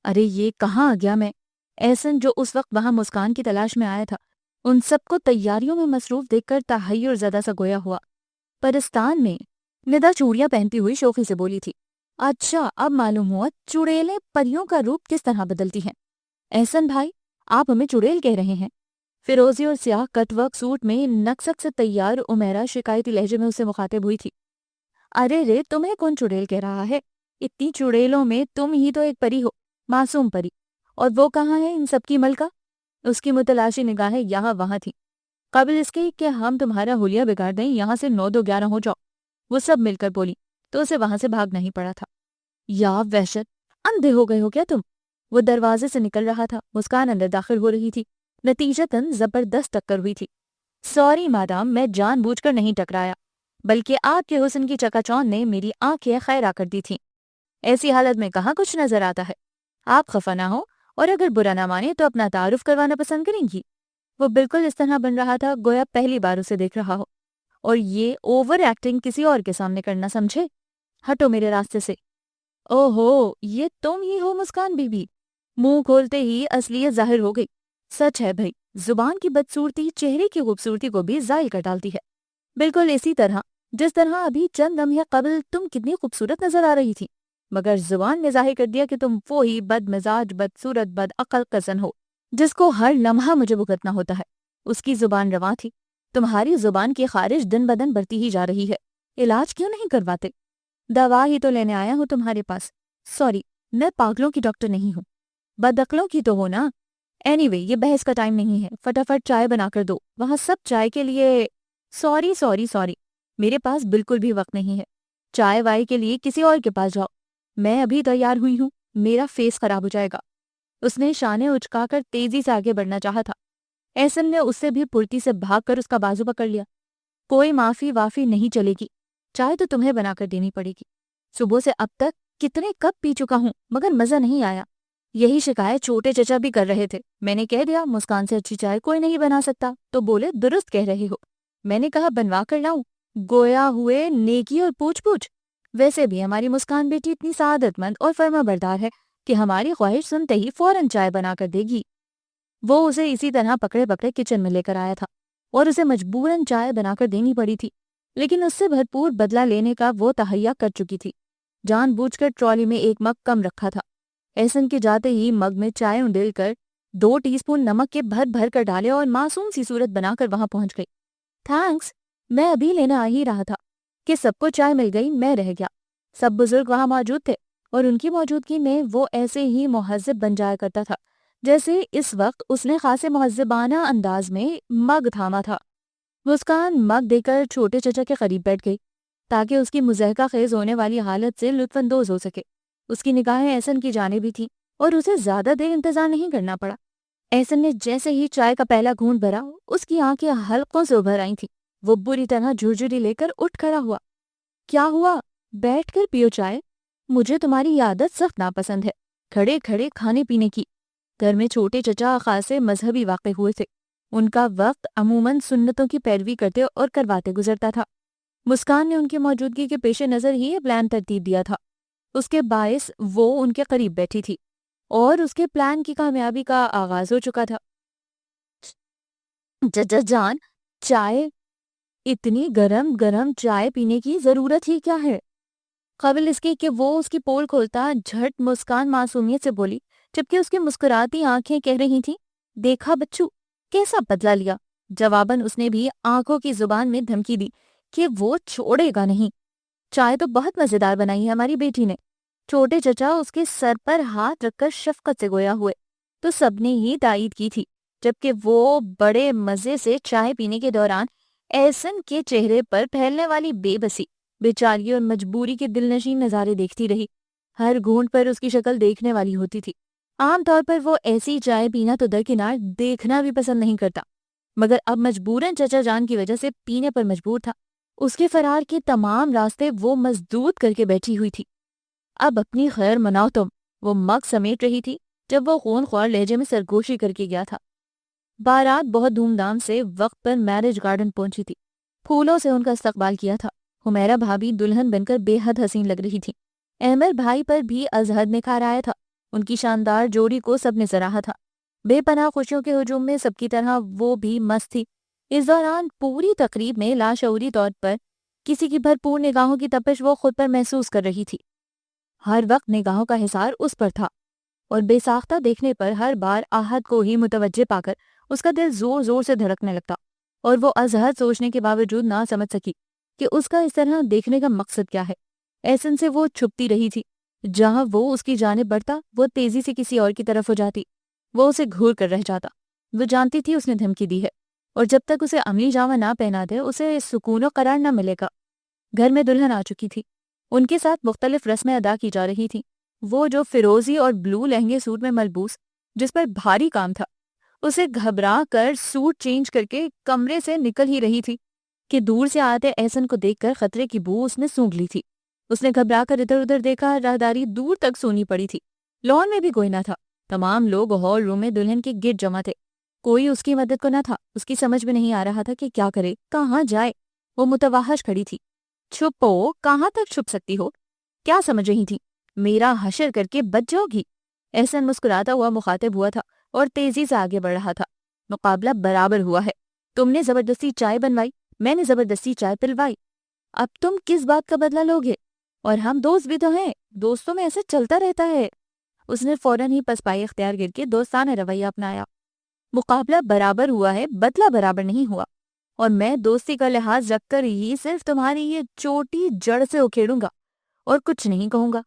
ارے یہ کہاں آ گیا میں؟ احسن جو اس وقت وہاں مسکان کی تلاش میں آیا تھا، ان سب کو تیاریوں میں مصروف دیکھ کر تحیر زدہ سا گویا ہوا۔ پرستان میں ندا چوڑیاں پہنتی ہوئی شوخی سے بولی تھی، اچھا اب معلوم ہوا چڑیلیں پریوں کا روپ کس طرح بدلتی ہیں۔ احسن بھائی، آپ ہمیں چڑیل کہہ رہے ہیں؟ فیروزی اور سیاہ کٹ ورک سوٹ میں نکسک سے تیار عمیرہ شکایتی لہجے میں اسے مخاطب ہوئی تھی۔ ارے رے، تمہیں کون چڑیل کہہ رہا ہے؟ اتنی چڑیلوں میں تم ہی تو ایک پری ہو، معصوم پری، اور وہ کہاں ہے ان سب کی ملکہ؟ اس کی متلاشی نگاہیں یہاں وہاں تھی۔ قبل اس کے کہ ہم تمہارا حلیہ بگاڑ دیں، یہاں سے 9 2 11 ہو جاؤ، وہ سب مل کر بولی تو اسے وہاں سے بھاگنا ہی پڑا تھا۔ یا وحشت، اندھے ہو گئے ہو کیا تم؟ وہ دروازے سے نکل رہا تھا، مسکان اندر داخل ہو رہی تھی۔ نتیجتاً زبردست ٹکر ہوئی تھی۔ سوری مادام، میں جان بوجھ کر نہیں ٹکرایا، بلکہ آپ کے حسن کی چکا چوند نے میری آنکھیں خیرا کر دی تھیں۔ ایسی حالت میں کہاں کچھ نظر آتا ہے۔ آپ خفا نہ ہو، اور اگر برا نہ مانے تو اپنا تعارف کروانا پسند کریں گی؟ وہ بالکل اس طرح بن رہا تھا گویا پہلی بار اسے دیکھ رہا ہو، اور یہ اوور ایکٹنگ کسی اور کے سامنے کرنا سمجھے۔ ہٹو میرے راستے سے۔ او ہو، یہ تم ہی ہو مسکان بی بی؟ منہ کھولتے ہی اصلیت ظاہر ہو گئی۔ سچ ہے بھئی، زبان کی بدصورتی چہرے کی خوبصورتی کو بھی زائل کر ڈالتی ہے، بالکل اسی طرح جس طرح ابھی چند لمحے قبل تم کتنی خوبصورت نظر آ رہی تھی، مگر زبان نے ظاہر کر دیا کہ تم وہی بد مزاج، بدصورت، بد عقل قزن ہو جس کو ہر لمحہ مجھے بھگتنا ہوتا ہے۔ اس کی زبان رواں تھی، تمہاری زبان کی خارش دن بدن بڑھتی ہی جا رہی ہے۔ علاج کیوں نہیں کرواتے؟ دوا ہی تو لینے آیا ہوں تمہارے پاس۔ سوری، میں پاگلوں کی ڈاکٹر نہیں ہوں، بد عقلوں کی تو ہو نا۔ اینی وے، یہ بحث کا ٹائم نہیں ہے، فٹافٹ چائے بنا کر دو، وہاں سب چائے کے لیے۔ سوری سوری سوری، میرے پاس بالکل بھی وقت نہیں ہے، چائے وائے کے لیے کسی اور کے پاس جاؤ، میں ابھی تیار ہوئی ہوں، میرا فیس خراب ہو جائے گا۔ اس نے شانے اچکا کر تیزی سے آگے بڑھنا چاہا تھا۔ احسن نے اس سے بھی پھرتی سے بھاگ کر اس کا بازو پکڑ لیا۔ کوئی معافی وافی نہیں چلے گی، چائے تو تمہیں بنا کر دینی پڑے گی۔ صبح سے اب تک کتنے کپ پی چکا ہوں مگر مزہ نہیں آیا۔ یہی شکایت چھوٹے چچا بھی کر رہے تھے۔ میں نے کہہ دیا مسکان سے اچھی چائے کوئی نہیں بنا سکتا، تو بولے درست کہہ رہے ہو۔ میں نے کہا بنوا کر لاؤں، گویا ہوئے نیکی اور پوچھ پوچھ۔ ویسے بھی ہماری مسکان بیٹی اتنی سعادت مند اور فرما بردار ہے کہ ہماری خواہش سنتے ہی فوراً چائے بنا کر دے گی۔ وہ اسے اسی طرح پکڑے پکڑے کچن میں لے کر آیا تھا اور اسے مجبوراً چائے بنا کر دینی پڑی تھی، لیکن اس سے بھرپور بدلہ لینے کا وہ تہیا کر چکی تھی۔ جان بوجھ کر ٹرالی میں ایک مگ کم رکھا تھا۔ احسن کے جاتے ہی مگ میں چائے انڈیل کر 2 ٹی اسپون نمک کے بھر بھر کر ڈالے اور معصوم سی صورت بنا کر وہاں پہنچ گئی۔ تھینکس، میں ابھی لینا آ ہی رہا تھا کہ سب کو چائے مل گئی، میں رہ گیا۔ سب بزرگ وہاں موجود تھے اور ان کی موجودگی میں وہ ایسے ہی مہذب بن جایا کرتا تھا جیسے اس وقت اس نے خاصے مہذبانہ انداز میں مگ تھاما تھا۔ مسکان مگ دے کر چھوٹے چچا کے قریب بیٹھ گئی تاکہ اس کی مضحکہ خیز ہونے والی حالت سے لطف اندوز ہو سکے۔ اس کی نگاہیں احسن کی جانب بھی تھیں اور اسے زیادہ دیر انتظار نہیں کرنا پڑا۔ احسن نے جیسے ہی چائے کا پہلا گھونٹ بھرا، اس کی آنکھیں حلقوں سے ابھر آئی تھیں۔ وہ بری طرح جھرجھری لے کر اٹھ کھڑا ہوا۔ کیا ہوا؟ بیٹھ کر پیو چائے، مجھے تمہاری یہ عادت سخت ناپسند ہے، کھڑے کھڑے کھانے پینے کی۔ گھر میں چھوٹے چچا خاصے مذہبی واقع ہوئے تھے، ان کا وقت عموماً سنتوں کی پیروی کرتے اور کرواتے گزرتا تھا۔ مسکان نے ان کی موجودگی کے پیش نظر ہی یہ پلان ترتیب دیا تھا، اس کے باعث وہ ان کے قریب بیٹھی تھی اور اس کے پلان کی کامیابی کا آغاز ہو چکا تھا۔ چچا جان، چائے؟ اتنی گرم گرم چائے پینے کی ضرورت ہی کیا ہے؟ قبل اس کے کہ وہ اس کی پول کھولتا جھٹ مسکان معصومیت سے بولی، جبکہ اس کی مسکراتی آنکھیں کہہ رہی تھیں، دیکھا بچو، کیسا بدلہ لیا، جواباً اس نے بھی آنکھوں کی زبان میں دھمکی دی کہ وہ چھوڑے گا نہیں۔ چائے تو بہت مزیدار بنائی ہے ہماری بیٹی نے۔ چھوٹے چچا اس کے سر پر ہاتھ رکھ کر شفقت سے گویا ہوئے تو سب نے ہی تائید کی تھی، جبکہ وہ بڑے مزے سے چائے پینے کے دوران احسن کے چہرے پر پھیلنے والی بے بسی، بیچاری اور مجبوری کے دلنشین نظارے دیکھتی رہی۔ ہر گھونٹ پر اس کی شکل دیکھنے والی ہوتی تھی۔ عام طور پر وہ ایسی چائے پینا تو درکنار دیکھنا بھی پسند نہیں کرتا، مگر اب مجبوراً چچا جان کی وجہ سے پینے پر مجبور تھا۔ اس کے فرار کے تمام راستے وہ مسدود کر کے بیٹھی ہوئی تھی۔ اب اپنی خیر مناؤ تم، وہ مگ سمیٹ رہی تھی جب وہ خون خوار لہجے میں سرگوشی کر کے گیا تھا۔ بارات بہت دھوم دھام سے وقت پر میرج گارڈن پہنچی تھی۔ پھولوں سے ان کا استقبال کیا تھا۔ حمیرہ بھابھی دلہن بن کر بے حد حسین لگ رہی تھی۔ احمد بھائی پر بھی از حد نکھار آیا تھا۔ ان کی شاندار جوڑی کو سب نے سراہا تھا۔ بے پناہ خوشیوں کے ہجوم میں سب کی طرح وہ بھی مست تھی۔ اس دوران پوری تقریب میں لاشعوری طور پر کسی کی بھرپور نگاہوں کی تپش وہ خود پر محسوس کر رہی تھی۔ ہر وقت نگاہوں کا حصار اس پر تھا اور بے ساختہ دیکھنے پر ہر بار آہت کو ہی متوجہ پا کر اس کا دل زور زور سے دھڑکنے لگتا اور وہ از حد سوچنے کے باوجود نہ سمجھ سکی کہ اس کا اس طرح دیکھنے کا مقصد کیا ہے۔ احسن سے وہ چھپتی رہی تھی۔ جہاں وہ اس کی جانب بڑھتا وہ تیزی سے کسی اور کی طرف ہو جاتی۔ وہ اسے گھور کر رہ جاتا۔ وہ جانتی تھی اس نے دھمکی دی ہے اور جب تک اسے عملی جامہ نہ پہنا دے اسے سکون و قرار نہ ملے گا۔ گھر میں دلہن آ چکی تھی۔ ان کے ساتھ مختلف رسمیں ادا کی جا رہی تھیں۔ وہ جو فیروزی اور بلو لہنگے سوٹ میں ملبوس، جس پر بھاری کام تھا، اسے گھبرا کر سوٹ چینج کر کے کمرے سے نکل ہی رہی تھی کہ دور سے آتے احسن کو دیکھ کر خطرے کی بو اس نے سونگھ لی تھی۔ اس نے گھبرا کر ادھر ادھر دیکھا، راہداری دور تک سونی پڑی تھی۔ لان میں بھی کوئی نہ تھا۔ تمام لوگ ہال روم میں دلہن کے گرد جمع تھے۔ کوئی اس کی مدد کو نہ تھا۔ اس کی سمجھ میں نہیں آ رہا تھا کہ کیا کرے، کہاں جائے۔ وہ متوحش کھڑی تھی۔ چھپو، کہاں تک چھپ سکتی ہو؟ کیا سمجھ رہی تھی؟ میرا حشر کر کے بچ جاؤ گی؟ احسن مسکراتا ہوا مخاطب ہوا تھا اور تیزی سے آگے بڑھ رہا تھا۔ مقابلہ برابر ہوا ہے۔ تم نے زبردستی چائے بنوائی، میں نے زبردستی چائے پلوائی۔ اب تم کس بات کا بدلہ لوگے؟ اور ہم دوست بھی تو ہیں، دوستوں میں ایسے چلتا رہتا ہے۔ اس نے فوراً ہی پسپائی اختیار کر کے دوستانہ رویہ اپنایا۔ مقابلہ برابر ہوا ہے، بدلہ برابر نہیں ہوا، اور میں دوستی کا لحاظ رکھ کر ہی صرف تمہاری یہ چوٹی جڑ سے اکھیڑوں گا اور کچھ نہیں کہوں گا۔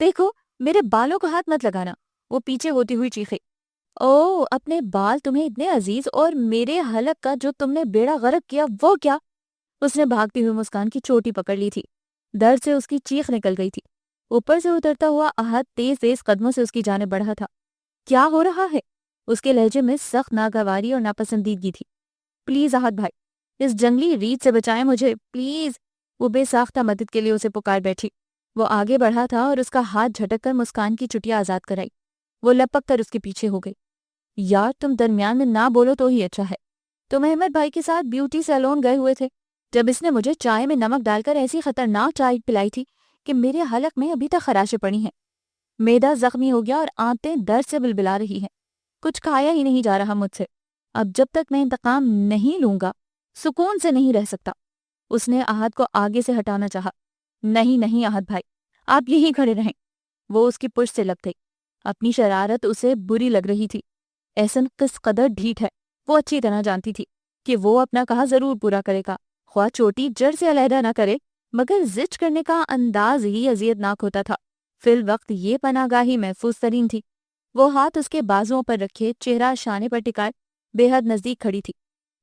دیکھو، میرے بالوں کو ہاتھ مت لگانا، وہ پیچھے ہوتی ہوئی چیخے۔ او، اپنے بال تمہیں اتنے عزیز، اور میرے حلق کا جو تم نے بیڑا غرق کیا وہ کیا؟ اس نے بھاگتی ہوئی مسکان کی چوٹی پکڑ لی تھی۔ درد سے اس کی چیخ نکل گئی تھی۔ اوپر سے اترتا ہوا احد تیز تیز قدموں سے اس کی جانب بڑھا تھا۔ کیا ہو رہا ہے؟ اس کے لہجے میں سخت ناگواری اور ناپسندیدگی تھی۔ پلیز احد بھائی، اس جنگلی ریچھ سے بچائیں مجھے، پلیز۔ وہ بے ساختہ مدد کے لیے اسے پکار بیٹھی۔ وہ آگے بڑھا تھا اور اس کا ہاتھ جھٹک کر مسکان کی چٹیا آزاد کرائی۔ وہ لپک کر اس کے پیچھے ہو گئی۔ یار، تم درمیان میں نہ بولو تو ہی اچھا ہے۔ تم احمد بھائی کے ساتھ بیوٹی سیلون گئے ہوئے تھے جب اس نے مجھے چائے میں نمک ڈال کر ایسی خطرناک چائے پلائی تھی کہ میرے حلق میں ابھی تک خراشیں پڑی ہیں۔ معدہ زخمی ہو گیا اور آنتیں درد سے بلبلا رہی ہیں۔ کچھ کھایا ہی نہیں جا رہا مجھ سے۔ اب جب تک میں انتقام نہیں لوں گا سکون سے نہیں رہ سکتا۔ اس نے احد کو آگے سے ہٹانا چاہا۔ نہیں نہیں احد بھائی، آپ یہیں کھڑے رہیں۔ وہ اس کی پشت سے لگ گئی۔ اپنی شرارت اسے بری لگ رہی تھی۔ احسن کس قدر ڈھیٹ ہے وہ اچھی طرح جانتی تھی کہ وہ اپنا کہا ضرور پورا کرے گا، خواہ چوٹی جڑ سے علیحدہ نہ کرے، مگر زچ کرنے کا انداز ہی اذیت ناک ہوتا تھا۔ فی الوقت یہ پناہ گاہی محفوظ ترین تھی۔ وہ ہاتھ اس کے بازوؤں پر رکھے، چہرہ شانے پر ٹکائے بے حد نزدیک کھڑی تھی،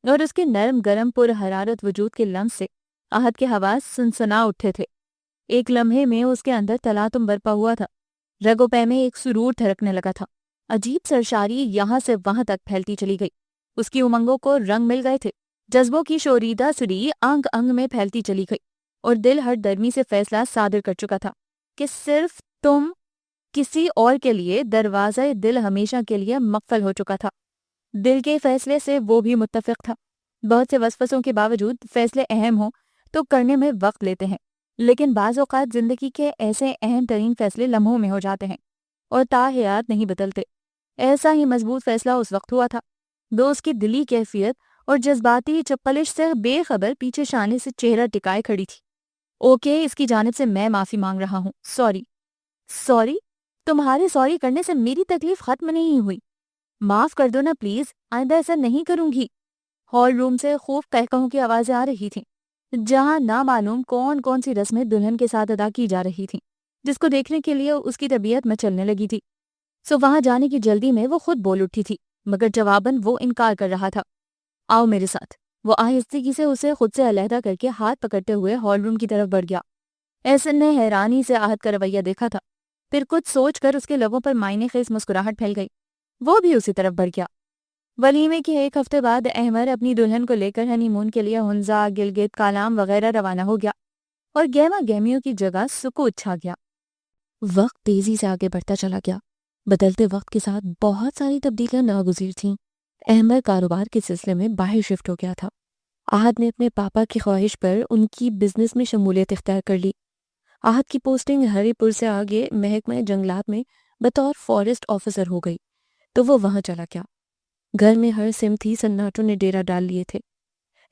اور اس کے نرم گرم پر حرارت وجود کے لمس سے احد کے حواس سنسنا اٹھے تھے۔ ایک لمحے میں اس کے اندر تلاطم برپا ہوا تھا۔ رگ و پے میں ایک سرور تھرکنے لگا تھا۔ عجیب سرشاری یہاں سے وہاں تک پھیلتی چلی گئی۔ اس کی امنگوں کو رنگ مل گئے تھے۔ جذبوں کی شوریدہ سری انگ انگ میں پھیلتی چلی گئی، اور دل ہر درمی سے فیصلہ صادر کر چکا تھا کہ صرف تم، کسی اور کے لیے دروازہ دل ہمیشہ کے لیے مقفل ہو چکا تھا۔ دل کے فیصلے سے وہ بھی متفق تھا۔ بہت سے وسوسوں کے باوجود فیصلے اہم ہوں تو کرنے میں وقت لیتے ہیں، لیکن بعض اوقات زندگی کے ایسے اہم ترین فیصلے لمحوں میں ہو جاتے ہیں اور تا حیات نہیں بدلتے۔ ایسا ہی مضبوط فیصلہ اس وقت ہوا تھا۔ دوست کی دلی کیفیت اور جذباتی چپلش سے بے خبر پیچھے شانے سے چہرہ ٹکائے کھڑی تھی۔ اوکے، اس کی جانب سے میں معافی مانگ رہا ہوں، سوری۔ سوری؟ تمہارے سوری کرنے سے میری تکلیف ختم نہیں ہوئی۔ معاف کر دو نا پلیز، آئندہ ایسا نہیں کروں گی۔ ہال روم سے خوف قہقہوں کی آوازیں آ رہی تھیں، جہاں نامعلوم کون کون سی رسمیں دلہن کے ساتھ ادا کی جا رہی تھیں، جس کو دیکھنے کے لیے اس کی طبیعت میں چلنے لگی تھی۔ وہاں جانے کی جلدی میں وہ خود بول اٹھی تھی، مگر جواباً وہ انکار کر رہا تھا۔ آؤ میرے ساتھ۔ وہ آہستگی سے اسے خود سے علیحدہ کر کے ہاتھ پکڑتے ہوئے ہال روم کی طرف بڑھ گیا۔ احسن نے حیرانی سے آہت کا رویہ دیکھا تھا، پھر کچھ سوچ کر اس کے لبوں پر معنی خیز مسکراہٹ پھیل گئی۔ وہ بھی اسی طرف بڑھ گیا۔ ولیمے کے ایک ہفتے بعد احمر اپنی دلہن کو لے کر ہنی مون کے لیے ہنزا، گلگت، کالام وغیرہ روانہ ہو گیا اور گہما گہمیوں کی جگہ سکوت چھا گیا۔ وقت تیزی سے آگے بڑھتا چلا گیا۔ بدلتے وقت کے ساتھ بہت ساری تبدیلیاں ناگزیر تھیں۔ احمد کاروبار کے سلسلے میں باہر شفٹ ہو گیا تھا۔ آہد نے اپنے پاپا کی خواہش پر ان کی بزنس میں شمولیت اختیار کر لی۔ آہد کی پوسٹنگ ہری پور سے آگے محکمہ جنگلات میں بطور فارسٹ آفیسر ہو گئی تو وہ وہاں چلا گیا۔ گھر میں ہر سمت ہی سناٹوں نے ڈیرا ڈال لیے تھے۔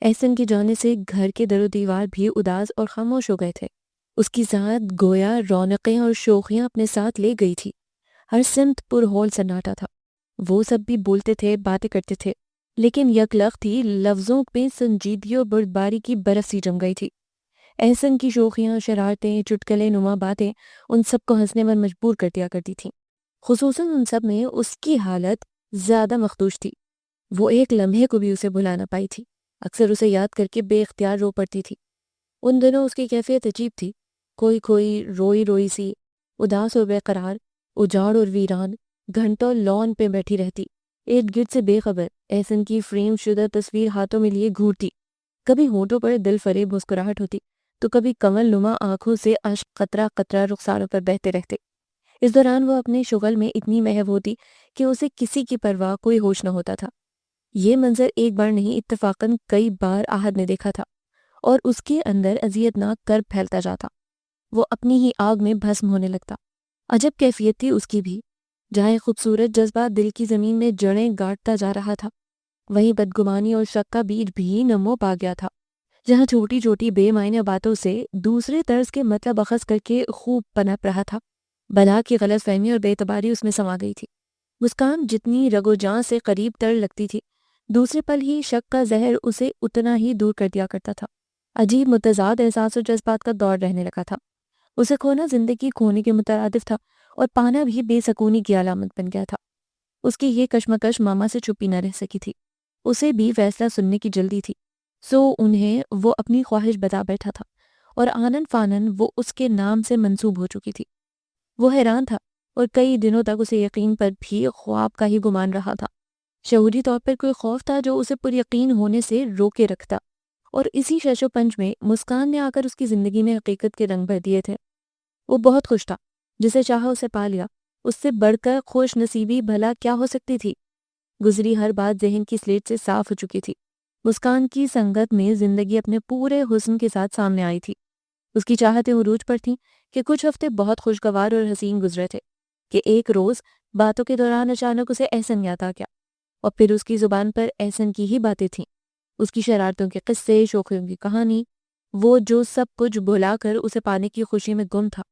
احسن کے جانے سے گھر کے در و دیوار بھی اداس اور خاموش ہو گئے تھے۔ اس کی ذات گویا رونقیں اور شوخیاں اپنے ساتھ لے گئی تھی۔ ہر سمت پر ہول سناٹا تھا۔ وہ سب بھی بولتے تھے، باتیں کرتے تھے، لیکن یکلخت ہی لفظوں پہ سنجیدگی اور بردباری کی برف سی جم گئی تھی۔ احسن کی شوخیاں، شرارتیں، چٹکلے نما باتیں ان سب کو ہنسنے پر مجبور کر دیا کرتی تھیں۔ خصوصاً ان سب میں اس کی حالت زیادہ مخدوش تھی۔ وہ ایک لمحے کو بھی اسے بھلا نہ پائی تھی۔ اکثر اسے یاد کر کے بے اختیار رو پڑتی تھی۔ ان دنوں اس کی کیفیت عجیب تھی، کوئی کوئی روئی روئی سی، اداس اور بے قرار، اجاڑ اور ویران، گھنٹوں لان پہ بیٹھی رہتی، ارد گرد سے بے خبر، احسن کی فریم شدہ تصویر ہاتھوں میں لیے گھورتی۔ کبھی ہونٹوں پر دل فریب مسکراہٹ ہوتی تو کبھی کمل نما آنکھوں سے اشک قطرہ قطرہ رخساروں پر بہتے رہتے۔ اس دوران وہ اپنے شغل میں اتنی محو ہوتی کہ اسے کسی کی پرواہ، کوئی ہوش نہ ہوتا تھا۔ یہ منظر ایک بار نہیں، اتفاقاً کئی بار آہد نے دیکھا تھا اور اس کے اندر اذیتناک کرب پھیلتا جاتا۔ وہ اپنی ہی آگ میں بھسم ہونے لگتا۔ عجب کیفیت تھی اس کی بھی۔ جہاں خوبصورت جذبہ دل کی زمین میں جڑیں گاڑتا جا رہا تھا، وہیں بدگمانی اور شک کا بیج بھی نمو پا گیا تھا۔ جہاں چھوٹی چھوٹی بے معنی باتوں سے دوسرے طرز کے مطلب اخذ کر کے خوب پنپ رہا تھا، بلا کی غلط فہمی اور بے اعتباری اس میں سما گئی تھی۔ مسکان جتنی رگ و جاں سے قریب تر لگتی تھی، دوسرے پل ہی شک کا زہر اسے اتنا ہی دور کر دیا کرتا تھا۔ عجیب متضاد احساس و جذبات کا دور رہنے لگا تھا۔ اسے کھونا زندگی کھونے کے مترادف تھا اور پانا بھی بے سکونی کی علامت بن گیا تھا۔ اس کی یہ کشمکش ماما سے چھپی نہ رہ سکی تھی۔ اسے بھی فیصلہ سننے کی جلدی تھی، سو انہیں وہ اپنی خواہش بتا بیٹھا تھا اور آنن فانن وہ اس کے نام سے منسوب ہو چکی تھی۔ وہ حیران تھا اور کئی دنوں تک اسے یقین پر بھی خواب کا ہی گمان رہا تھا۔ شعوری طور پر کوئی خوف تھا جو اسے پر یقین ہونے سے روکے رکھتا، اور اسی شش و پنج میں مسکان نے آ کر اس کی زندگی میں حقیقت کے رنگ بھر دیے تھے۔ وہ بہت خوش تھا، جسے چاہا اسے پا لیا۔ اس سے بڑھ کر خوش نصیبی بھلا کیا ہو سکتی تھی؟ گزری ہر بات ذہن کی سلیٹ سے صاف ہو چکی تھی۔ مسکان کی سنگت میں زندگی اپنے پورے حسن کے ساتھ سامنے آئی تھی۔ اس کی چاہتیں عروج پر تھیں کہ کچھ ہفتے بہت خوشگوار اور حسین گزرے تھے کہ ایک روز باتوں کے دوران اچانک اسے احسن یاد آ گیا، اور پھر اس کی زبان پر احسن کی ہی باتیں تھیں، اس کی شرارتوں کے قصے، شوخیوں کی کہانی، وہ جو سب کچھ بھلا کر اسے پانے کی خوشی میں گم تھا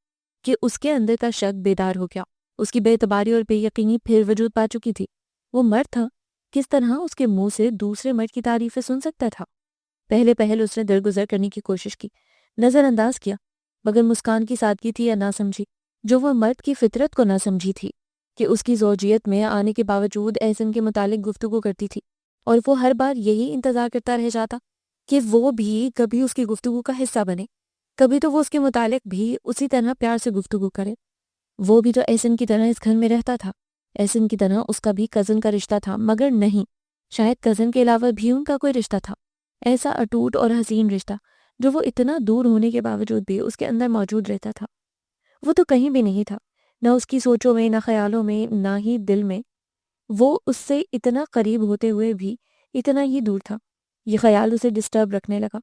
کہ اس کے اندر کا شک بیدار ہو گیا۔ اس کی بے اعتباری اور بے یقینی پھر وجود پا چکی تھی۔ وہ مرد تھا، کس طرح اس کے منہ سے دوسرے مرد کی تعریفیں سن سکتا تھا؟ پہلے پہل اس نے درگزر کرنے کی کوشش کی، نظر انداز کیا، مگر مسکان کی سادگی تھی یا نہ سمجھی، جو وہ مرد کی فطرت کو نہ سمجھی تھی کہ اس کی زوجیت میں آنے کے باوجود احسن کے متعلق گفتگو کرتی تھی، اور وہ ہر بار یہی انتظار کرتا رہ جاتا کہ وہ بھی کبھی اس کی گفتگو کا حصہ بنے، کبھی تو وہ اس کے متعلق بھی اسی طرح پیار سے گفتگو کرے۔ وہ بھی تو احسن کی طرح اس گھر میں رہتا تھا، احسن کی طرح اس کا بھی کزن کا رشتہ تھا، مگر نہیں، شاید کزن کے علاوہ بھی ان کا کوئی رشتہ تھا، ایسا اٹوٹ اور حسین رشتہ جو وہ اتنا دور ہونے کے باوجود بھی اس کے اندر موجود رہتا تھا۔ وہ تو کہیں بھی نہیں تھا، نہ اس کی سوچوں میں، نہ خیالوں میں، نہ ہی دل میں۔ وہ اس سے اتنا قریب ہوتے ہوئے بھی اتنا ہی دور تھا۔ یہ خیال اسے ڈسٹرب رکھنے لگا۔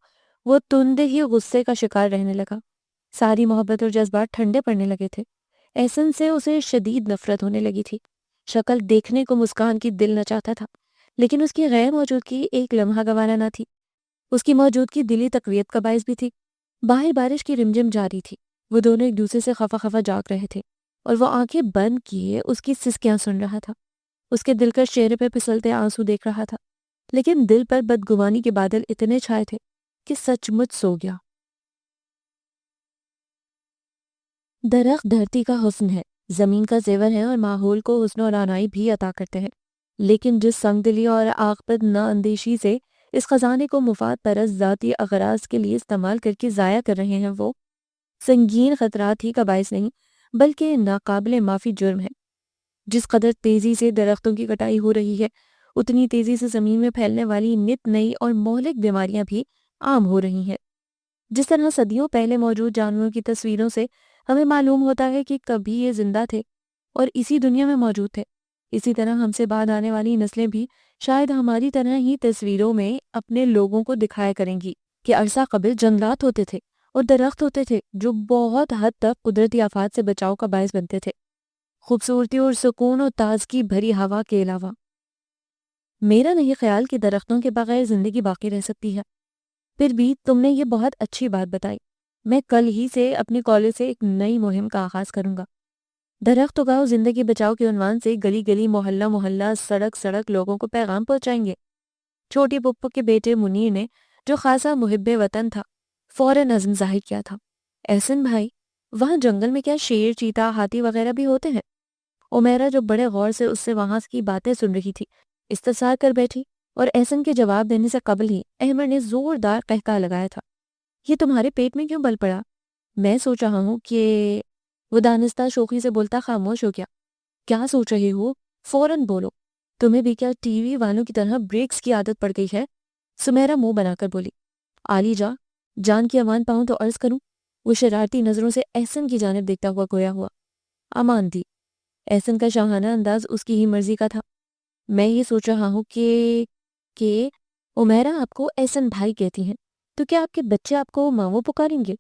وہ تندے ہی غصے کا شکار رہنے لگا۔ ساری محبت اور جذبات ٹھنڈے پڑنے لگے تھے۔ احسن سے اسے شدید نفرت ہونے لگی تھی۔ شکل دیکھنے کو مسکان کی دل نہ چاہتا تھا، لیکن اس کی غیر موجودگی ایک لمحہ گوارا نہ تھی۔ اس کی موجودگی دلی تقویت کا باعث بھی تھی۔ باہر بارش کی رمجم جاری تھی۔ وہ دونوں ایک دوسرے سے خفا خفا جاگ رہے تھے، اور وہ آنکھیں بند کیے اس کی سسکیاں سن رہا تھا۔ اس کے دلکش چہرے پہ پھسلتے آنسو دیکھ رہا تھا، لیکن دل پر بدگمانی کے بادل اتنے چھائے تھے کہ سچ مچ سو گیا۔ درخت دھرتی کا حسن ہے، زمین کا زیور ہے اور ماحول کو حسن و رعنائی بھی عطا کرتے ہیں، لیکن جس سنگ دلی اور عاقبت نہ اندیشی سے اس خزانے کو مفاد پرست ذاتی اغراض کے لیے استعمال کر کے ضائع کر رہے ہیں، وہ سنگین خطرات ہی کا باعث نہیں بلکہ ناقابل معافی جرم ہے۔ جس قدر تیزی سے درختوں کی کٹائی ہو رہی ہے، اتنی تیزی سے زمین میں پھیلنے والی نت نئی اور مہلک بیماریاں بھی عام ہو رہی ہیں۔ جس طرح صدیوں پہلے موجود جانوروں کی تصویروں سے ہمیں معلوم ہوتا ہے کہ کبھی یہ زندہ تھے اور اسی دنیا میں موجود تھے، اسی طرح ہم سے بعد آنے والی نسلیں بھی شاید ہماری طرح ہی تصویروں میں اپنے لوگوں کو دکھایا کریں گی کہ عرصہ قبل جنگلات ہوتے تھے اور درخت ہوتے تھے جو بہت حد تک قدرتی آفات سے بچاؤ کا باعث بنتے تھے، خوبصورتی اور سکون اور تازگی بھری ہوا کے علاوہ۔ میرا نہیں خیال کہ درختوں کے بغیر زندگی باقی رہ سکتی ہے۔ پھر بھی تم نے یہ بہت اچھی بات بتائی، میں کل ہی سے اپنے کالج سے ایک نئی مہم کا آغاز کروں گا۔ درخت اگاؤ زندگی بچاؤ کے عنوان سے گلی گلی محلہ محلہ سڑک سڑک لوگوں کو پیغام پہنچائیں گے۔ چھوٹی پپو کے بیٹے منیر نے، جو خاصا محب وطن تھا، فوراً عزم ظاہر کیا تھا۔ احسن بھائی، وہاں جنگل میں کیا شیر، چیتا، ہاتھی وغیرہ بھی ہوتے ہیں؟ عمیرہ جو بڑے غور سے اس سے وہاں کی باتیں سن رہی تھی، استفسار کر بیٹھی، اور احسن کے جواب دینے سے قبل ہی احمد نے زوردار قہقہ لگایا تھا۔ یہ تمہارے پیٹ میں کیوں بل پڑا؟ میں سوچ رہا ہوں کہ… وہ دانستہ شوخی سے بولتا خاموش ہو گیا۔ کیا سوچ رہے ہو؟ فوراً بولو۔ تمہیں بھی کیا ٹی وی والوں کی طرح بریکس کی عادت پڑ گئی ہے؟ سمیرہ منہ بنا کر بولی۔ عالی جان کی امان پاؤں تو عرض کروں۔ وہ شرارتی نظروں سے احسن کی جانب دیکھتا ہوا گویا ہوا۔ امان دی۔ احسن کا شاہانہ انداز اس کی ہی مرضی کا تھا۔ میں یہ سوچ رہا ہوں کہ عمیرہ آپ کو احسن بھائی کہتی ہیں، تو کیا آپ کے بچے آپ کو ماموں پکاریں گے؟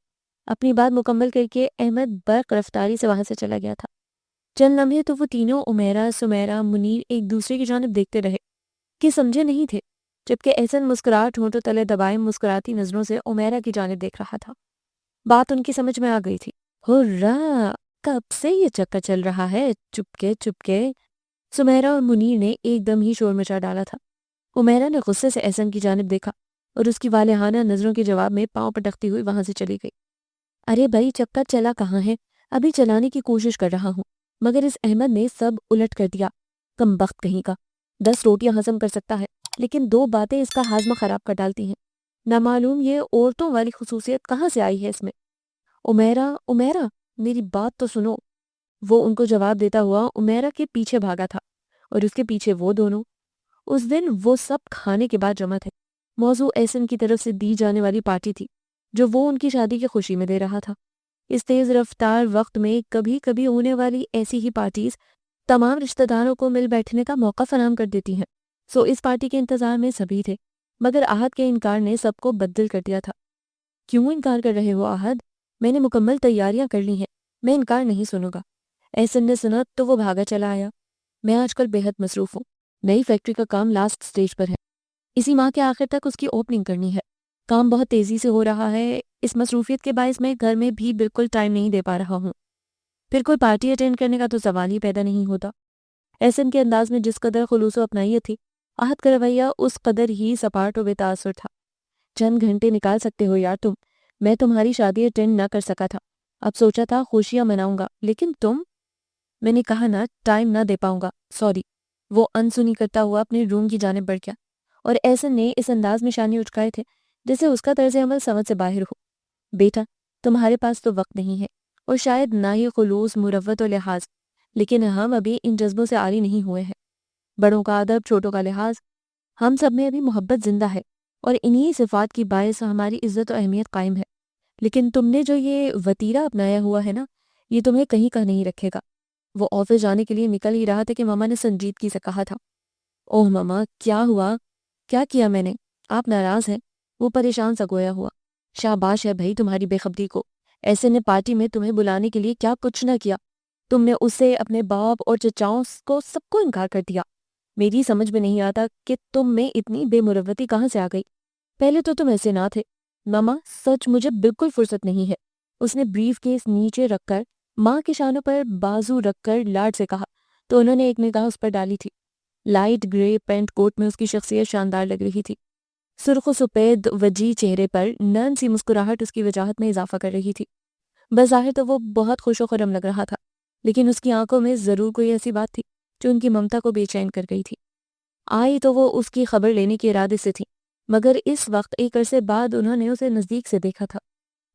اپنی بات مکمل کر کے احمد برق رفتاری سے وہاں سے چلا گیا تھا۔ چند لمحے تو وہ تینوں، عمیرہ، سمیرہ، منیر، ایک دوسرے کی جانب دیکھتے رہے کہ سمجھے نہیں تھے، جبکہ احسن مسکراہٹ ہونٹوں تلے دبائے مسکراتی نظروں سے عمیرہ کی جانب دیکھ رہا تھا۔ بات ان کی سمجھ میں آ گئی تھی۔ ہرا، کب سے یہ چکر چل رہا ہے، چپکے سمیرہ اور منیر نے ایک دم ہی شور مچا ڈالا تھا۔ عمیرہ نے غصے سے احسن کی جانب دیکھا اور اس کی والہانہ نظروں کے جواب میں پاؤں پٹکتی ہوئی وہاں سے چلی گئی۔ ارے بھائی، چکر چلا کہاں ہے؟ ابھی چلانے کی کوشش کر رہا ہوں، مگر اس احمد نے سب الٹ کر دیا۔ کم بخت کہیں کا، 10 روٹیاں ہضم کر سکتا ہے لیکن 2 باتیں اس کا ہاضمہ خراب کر ڈالتی ہیں۔ نہ معلوم یہ عورتوں والی خصوصیت کہاں سے آئی ہے اس میں۔ عمیرہ، میری بات تو سنو۔ وہ ان کو جواب دیتا ہوا عمیرہ کے پیچھے بھاگا تھا اور اس کے پیچھے وہ دونوں۔ اس دن وہ سب کھانے کے بعد جمع تھے۔ موضوع احسن کی طرف سے دی جانے والی پارٹی تھی جو وہ ان کی شادی کی خوشی میں دے رہا تھا۔ اس تیز رفتار وقت میں کبھی کبھی ہونے والی ایسی ہی پارٹیز تمام رشتہ داروں کو مل بیٹھنے کا موقع فراہم کر دیتی ہیں۔ سو اس پارٹی کے انتظار میں سبھی تھے، مگر احد کے انکار نے سب کو بدل کر دیا تھا۔ کیوں انکار کر رہے ہو احد؟ میں نے مکمل تیاریاں کر لی ہیں، میں انکار نہیں سنوں گا۔ احسن نے سنا تو وہ بھاگا چلا آیا۔ میں آج کل بے حد مصروف ہوں، نئی فیکٹری کا کام لاسٹ سٹیج پر ہے، اسی ماہ کے آخر تک اس کی اوپننگ کرنی ہے۔ کام بہت تیزی سے ہو رہا ہے، اس مصروفیت کے باعث میں گھر میں بھی بالکل ٹائم نہیں دے پا رہا ہوں۔ پھر کوئی پارٹی اٹینڈ کرنے کا تو سوال ہی پیدا نہیں ہوتا۔ احسن کے انداز میں جس قدر خلوص و اپنائیت تھی، احد کا رویہ اس قدر ہی سپاٹ و بے تاثر تھا۔ چند گھنٹے نکال سکتے ہو یار تم، میں تمہاری شادی اٹینڈ نہ کر سکا تھا، اب سوچا تھا خوشیاں مناؤں گا، لیکن تم… میں نے کہا نا ٹائم نہ دے پاؤں گا، سوری۔ وہ انسنی کرتا ہوا اپنے روم کی جانب بڑھ گیا اور احسن نے اس انداز میں شانے اچکائے تھے جیسے اس کا طرز عمل سمجھ سے باہر ہو۔ بیٹا، تمہارے پاس تو وقت نہیں ہے اور شاید نہ ہی خلوص، مروت و لحاظ، لیکن ہم ابھی ان جذبوں سے عاری نہیں ہوئے ہیں۔ بڑوں کا ادب، چھوٹوں کا لحاظ، ہم سب میں ابھی محبت زندہ ہے اور انہی صفات کی باعث ہماری عزت و اہمیت قائم ہے۔ لیکن تم نے جو یہ وتیرہ اپنایا ہوا ہے نا، یہ تمہیں کہیں کا نہیں رکھے گا۔ وہ آفس جانے کے لیے نکل ہی رہا تھا کہ ماما نے سنجیدگی سے کہا تھا۔ اوہ ماما، کیا ہوا؟ کیا کیا میں نے؟ آپ ناراض ہیں؟ وہ پریشان سا گویا ہوا۔ شاباش ہے بھائی تمہاری بے خبری کو، ایسے نے پارٹی میں تمہیں بلانے کے لیے کیا کچھ نہ کیا۔ تم نے اسے، اپنے باپ اور چچاؤں کو، سب کو انکار کر دیا۔ میری سمجھ میں نہیں آتا کہ تم میں اتنی بے مروتی کہاں سے آ گئی، پہلے تو تم ایسے نہ تھے۔ ماما سچ مجھے بالکل فرصت نہیں ہے، اس نے بریف کیس نیچے رکھ کر ماں کے شانوں پر بازو رکھ کر لاڈ سے کہا تو انہوں نے ایک نگاہ اس پر ڈالی تھی۔ لائٹ گرے پینٹ کوٹ میں اس کی شخصیت شاندار لگ رہی تھی۔ سرخ و سفید وجیح چہرے پر نرم سی مسکراہٹ اس کی وجاہت میں اضافہ کر رہی تھی۔ بظاہر تو وہ بہت خوش و خرم لگ رہا تھا، لیکن اس کی آنکھوں میں ضرور کوئی ایسی بات تھی جو ان کی ممتا کو بے چین کر گئی تھی۔ آئی تو وہ اس کی خبر لینے کے ارادے سے تھی، مگر اس وقت ایک عرصے بعد انہوں نے اسے نزدیک سے دیکھا تھا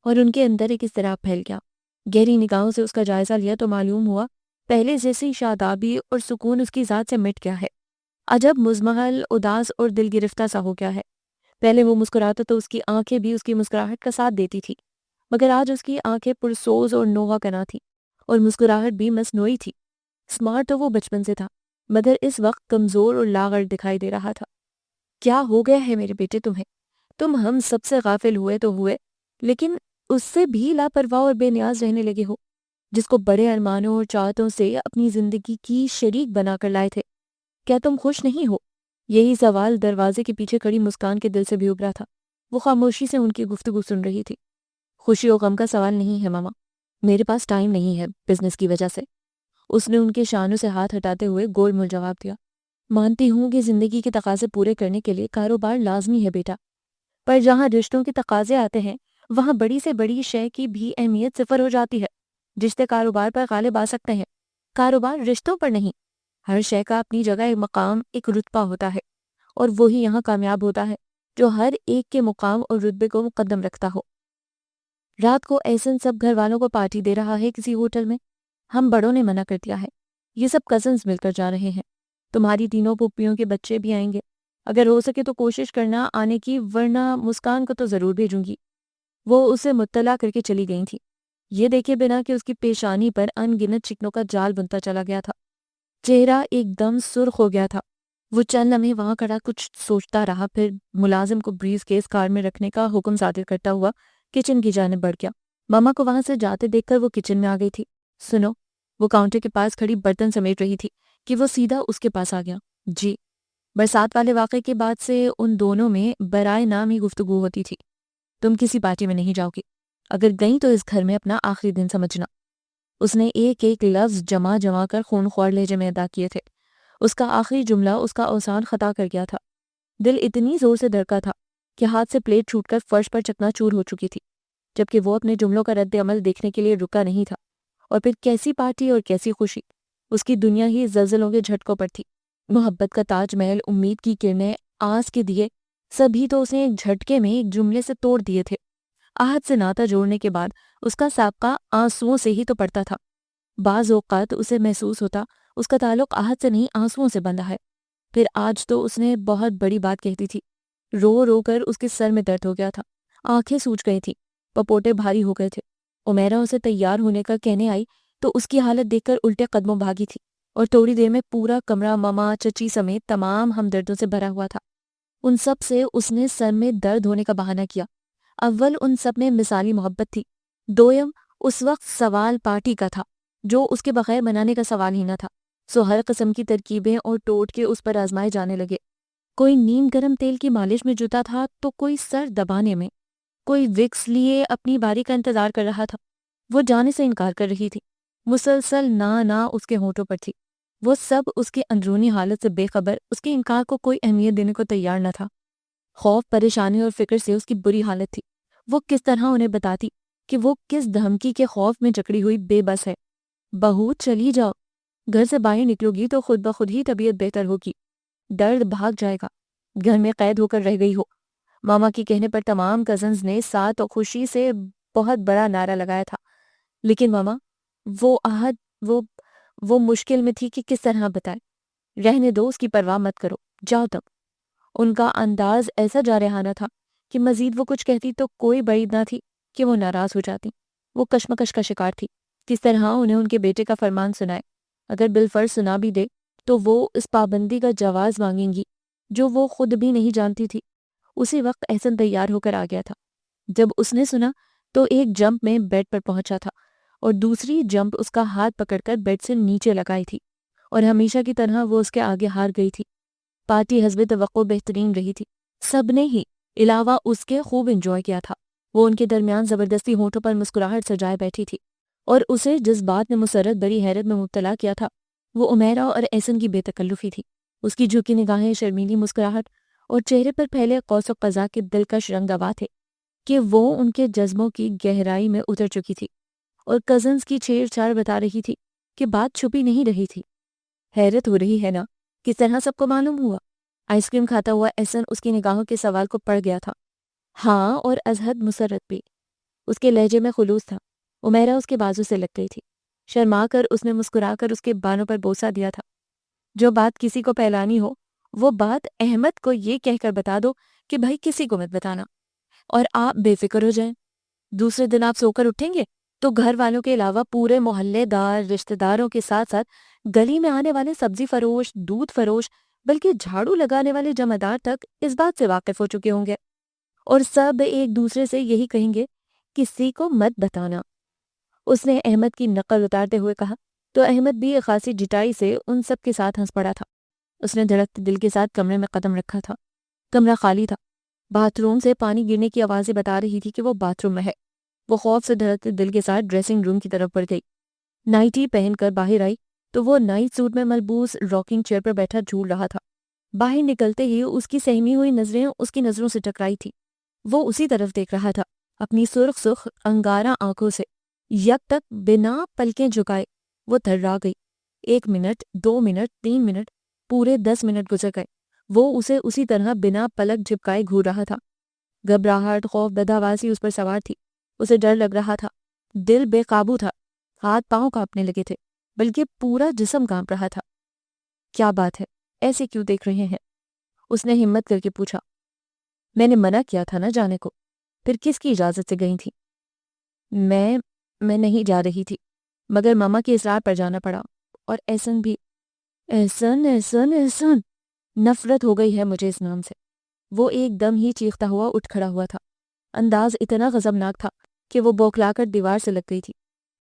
اور ان کے اندر ایک اضطراب پھیل گیا۔ گہری نگاہوں سے اس کا جائزہ لیا تو معلوم ہوا پہلے جیسی شادابی اور سکون اس کی ذات سے مٹ گیا ہے۔ عجب مزمحل، اداس اور دل گرفتہ سا ہو گیا ہے۔ پہلے وہ مسکراتا تو اس کی آنکھیں بھی اس کی مسکراہٹ کا ساتھ دیتی تھی، مگر آج اس کی آنکھیں پرسوز اور نوحہ کنا تھی اور مسکراہٹ بھی مصنوعی تھی۔ سمارٹ تو وہ بچپن سے تھا، مگر اس وقت کمزور اور لاغر دکھائی دے رہا تھا۔ کیا ہو گیا ہے میرے بیٹے تمہیں؟ تم ہم سب سے غافل ہوئے تو ہوئے، لیکن اس سے بھی لاپرواہ اور بے نیاز رہنے لگے ہو، جس کو بڑے ارمانوں اور چاہتوں سے اپنی زندگی کی شریک بنا کر لائے تھے۔ کیا تم خوش نہیں ہو؟ یہی سوال دروازے کے پیچھے کھڑی مسکان کے دل سے بھی ابھرا تھا۔ وہ خاموشی سے ان کی گفتگو سن رہی تھی۔ خوشی و غم کا سوال نہیں ہے ماما، میرے پاس ٹائم نہیں ہے بزنس کی وجہ سے۔ اس نے ان کے شانوں سے ہاتھ ہٹاتے ہوئے گول مول جواب دیا۔ مانتی ہوں کہ زندگی کے تقاضے پورے کرنے کے لیے کاروبار لازمی ہے بیٹا، پر جہاں رشتوں کے تقاضے آتے ہیں وہاں بڑی سے بڑی شے کی بھی اہمیت صفر ہو جاتی ہے۔ رشتے کاروبار پر غالب آ سکتے ہیں، کاروبار رشتوں پر نہیں۔ ہر شے کا اپنی جگہ ایک مقام، ایک رتبہ ہوتا ہے، اور وہی یہاں کامیاب ہوتا ہے جو ہر ایک کے مقام اور رتبے کو مقدم رکھتا ہو۔ رات کو ایسن سب گھر والوں کو پارٹی دے رہا ہے کسی ہوٹل میں۔ ہم بڑوں نے منع کر دیا ہے۔ یہ سب کزنز مل کر جا رہے ہیں۔ تمہاری تینوں پھوپھیوں کے بچے بھی آئیں گے۔ اگر ہو سکے تو کوشش کرنا آنے کی، ورنہ مسکان کو تو ضرور بھیجوں گی۔ وہ اسے مطلع کر کے چلی گئی تھی، یہ دیکھے بنا کہ اس کی پیشانی پر ان گنت شکنوں کا جال بنتا چلا گیا تھا۔ چہرہ ایک دم سرخ ہو گیا تھا۔ وہ چند لمحے وہاں کھڑا کچھ سوچتا رہا، پھر ملازم کو بریف کیس کار میں رکھنے کا حکم صادر کرتا ہوا کچن کی جانب بڑھ گیا۔ ماما کو وہاں سے جاتے دیکھ کر وہ کچن میں آ گئی تھی۔ سنو، وہ کاؤنٹر کے پاس کھڑی برتن سمیٹ رہی تھی کہ وہ سیدھا اس کے پاس آ گیا۔ جی، برسات والے واقعے کے بعد سے ان دونوں میں برائے نام ہی گفتگو ہوتی تھی۔ تم کسی پارٹی میں نہیں جاؤ گی، اگر گئیں تو اس گھر میں اپنا آخری دن سمجھنا۔ اس نے ایک ایک لفظ جمع جمع کر خون خوار لہجے میں ادا کیے تھے۔ اس کا آخری جملہ اس کا اوسان خطا کر گیا تھا۔ دل اتنی زور سے دھڑکا تھا کہ ہاتھ سے پلیٹ چھوٹ کر فرش پر چکنا چور ہو چکی تھی، جبکہ وہ اپنے جملوں کا رد عمل دیکھنے کے لیے رکا نہیں تھا۔ اور پھر کیسی پارٹی اور کیسی خوشی! اس کی دنیا ہی زلزلوں کے جھٹکوں پر تھی۔ محبت کا تاج محل، امید کی کرنیں، آس کے دیے، سبھی تو اسے ایک جھٹکے میں ایک جملے سے توڑ دیے تھے۔ آہت سے ناتا جوڑنے کے بعد اس کا سابقہ آنسوؤں سے ہی تو پڑتا تھا۔ بعض اوقات اسے محسوس ہوتا اس کا تعلق آہت سے نہیں آنسوؤں سے بندھا ہے۔ پھر آج تو اس نے بہت بڑی بات کہتی تھی۔ رو رو کر اس کے سر میں درد ہو گیا تھا، آنکھیں سوج گئی تھی، پپوٹے بھاری ہو گئے تھے۔ عمیرہ اسے تیار ہونے کا کہنے آئی تو اس کی حالت دیکھ کر الٹے قدموں بھاگی تھی، اور تھوڑی دیر میں پورا کمرہ ماما، چچی سمیت تمام ہمدردوں سے بھرا ہوا تھا۔ ان سب سے اس نے سر میں درد ہونے کا بہانہ کیا۔ اول ان سب میں مثالی محبت تھی، دویم اس وقت سوال پارٹی کا تھا جو اس کے بغیر منانے کا سوال ہی نہ تھا۔ سو ہر قسم کی ترکیبیں اور ٹوٹکے اس پر آزمائے جانے لگے۔ کوئی نیم گرم تیل کی مالش میں جتا تھا تو کوئی سر دبانے میں، کوئی وکس لیے اپنی باری کا انتظار کر رہا تھا۔ وہ جانے سے انکار کر رہی تھی، مسلسل نا اس کے ہونٹوں پر تھی۔ وہ سب اس کی اندرونی حالت سے بے خبر، اس کے انکار کو کوئی اہمیت دینے کو تیار نہ تھا۔ خوف، پریشانی اور فکر سے اس کی بری حالت تھی۔ وہ کس طرح انہیں بتاتی کہ وہ کس دھمکی کے خوف میں جکڑی ہوئی بے بس ہے۔ بہو چلی جاؤ، گھر سے باہر نکلو گی تو خود بخود ہی طبیعت بہتر ہوگی، درد بھاگ جائے گا، گھر میں قید ہو کر رہ گئی ہو۔ ماما کے کہنے پر تمام کزنز نے ساتھ اور خوشی سے بہت بڑا نعرہ لگایا تھا، لیکن ماما وہ آہت، وہ مشکل میں تھی کہ کس طرح بتائے۔ رہنے دو، اس کی پرواہ مت کرو، جاؤ تب۔ ان کا انداز ایسا جارحانہ تھا کہ مزید وہ کچھ کہتی تو کوئی بعید نہ تھی کہ وہ ناراض ہو جاتی۔ وہ کشمکش کا شکار تھی، کس طرح انہیں ان کے بیٹے کا فرمان سنائے۔ اگر بالفرض سنا بھی دے تو وہ اس پابندی کا جواز مانگیں گی جو وہ خود بھی نہیں جانتی تھی۔ اسی وقت احسن تیار ہو کر آ گیا تھا۔ جب اس نے سنا تو ایک جمپ میں بیڈ پر پہنچا تھا اور دوسری جمپ اس کا ہاتھ پکڑ کر بیڈ سے نیچے لگائی تھی، اور ہمیشہ کی طرح وہ اس کے آگے ہار گئی تھی۔ پارٹی حسب توقع بہترین رہی تھی، سب نے ہی علاوہ اس کے خوب انجوائے کیا تھا۔ وہ ان کے درمیان زبردستی ہونٹوں پر مسکراہٹ سجائے بیٹھی تھی، اور اسے جس بات نے مسرت بڑی حیرت میں مبتلا کیا تھا وہ عمیرہ اور احسن کی بے تکلفی تھی۔ اس کی جھکی نگاہیں، شرمیلی مسکراہٹ اور چہرے پر پھیلے قوس و قزح کے دلکش رنگ گواہ تھے کہ وہ ان کے جذبوں کی گہرائی میں اتر چکی تھی، اور کزنز کی چھیڑ چھاڑ بتا رہی تھی کہ بات چھپی نہیں رہی تھی۔ حیرت ہو رہی ہے نا کس طرح سب کو معلوم ہوا؟ آئس کریم کھاتا ہوا احسن اس کی نگاہوں کے سوال کو پڑ گیا تھا۔ ہاں، اور ازحد مسرت بھی۔ اس کے لہجے میں خلوص تھا۔ عمیرہ اس کے بازو سے لگ گئی تھی۔ شرما کر اس نے مسکرا کر اس کے بانوں پر بوسہ دیا تھا۔ جو بات کسی کو پھیلانی ہو وہ بات احمد کو یہ کہہ کر بتا دو کہ بھائی کسی کو مت بتانا، اور آپ بے فکر ہو جائیں۔ دوسرے دن آپ سو کر اٹھیں گے تو گھر والوں کے علاوہ پورے محلے دار، رشتہ داروں کے ساتھ ساتھ گلی میں آنے والے سبزی فروش، دودھ فروش، بلکہ جھاڑو لگانے والے جمعدار تک اس بات سے واقف ہو چکے ہوں گے، اور سب ایک دوسرے سے یہی کہیں گے کسی کو مت بتانا۔ اس نے احمد کی نقل اتارتے ہوئے کہا تو احمد بھی ایک خاصی جٹائی سے ان سب کے ساتھ ہنس پڑا تھا۔ اس نے دھڑکتے دل کے ساتھ کمرے میں قدم رکھا تھا۔ کمرہ خالی تھا۔ باتھ روم سے پانی گرنے کی آوازیں بتا رہی تھی کہ وہ باتھ روم میں ہے۔ وہ خوف سے دھڑکتے دل کے ساتھ ڈریسنگ روم کی طرف بڑھ گئی۔ نائٹی پہن کر باہر آئی تو وہ نائٹ سوٹ میں ملبوس راکنگ چیئر پر بیٹھا جھول رہا تھا۔ باہر نکلتے ہی اس کی سہمی ہوئی نظریں اس کی نظروں سے ٹکرائی تھی۔ وہ اسی طرف دیکھ رہا تھا اپنی سرخ سرخ انگارہ آنکھوں سے۔ یک تک بنا پلکیں جھکائے وہ تھرا گئی۔ 1 منٹ، 2 منٹ، 3 منٹ، پورے 10 منٹ گزر گئے۔ وہ اسے اسی طرح بنا پلک جھپکائے گھور رہا تھا۔ گھبراہٹ، خوف، بدحواسی اس پر سوار تھی۔ اسے ڈر لگ رہا تھا، دل بے قابو تھا، ہاتھ پاؤں کانپنے لگے تھے، بلکہ پورا جسم کانپ رہا تھا۔ کیا بات ہے، ایسے کیوں دیکھ رہے ہیں؟ اس نے ہمت کر کے پوچھا۔ میں نے منع کیا تھا نا جانے کو، پھر کس کی اجازت سے گئی تھی؟ میں نہیں جا رہی تھی، مگر ماما کے اصرار پر جانا پڑا، اور احسن بھی۔ احسن احسن احسن، نفرت ہو گئی ہے مجھے اس نام سے۔ وہ ایک دم ہی چیختا ہوا اٹھ کھڑا ہوا تھا۔ انداز اتنا غضبناک تھا کہ وہ بوکھلا کر دیوار سے لگ گئی تھی۔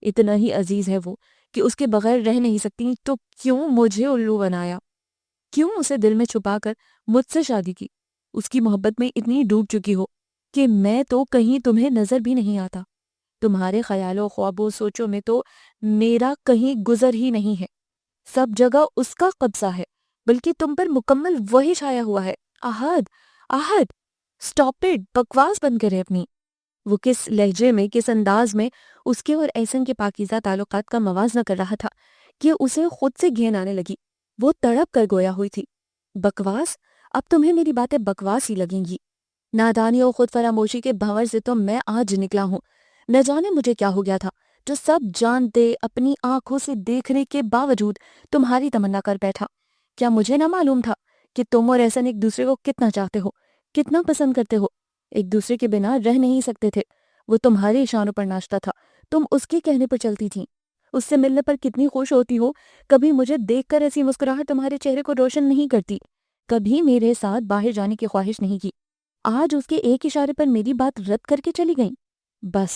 اتنا ہی عزیز ہے وہ کہ اس کے بغیر رہ نہیں سکتی، تو کیوں مجھے الو بنایا؟ کیوں اسے دل میں چھپا کر مجھ سے شادی کی؟ اس کی محبت میں اتنی ڈوب چکی ہو کہ میں تو کہیں تمہیں نظر بھی نہیں آتا۔ تمہارے خیالوں، خوابوں، سوچوں میں تو میرا کہیں گزر ہی نہیں ہے۔ سب جگہ اس کا قبضہ ہے، بلکہ تم پر مکمل وہی چھایا ہوا ہے۔ احد، احد، سٹاپ اٹ، بکواس بند کرے اپنی۔ وہ کس لہجے میں، کس انداز میں اس کے اور احسن کے پاکیزہ تعلقات کا موازنہ کر رہا تھا کہ اسے خود سے گھین آنے لگی۔ وہ تڑپ کر گویا ہوئی تھی۔ بکواس؟ اب تمہیں میری باتیں بکواس ہی لگیں گی؟ نادانی اور خود فراموشی کے بھنور سے تو میں آج نکلا ہوں۔ نہ جانے مجھے کیا ہو گیا تھا جو سب جانتے اپنی آنکھوں سے دیکھنے کے باوجود تمہاری تمنا کر بیٹھا۔ کیا مجھے نہ معلوم تھا کہ تم اور احسن ایک دوسرے کو کتنا چاہتے ہو، کتنا پسند کرتے ہو؟ ایک دوسرے کے بنا رہ نہیں سکتے تھے۔ وہ تمہارے اشاروں پر ناچتا تھا، تم اس کے کہنے پر چلتی تھیں۔ اس سے ملنے پر کتنی خوش ہوتی ہو، کبھی مجھے دیکھ کر ایسی مسکراہٹ تمہارے چہرے کو روشن نہیں کرتی، کبھی میرے ساتھ باہر جانے کی خواہش نہیں کی۔ آج اس کے ایک اشارے پر میری بات رد کر کے چلی گئیں۔ بس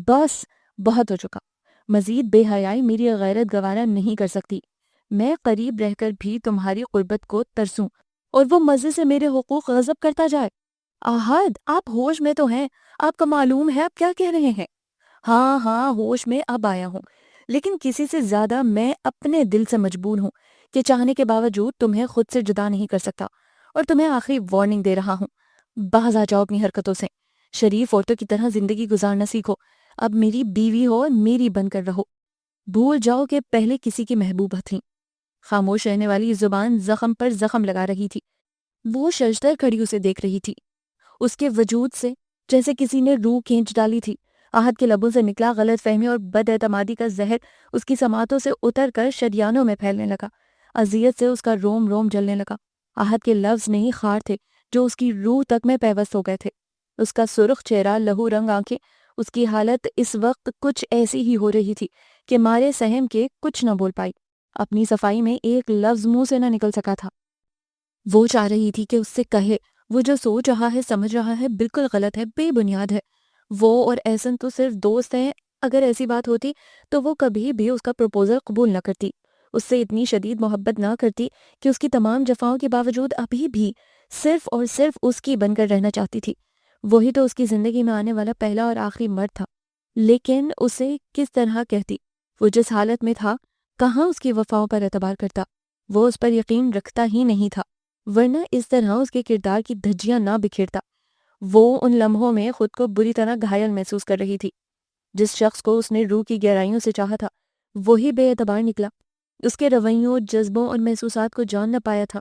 بس، بہت ہو چکا۔ مزید بے حیائی میری غیرت گوارا نہیں کر سکتی۔ میں قریب رہ کر بھی تمہاری قربت کو ترسوں اور وہ مزے سے میرے حقوق غصب کرتا جائے۔ احد، آپ ہوش میں تو ہیں، آپ کا معلوم ہے آپ کیا کہہ رہے ہیں؟ ہاں ہاں، ہوش میں اب آیا ہوں، لیکن کسی سے زیادہ میں اپنے دل سے مجبور ہوں کہ چاہنے کے باوجود تمہیں خود سے جدا نہیں کر سکتا، اور تمہیں آخری وارننگ دے رہا ہوں، باز آ جاؤ اپنی حرکتوں سے۔ شریف عورتوں کی طرح زندگی گزارنا سیکھو۔ اب میری بیوی ہو اور میری بن کر رہو۔ بھول جاؤ کہ پہلے کسی کی محبوبہ تھیں۔ خاموش رہنے والی زبان زخم پر زخم لگا رہی تھی۔ وہ ششدر کھڑی اسے دیکھ رہی تھی، اس کے وجود سے جیسے کسی نے روح کھینچ ڈالی تھی۔ احد کے لبوں سے نکلا غلط فہمی اور بد اعتمادی کا زہر اس کی سماعتوں سے اتر کر شریانوں میں پھیلنے لگا۔ اذیت سے اس کا روم روم جلنے لگا۔ احد کے لفظ نہیں، خار تھے جو اس کی روح تک میں پیوست ہو گئے تھے۔ اس کا سرخ چہرہ، لہو رنگ آنکھیں، اس کی حالت اس وقت کچھ ایسی ہی ہو رہی تھی کہ مارے سہم کے کچھ نہ بول پائی۔ اپنی صفائی میں ایک لفظ منہ سے نہ نکل سکا تھا۔ وہ چاہ رہی تھی کہ اس سے کہے وہ جو سوچ رہا ہے، سمجھ رہا ہے، بالکل غلط ہے، بے بنیاد ہے۔ وہ اور احسن تو صرف دوست ہیں، اگر ایسی بات ہوتی تو وہ کبھی بھی اس کا پروپوزل قبول نہ کرتی، اس سے اتنی شدید محبت نہ کرتی کہ اس کی تمام جفاؤں کے باوجود ابھی بھی صرف اور صرف اس کی بن کر رہنا چاہتی تھی۔ وہی تو اس کی زندگی میں آنے والا پہلا اور آخری مرد تھا، لیکن اسے کس طرح کہتی؟ وہ جس حالت میں تھا، کہاں اس کی وفاؤں پر اعتبار کرتا؟ وہ اس پر یقین رکھتا ہی نہیں تھا، ورنہ اس طرح اس کے کردار کی دھجیاں نہ بکھیرتا۔ وہ ان لمحوں میں خود کو بری طرح گھائل محسوس کر رہی تھی۔ جس شخص کو اس نے روح کی گہرائیوں سے چاہا تھا وہی بے اعتبار نکلا، اس کے رویوں، جذبوں اور محسوسات کو جان نہ پایا تھا۔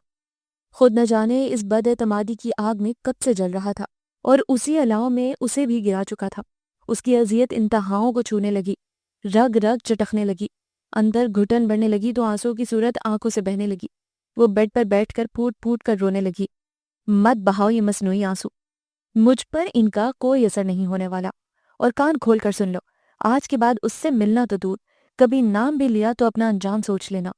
خود نہ جانے اس بد اعتمادی کی آگ میں کب سے جل رہا تھا اور اسی الاؤ میں اسے بھی گرا چکا تھا۔ اس کی اذیت انتہاؤں کو چھونے لگی، رگ رگ چٹکنے لگی، اندر گھٹن بڑھنے لگی تو آنسوں کی صورت آنکھوں سے بہنے لگی۔ وہ بیڈ پر بیٹھ کر پھوٹ پھوٹ کر رونے لگی۔ مت بہاؤ یہ مصنوعی آنسو، مجھ پر ان کا کوئی اثر نہیں ہونے والا، اور کان کھول کر سن لو، آج کے بعد اس سے ملنا تو دور، کبھی نام بھی لیا تو اپنا انجام سوچ لینا۔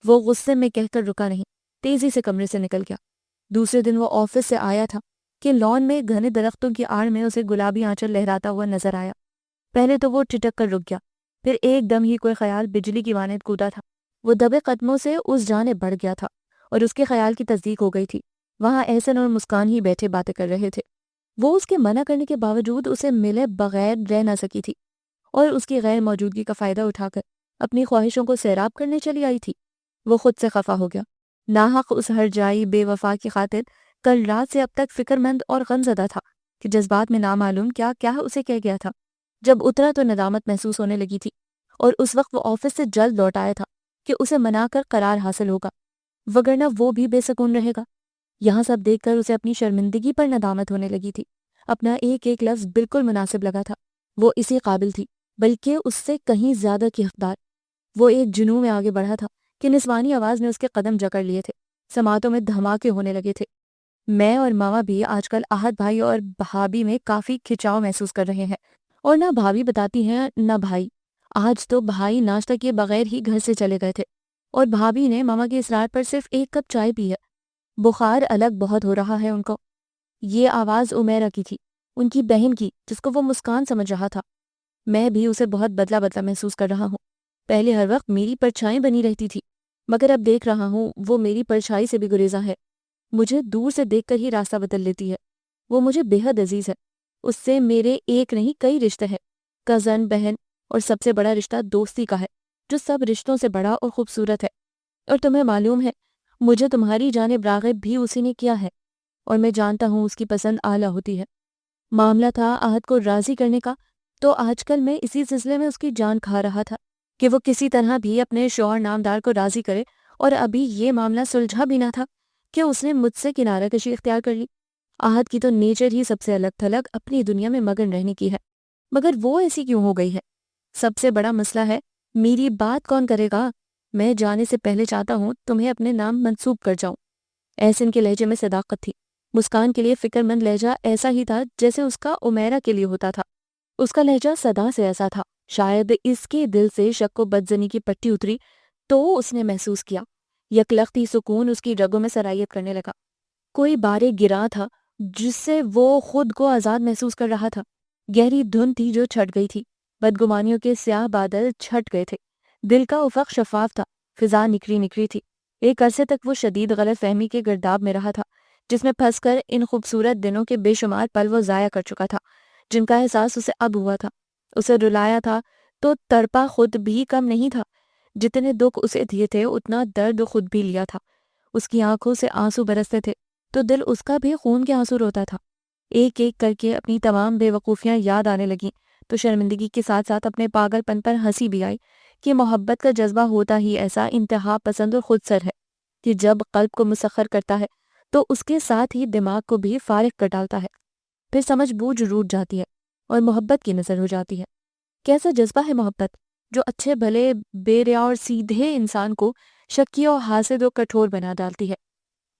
وہ غصے میں کہہ کر رکا نہیں، تیزی سے کمرے سے نکل گیا۔ دوسرے دن وہ آفس سے آیا تھا کہ لان میں گھنے درختوں کی آڑ میں اسے گلابی آنچل لہراتا ہوا نظر آیا۔ پہلے تو وہ ٹھٹک کر رک گیا، پھر ایک دم ہی کوئی خیال بجلی کی مانند کودا تھا۔ وہ دبے قدموں سے اس جانب بڑھ گیا تھا اور اس کے خیال کی تصدیق ہو گئی تھی۔ وہاں احسن اور مسکان ہی بیٹھے باتیں کر رہے تھے۔ وہ اس کے منع کرنے کے باوجود اسے ملے بغیر رہ نہ سکی تھی اور اس کی غیر موجودگی کا فائدہ اٹھا کر اپنی خواہشوں کو سیراب کرنے چلی آئی تھی۔ وہ خود سے خفا ہو گیا۔ ناحق اس ہرجائی بے وفا کی خاطر کل رات سے اب تک فکر مند اور غمزدہ تھا کہ جذبات میں نامعلوم کیا کیا اسے کہہ گیا تھا۔ جب اترا تو ندامت محسوس ہونے لگی تھی اور اس وقت وہ آفس سے جلد لوٹ آیا تھا کہ اسے منا کر قرار حاصل ہوگا، وگرنہ وہ بھی بے سکون رہے گا۔ یہاں سب دیکھ کر اسے اپنی شرمندگی پر ندامت ہونے لگی تھی۔ اپنا ایک ایک لفظ بالکل مناسب لگا تھا۔ وہ اسی قابل تھی، بلکہ اس سے کہیں زیادہ کی حقدار۔ وہ ایک جنون میں آگے بڑھا تھا کہ نسوانی آواز نے اس کے قدم جکڑ لیے تھے، سماعتوں میں دھماکے ہونے لگے تھے۔ میں اور ماما بھی آج کل احد بھائی اور بھابھی میں کافی کھچاؤ محسوس کر رہے ہیں، اور نہ بھابھی بتاتی ہیں نہ بھائی۔ آج تو بھائی ناشتہ کیے بغیر ہی گھر سے چلے گئے تھے اور بھابھی نے ماما کے اصرار پر صرف ایک کپ چائے پی ہے۔ بخار الگ بہت ہو رہا ہے ان کو۔ یہ آواز عمیرہ کی تھی، ان کی بہن کی، جس کو وہ مسکان سمجھ رہا تھا۔ میں بھی اسے بہت بدلا بدلا محسوس کر رہا ہوں۔ پہلے ہر وقت میری پرچھائی بنی رہتی تھی، مگر اب دیکھ رہا ہوں وہ میری پرچھائی سے بھی گریزاں ہے۔ مجھے دور سے دیکھ کر ہی راستہ بدل لیتی ہے۔ وہ مجھے بے حد عزیز ہے۔ اس سے میرے ایک نہیں کئی رشتے ہیں، کزن، بہن، اور سب سے بڑا رشتہ دوستی کا ہے، جو سب رشتوں سے بڑا اور خوبصورت ہے۔ اور تمہیں معلوم ہے مجھے تمہاری جانب راغب بھی اسی نے کیا ہے، اور میں جانتا ہوں اس کی پسند اعلیٰ ہوتی ہے۔ معاملہ تھا احد کو راضی کرنے کا، تو آج کل میں اسی سلسلے میں اس کی جان کھا رہا تھا کہ وہ کسی طرح بھی اپنے شوہر نامدار کو راضی کرے، اور ابھی یہ معاملہ سلجھا بھی نہ تھا کہ اس نے مجھ سے کنارہ کشی اختیار کر لی۔ احد کی تو نیچر ہی سب سے الگ تھلگ اپنی دنیا میں مگن رہنے کی ہے، مگر وہ ایسی کیوں ہو گئی ہے؟ سب سے بڑا مسئلہ ہے میری بات کون کرے گا؟ میں جانے سے پہلے چاہتا ہوں تمہیں اپنے نام منسوب کر جاؤں۔ احسن کے لہجے میں صداقت تھی۔ مسکان کے لیے فکر مند لہجہ ایسا ہی تھا جیسے اس کا عمیرہ کے لیے ہوتا تھا۔ اس کا لہجہ صدا سے ایسا تھا، شاید اس کے دل سے شک و بدزنی کی پٹی اتری تو اس نے محسوس کیا۔ یکلختی سکون اس کی رگوں میں سرایت کرنے لگا۔ کوئی بارے گراں تھا جس سے وہ خود کو آزاد محسوس کر رہا تھا۔ گہری دھند تھی جو چھٹ گئی تھی، بدگمانیوں کے سیاہ بادل چھٹ گئے تھے، دل کا افق شفاف تھا، فضا نکری نکری تھی۔ ایک عرصے تک وہ شدید غلط فہمی کے گرداب میں رہا تھا، جس میں پھنس کر ان خوبصورت دنوں کے بے شمار پل وہ ضائع کر چکا تھا، جن کا احساس اسے اب ہوا تھا۔ اسے رلایا تھا تو تڑپا خود بھی کم نہیں تھا۔ جتنے دکھ اسے دیے تھے اتنا درد خود بھی لیا تھا۔ اس کی آنکھوں سے آنسو برستے تھے تو دل اس کا بھی خون کے آنسو روتا تھا۔ ایک ایک کر کے اپنی تمام بے وقوفیاں یاد آنے لگیں تو شرمندگی کے ساتھ ساتھ اپنے پاگل پن پر ہنسی بھی آئی کہ محبت کا جذبہ ہوتا ہی ایسا انتہا پسند اور خود سر ہے کہ جب قلب کو مسخر کرتا ہے تو اس کے ساتھ ہی دماغ کو بھی فارغ کر ڈالتا ہے، پھر سمجھ بوجھ روٹ جاتی ہے اور محبت کی نظر ہو جاتی ہے۔ کیسا جذبہ ہے محبت جو اچھے بھلے بے ریا اور سیدھے انسان کو شکی و حاسد و کٹھور بنا ڈالتی ہے۔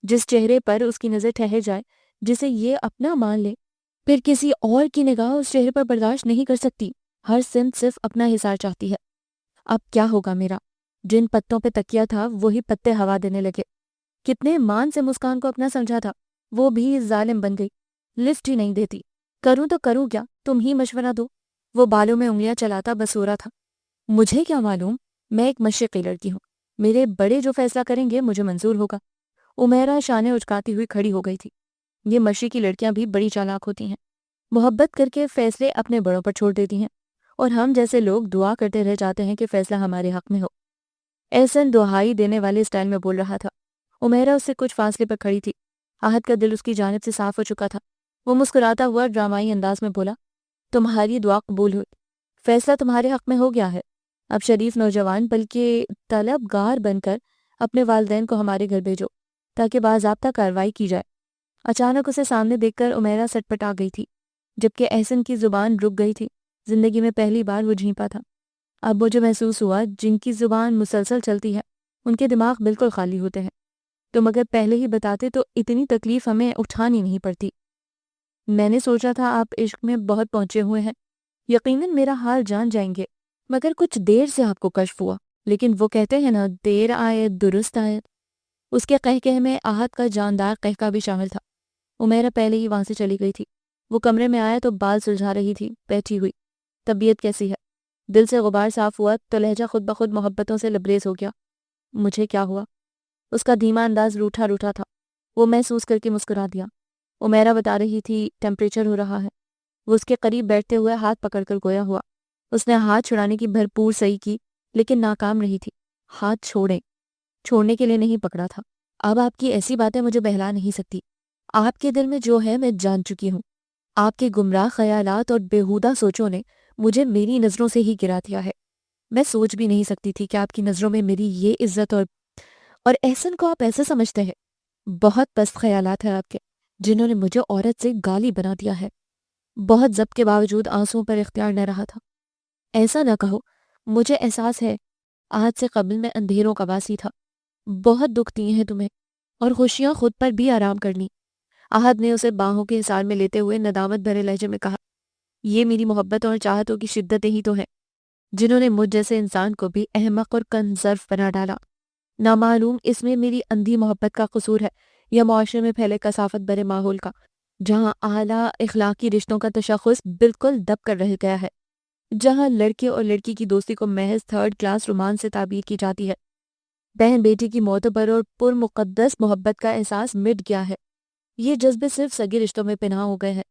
جس چہرے پر اس کی نظر ٹھہر جائے، جسے یہ اپنا مان لے، پھر کسی اور کی نگاہ اس چہرے پر برداشت نہیں کر سکتی۔ ہر سمت صرف اپنا حصار چاہتی ہے۔ اب کیا ہوگا میرا؟ جن پتوں پہ تکیا تھا وہی پتے ہوا دینے لگے۔ کتنے مان سے مسکان کو اپنا سمجھا تھا، وہ بھی ظالم بن گئی، لفٹ ہی نہیں دیتی۔ کروں تو کروں کیا؟ تم ہی مشورہ دو۔ وہ بالوں میں انگلیاں چلاتا بس ہو رہا تھا۔ مجھے کیا معلوم؟ میں ایک مشرقی لڑکی ہوں، میرے بڑے جو فیصلہ کریں گے مجھے منظور ہوگا۔ عمیرہ شانے اچکاتی ہوئی کھڑی ہو گئی تھی۔ یہ مشرقی لڑکیاں بھی بڑی چالاک ہوتی ہیں، محبت کر کے فیصلے اپنے بڑوں پر چھوڑ دیتی ہیں، اور ہم جیسے لوگ دعا کرتے رہ جاتے ہیں کہ فیصلہ ہمارے حق میں ہو۔ احسن دہائی دینے والے اسٹائل میں بول رہا تھا۔ عمیرہ اس سے کچھ فاصلے پر کھڑی تھی۔ آہت کا دل اس کی جانب سے صاف ہو چکا تھا۔ وہ مسکراتا ہوا ڈرامائی انداز میں بولا، تمہاری دعا قبول ہوئی، فیصلہ تمہارے حق میں ہو گیا ہے۔ اب شریف نوجوان بلکہ طلبگار بن کر اپنے والدین کو ہمارے گھر بھیجو تاکہ باضابطہ کارروائی کی جائے۔ اچانک اسے سامنے دیکھ کر عمیرہ سٹ پٹا گئی تھی، جبکہ احسن کی زبان رک گئی تھی۔ زندگی میں پہلی بار وہ جھینپا تھا۔ اب مجھے محسوس ہوا جن کی زبان مسلسل چلتی ہے ان کے دماغ بالکل خالی ہوتے ہیں۔ تم اگر پہلے ہی بتاتے تو اتنی تکلیف ہمیں اٹھانی نہیں پڑتی۔ میں نے سوچا تھا آپ عشق میں بہت پہنچے ہوئے ہیں، یقیناً میرا حال جان جائیں گے، مگر کچھ دیر سے آپ کو کشف ہوا۔ لیکن وہ کہتے ہیں نا، دیر آئے درست آئے۔ اس کے قہقہ میں آہت کا جاندار قہقہ بھی شامل تھا۔ عمیرہ پہلے ہی وہاں سے چلی گئی تھی۔ وہ کمرے میں آیا تو بال سلجھا رہی تھی، بیٹھی ہوئی۔ طبیعت کیسی ہے؟ دل سے غبار صاف ہوا تو لہجہ خود بخود محبتوں سے لبریز ہو گیا۔ مجھے کیا ہوا؟ اس کا دھیما انداز روٹھا روٹھا تھا۔ وہ محسوس کر کے مسکرا دیا۔ عمیرہ بتا رہی تھی ٹیمپریچر ہو رہا ہے۔ وہ اس کے قریب بیٹھتے ہوئے ہاتھ پکڑ کر گویا ہوا۔ اس نے ہاتھ چھڑانے کی بھرپور صحیح کی لیکن ناکام رہی تھی۔ ہاتھ چھوڑنے کے لیے نہیں پکڑا تھا۔ اب آپ کی ایسی باتیں مجھے بہلا نہیں سکتی۔ آپ کے دل میں جو ہے میں جان چکی ہوں۔ آپ کے گمراہ خیالات اور بیہودہ سوچوں نے مجھے میری نظروں سے ہی گرا دیا ہے۔ میں سوچ بھی نہیں سکتی تھی کہ آپ کی نظروں میں میری یہ عزت اور احسن کو آپ ایسے سمجھتے ہیں۔ بہت پست خیالات ہیں آپ کے، جنہوں نے مجھے عورت سے گالی بنا دیا ہے۔ بہت ضبط کے باوجود آنسوؤں پر اختیار نہ رہا تھا۔ ایسا نہ کہو، مجھے احساس ہے آج سے قبل میں اندھیروں کا واسی تھا۔ بہت دکھ دیے ہیں تمہیں، اور خوشیاں خود پر بھی آرام کرنی۔ آہد نے اسے باہوں کے حصار میں لیتے ہوئے ندامت بھرے لہجے میں کہا، یہ میری محبت اور چاہتوں کی شدتیں ہی تو ہیں جنہوں نے مجھ جیسے انسان کو بھی احمق اور کنزرف بنا ڈالا۔ نامعلوم اس میں میری اندھی محبت کا قصور ہے یا معاشرے میں پھیلے کثافت بھرے ماحول کا، جہاں اعلیٰ اخلاقی رشتوں کا تشخص بالکل دب کر رہ گیا ہے، جہاں لڑکے اور لڑکی کی دوستی کو محض تھرڈ کلاس رومانس سے تعبیر کی جاتی ہے۔ بہن بیٹی کی معتبر اور پرمقدس محبت کا احساس مٹ گیا ہے۔ یہ جذبے صرف سگے رشتوں میں پنہاں ہو گئے ہیں،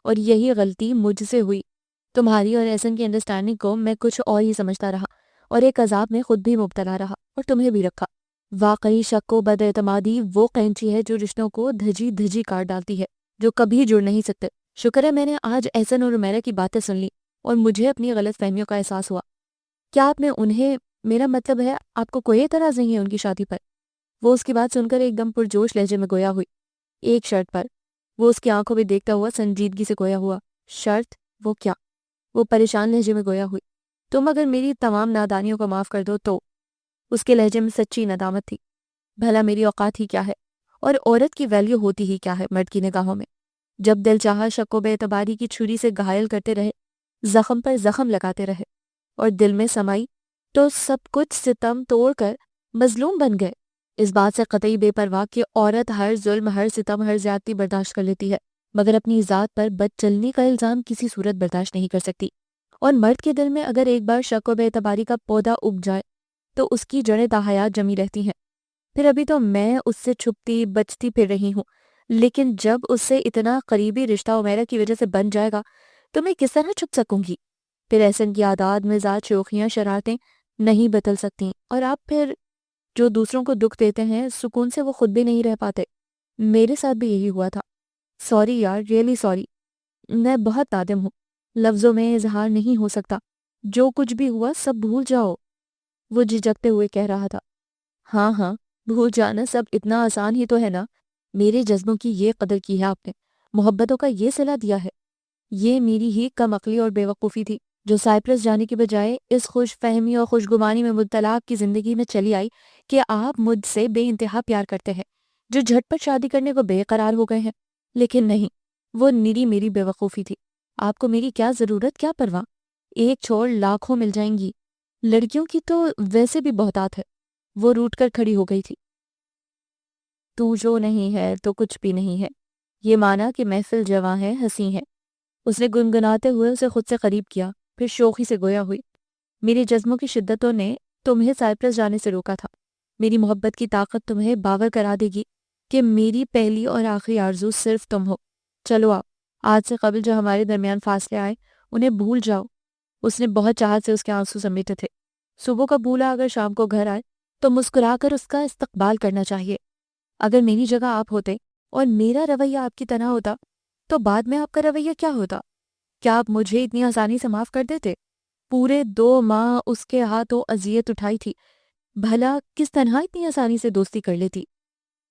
اور یہی غلطی مجھ سے ہوئی۔ تمہاری اور احسن کی انڈرسٹینڈنگ کو میں کچھ اور ہی سمجھتا رہا، اور ایک عذاب میں خود بھی مبتلا رہا اور تمہیں بھی رکھا۔ واقعی شک و بد اعتمادی وہ قینچی ہے جو رشتوں کو دھجی دھجی کاٹ ڈالتی ہے، جو کبھی جڑ نہیں سکتے۔ شکر ہے میں نے آج احسن اور عمیرہ کی باتیں سن لی اور مجھے اپنی غلط فہمیوں کا احساس ہوا۔ کیا آپ نے انہیں، میرا مطلب ہے آپ کو کوئی اعتراض نہیں ہے ان کی شادی پر؟ وہ اس کی بات سن کر ایک دم پرجوش لہجے میں گویا ہوئی۔ ایک شرط پر۔ وہ اس کی آنکھوں میں دیکھتا ہوا سنجیدگی سے گویا ہوا۔ شرط؟ وہ کیا؟ وہ پریشان لہجے میں گویا ہوئی۔ تم اگر میری تمام نادانیوں کو معاف کر دو تو۔ اس کے لہجے میں سچی ندامت تھی۔ بھلا میری اوقات ہی کیا ہے، اور عورت کی ویلیو ہوتی ہی کیا ہے مرد کی نگاہوں میں؟ جب دل چاہا شک و بے اعتباری کی چھری سے گھائل کرتے رہے، زخم پر زخم لگاتے رہے، اور دل میں سمائی تو سب کچھ ستم توڑ کر مظلوم بن گئے۔ اس بات سے قطعی بے پرواہ کہ عورت ہر ظلم، ہر ستم، ہر زیادتی برداشت کر لیتی ہے، مگر اپنی ذات پر بد چلنی کا الزام کسی صورت برداشت نہیں کر سکتی۔ اور مرد کے دل میں اگر ایک بار شک و بے اعتباری کا پودا اگ جائے تو اس کی جڑیں تا حیات جمی رہتی ہیں۔ پھر ابھی تو میں اس سے چھپتی بچتی پھر رہی ہوں، لیکن جب اس سے اتنا قریبی رشتہ عمیرہ کی وجہ سے بن جائے گا تو میں کس طرح چھپ سکوں گی؟ پھر احسن کی عادات، مزاج، شوخیاں، شرارتیں نہیں بدل سکتی، اور آپ پھر جو دوسروں کو دکھ دیتے ہیں سکون سے وہ خود بھی نہیں رہ پاتے۔ میرے ساتھ بھی یہی ہوا تھا۔ سوری یار، ریئلی سوری۔ میں بہت نادم ہوں، لفظوں میں اظہار نہیں ہو سکتا۔ جو کچھ بھی ہوا سب بھول جاؤ، وہ جھجکتے ہوئے کہہ رہا تھا۔ ہاں ہاں، بھول جانا سب اتنا آسان ہی تو ہے نا۔ میرے جذبوں کی یہ قدر کی ہے آپ نے، محبتوں کا یہ صلہ دیا ہے۔ یہ میری ہی کم عقلی اور بے وقوفی تھی جو سائپرس جانے کی بجائے اس خوش فہمی اور خوشگمانی میں مبتلا آپ کی زندگی میں چلی آئی کہ آپ مجھ سے بے انتہا پیار کرتے ہیں، جو جھٹ پٹ شادی کرنے کو بے قرار ہو گئے ہیں۔ لیکن نہیں، وہ نری میری بے وقوفی تھی۔ آپ کو میری کیا ضرورت، کیا پرواہ؟ ایک چھوڑ لاکھوں مل جائیں گی، لڑکیوں کی تو ویسے بھی بہتات ہے۔ وہ روٹ کر کھڑی ہو گئی تھی۔ تو جو نہیں ہے تو کچھ بھی نہیں ہے، یہ مانا کہ محفل جواں ہے، ہنسی ہے۔ اس نے گنگناتے ہوئے اسے خود سے قریب کیا، پھر شوخی سے گویا ہوئی۔ میری جذبوں کی شدتوں نے تمہیں سائپرس جانے سے روکا تھا۔ میری محبت کی طاقت تمہیں باور کرا دے گی کہ میری پہلی اور آخری آرزو صرف تم ہو۔ چلو آج سے قبل جو ہمارے درمیان فاصلے آئے انہیں بھول جاؤ۔ اس نے بہت چاہت سے اس کے آنسو سمیٹے تھے۔ صبح کا بھولا اگر شام کو گھر آئے تو مسکرا کر اس کا استقبال کرنا چاہیے۔ اگر میری جگہ آپ ہوتے اور میرا رویہ آپ کی طرح ہوتا تو بعد میں آپ کا رویہ کیا ہوتا؟ کیا آپ مجھے اتنی آسانی سے معاف کر دیتے؟ پورے 2 ماہ اس کے ہاتھوں اذیت اٹھائی تھی، بھلا کس طرح اتنی آسانی سے دوستی کر لیتی؟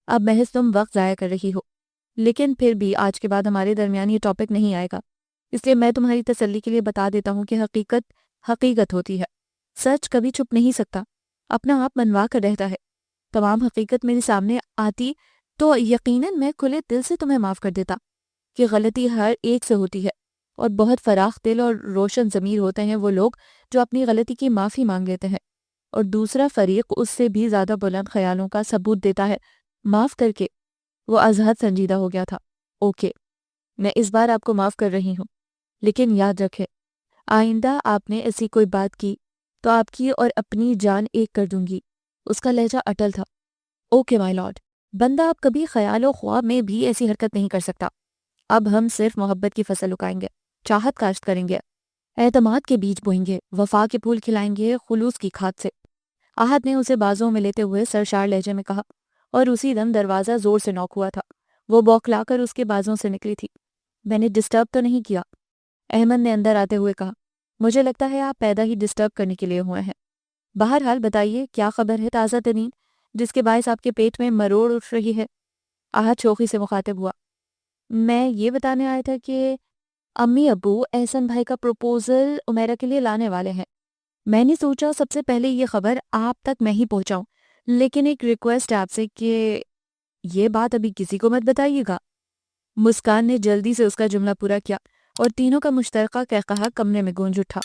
اب محض تم وقت ضائع کر رہی ہو، لیکن پھر بھی آج کے بعد ہمارے درمیان یہ ٹاپک نہیں آئے گا، اس لیے میں تمہاری تسلی کے لیے بتا دیتا ہوں کہ حقیقت حقیقت ہوتی ہے، سچ کبھی چھپ نہیں سکتا، اپنا آپ منوا کر رہتا ہے۔ تمام حقیقت میرے سامنے آتی تو یقیناً میں کھلے دل سے تمہیں معاف کر دیتا کہ غلطی ہر ایک سے ہوتی ہے، اور بہت فراخ دل اور روشن ضمیر ہوتے ہیں وہ لوگ جو اپنی غلطی کی معافی مانگ لیتے ہیں، اور دوسرا فریق اس سے بھی زیادہ بلند خیالوں کا ثبوت دیتا ہے معاف کر کے۔ وہ ازحد سنجیدہ ہو گیا تھا۔ اوکے، میں اس بار آپ کو معاف کر رہی ہوں، لیکن یاد رکھے آئندہ آپ نے ایسی کوئی بات کی تو آپ کی اور اپنی جان ایک کر دوں گی۔ اس کا لہجہ اٹل تھا۔ اوکے مائی لارڈ، بندہ اب کبھی خیال و خواب میں بھی ایسی حرکت نہیں کر سکتا۔ اب ہم صرف محبت کی فصل اگائیں گے، چاہت کاشت کریں گے، اعتماد کے بیج بوئیں گے، وفا کے پھول کھلائیں گے خلوص کی کھاد سے۔ آہد نے اسے بازوں میں لیتے ہوئے سرشار لہجے میں کہا، اور اسی دم دروازہ زور سے نوک ہوا تھا۔ وہ بوکھلا کر اس کے بازوں سے نکلی تھی۔ میں نے ڈسٹرب تو نہیں کیا؟ احمد نے اندر آتے ہوئے کہا۔ مجھے لگتا ہے آپ پیدا ہی ڈسٹرب کرنے کے لیے ہوئے ہیں۔ بہرحال بتائیے کیا خبر ہے تازہ ترین جس کے باعث آپ کے پیٹ میں مروڑ اٹھ رہی ہے؟ آہد شوخی سے مخاطب ہوا۔ میں یہ بتانے آیا تھا کہ امی ابو احسن بھائی کا پروپوزل عمیرہ کے لیے لانے والے ہیں۔ میں نے سوچا سب سے پہلے یہ خبر آپ تک میں ہی پہنچاؤں، لیکن ایک ریکویسٹ ہے آپ سے کہ یہ بات ابھی کسی کو مت بتائیے گا۔ مسکان نے جلدی سے اس کا جملہ پورا کیا اور تینوں کا مشترکہ قہقہا کمرے میں گونج اٹھا۔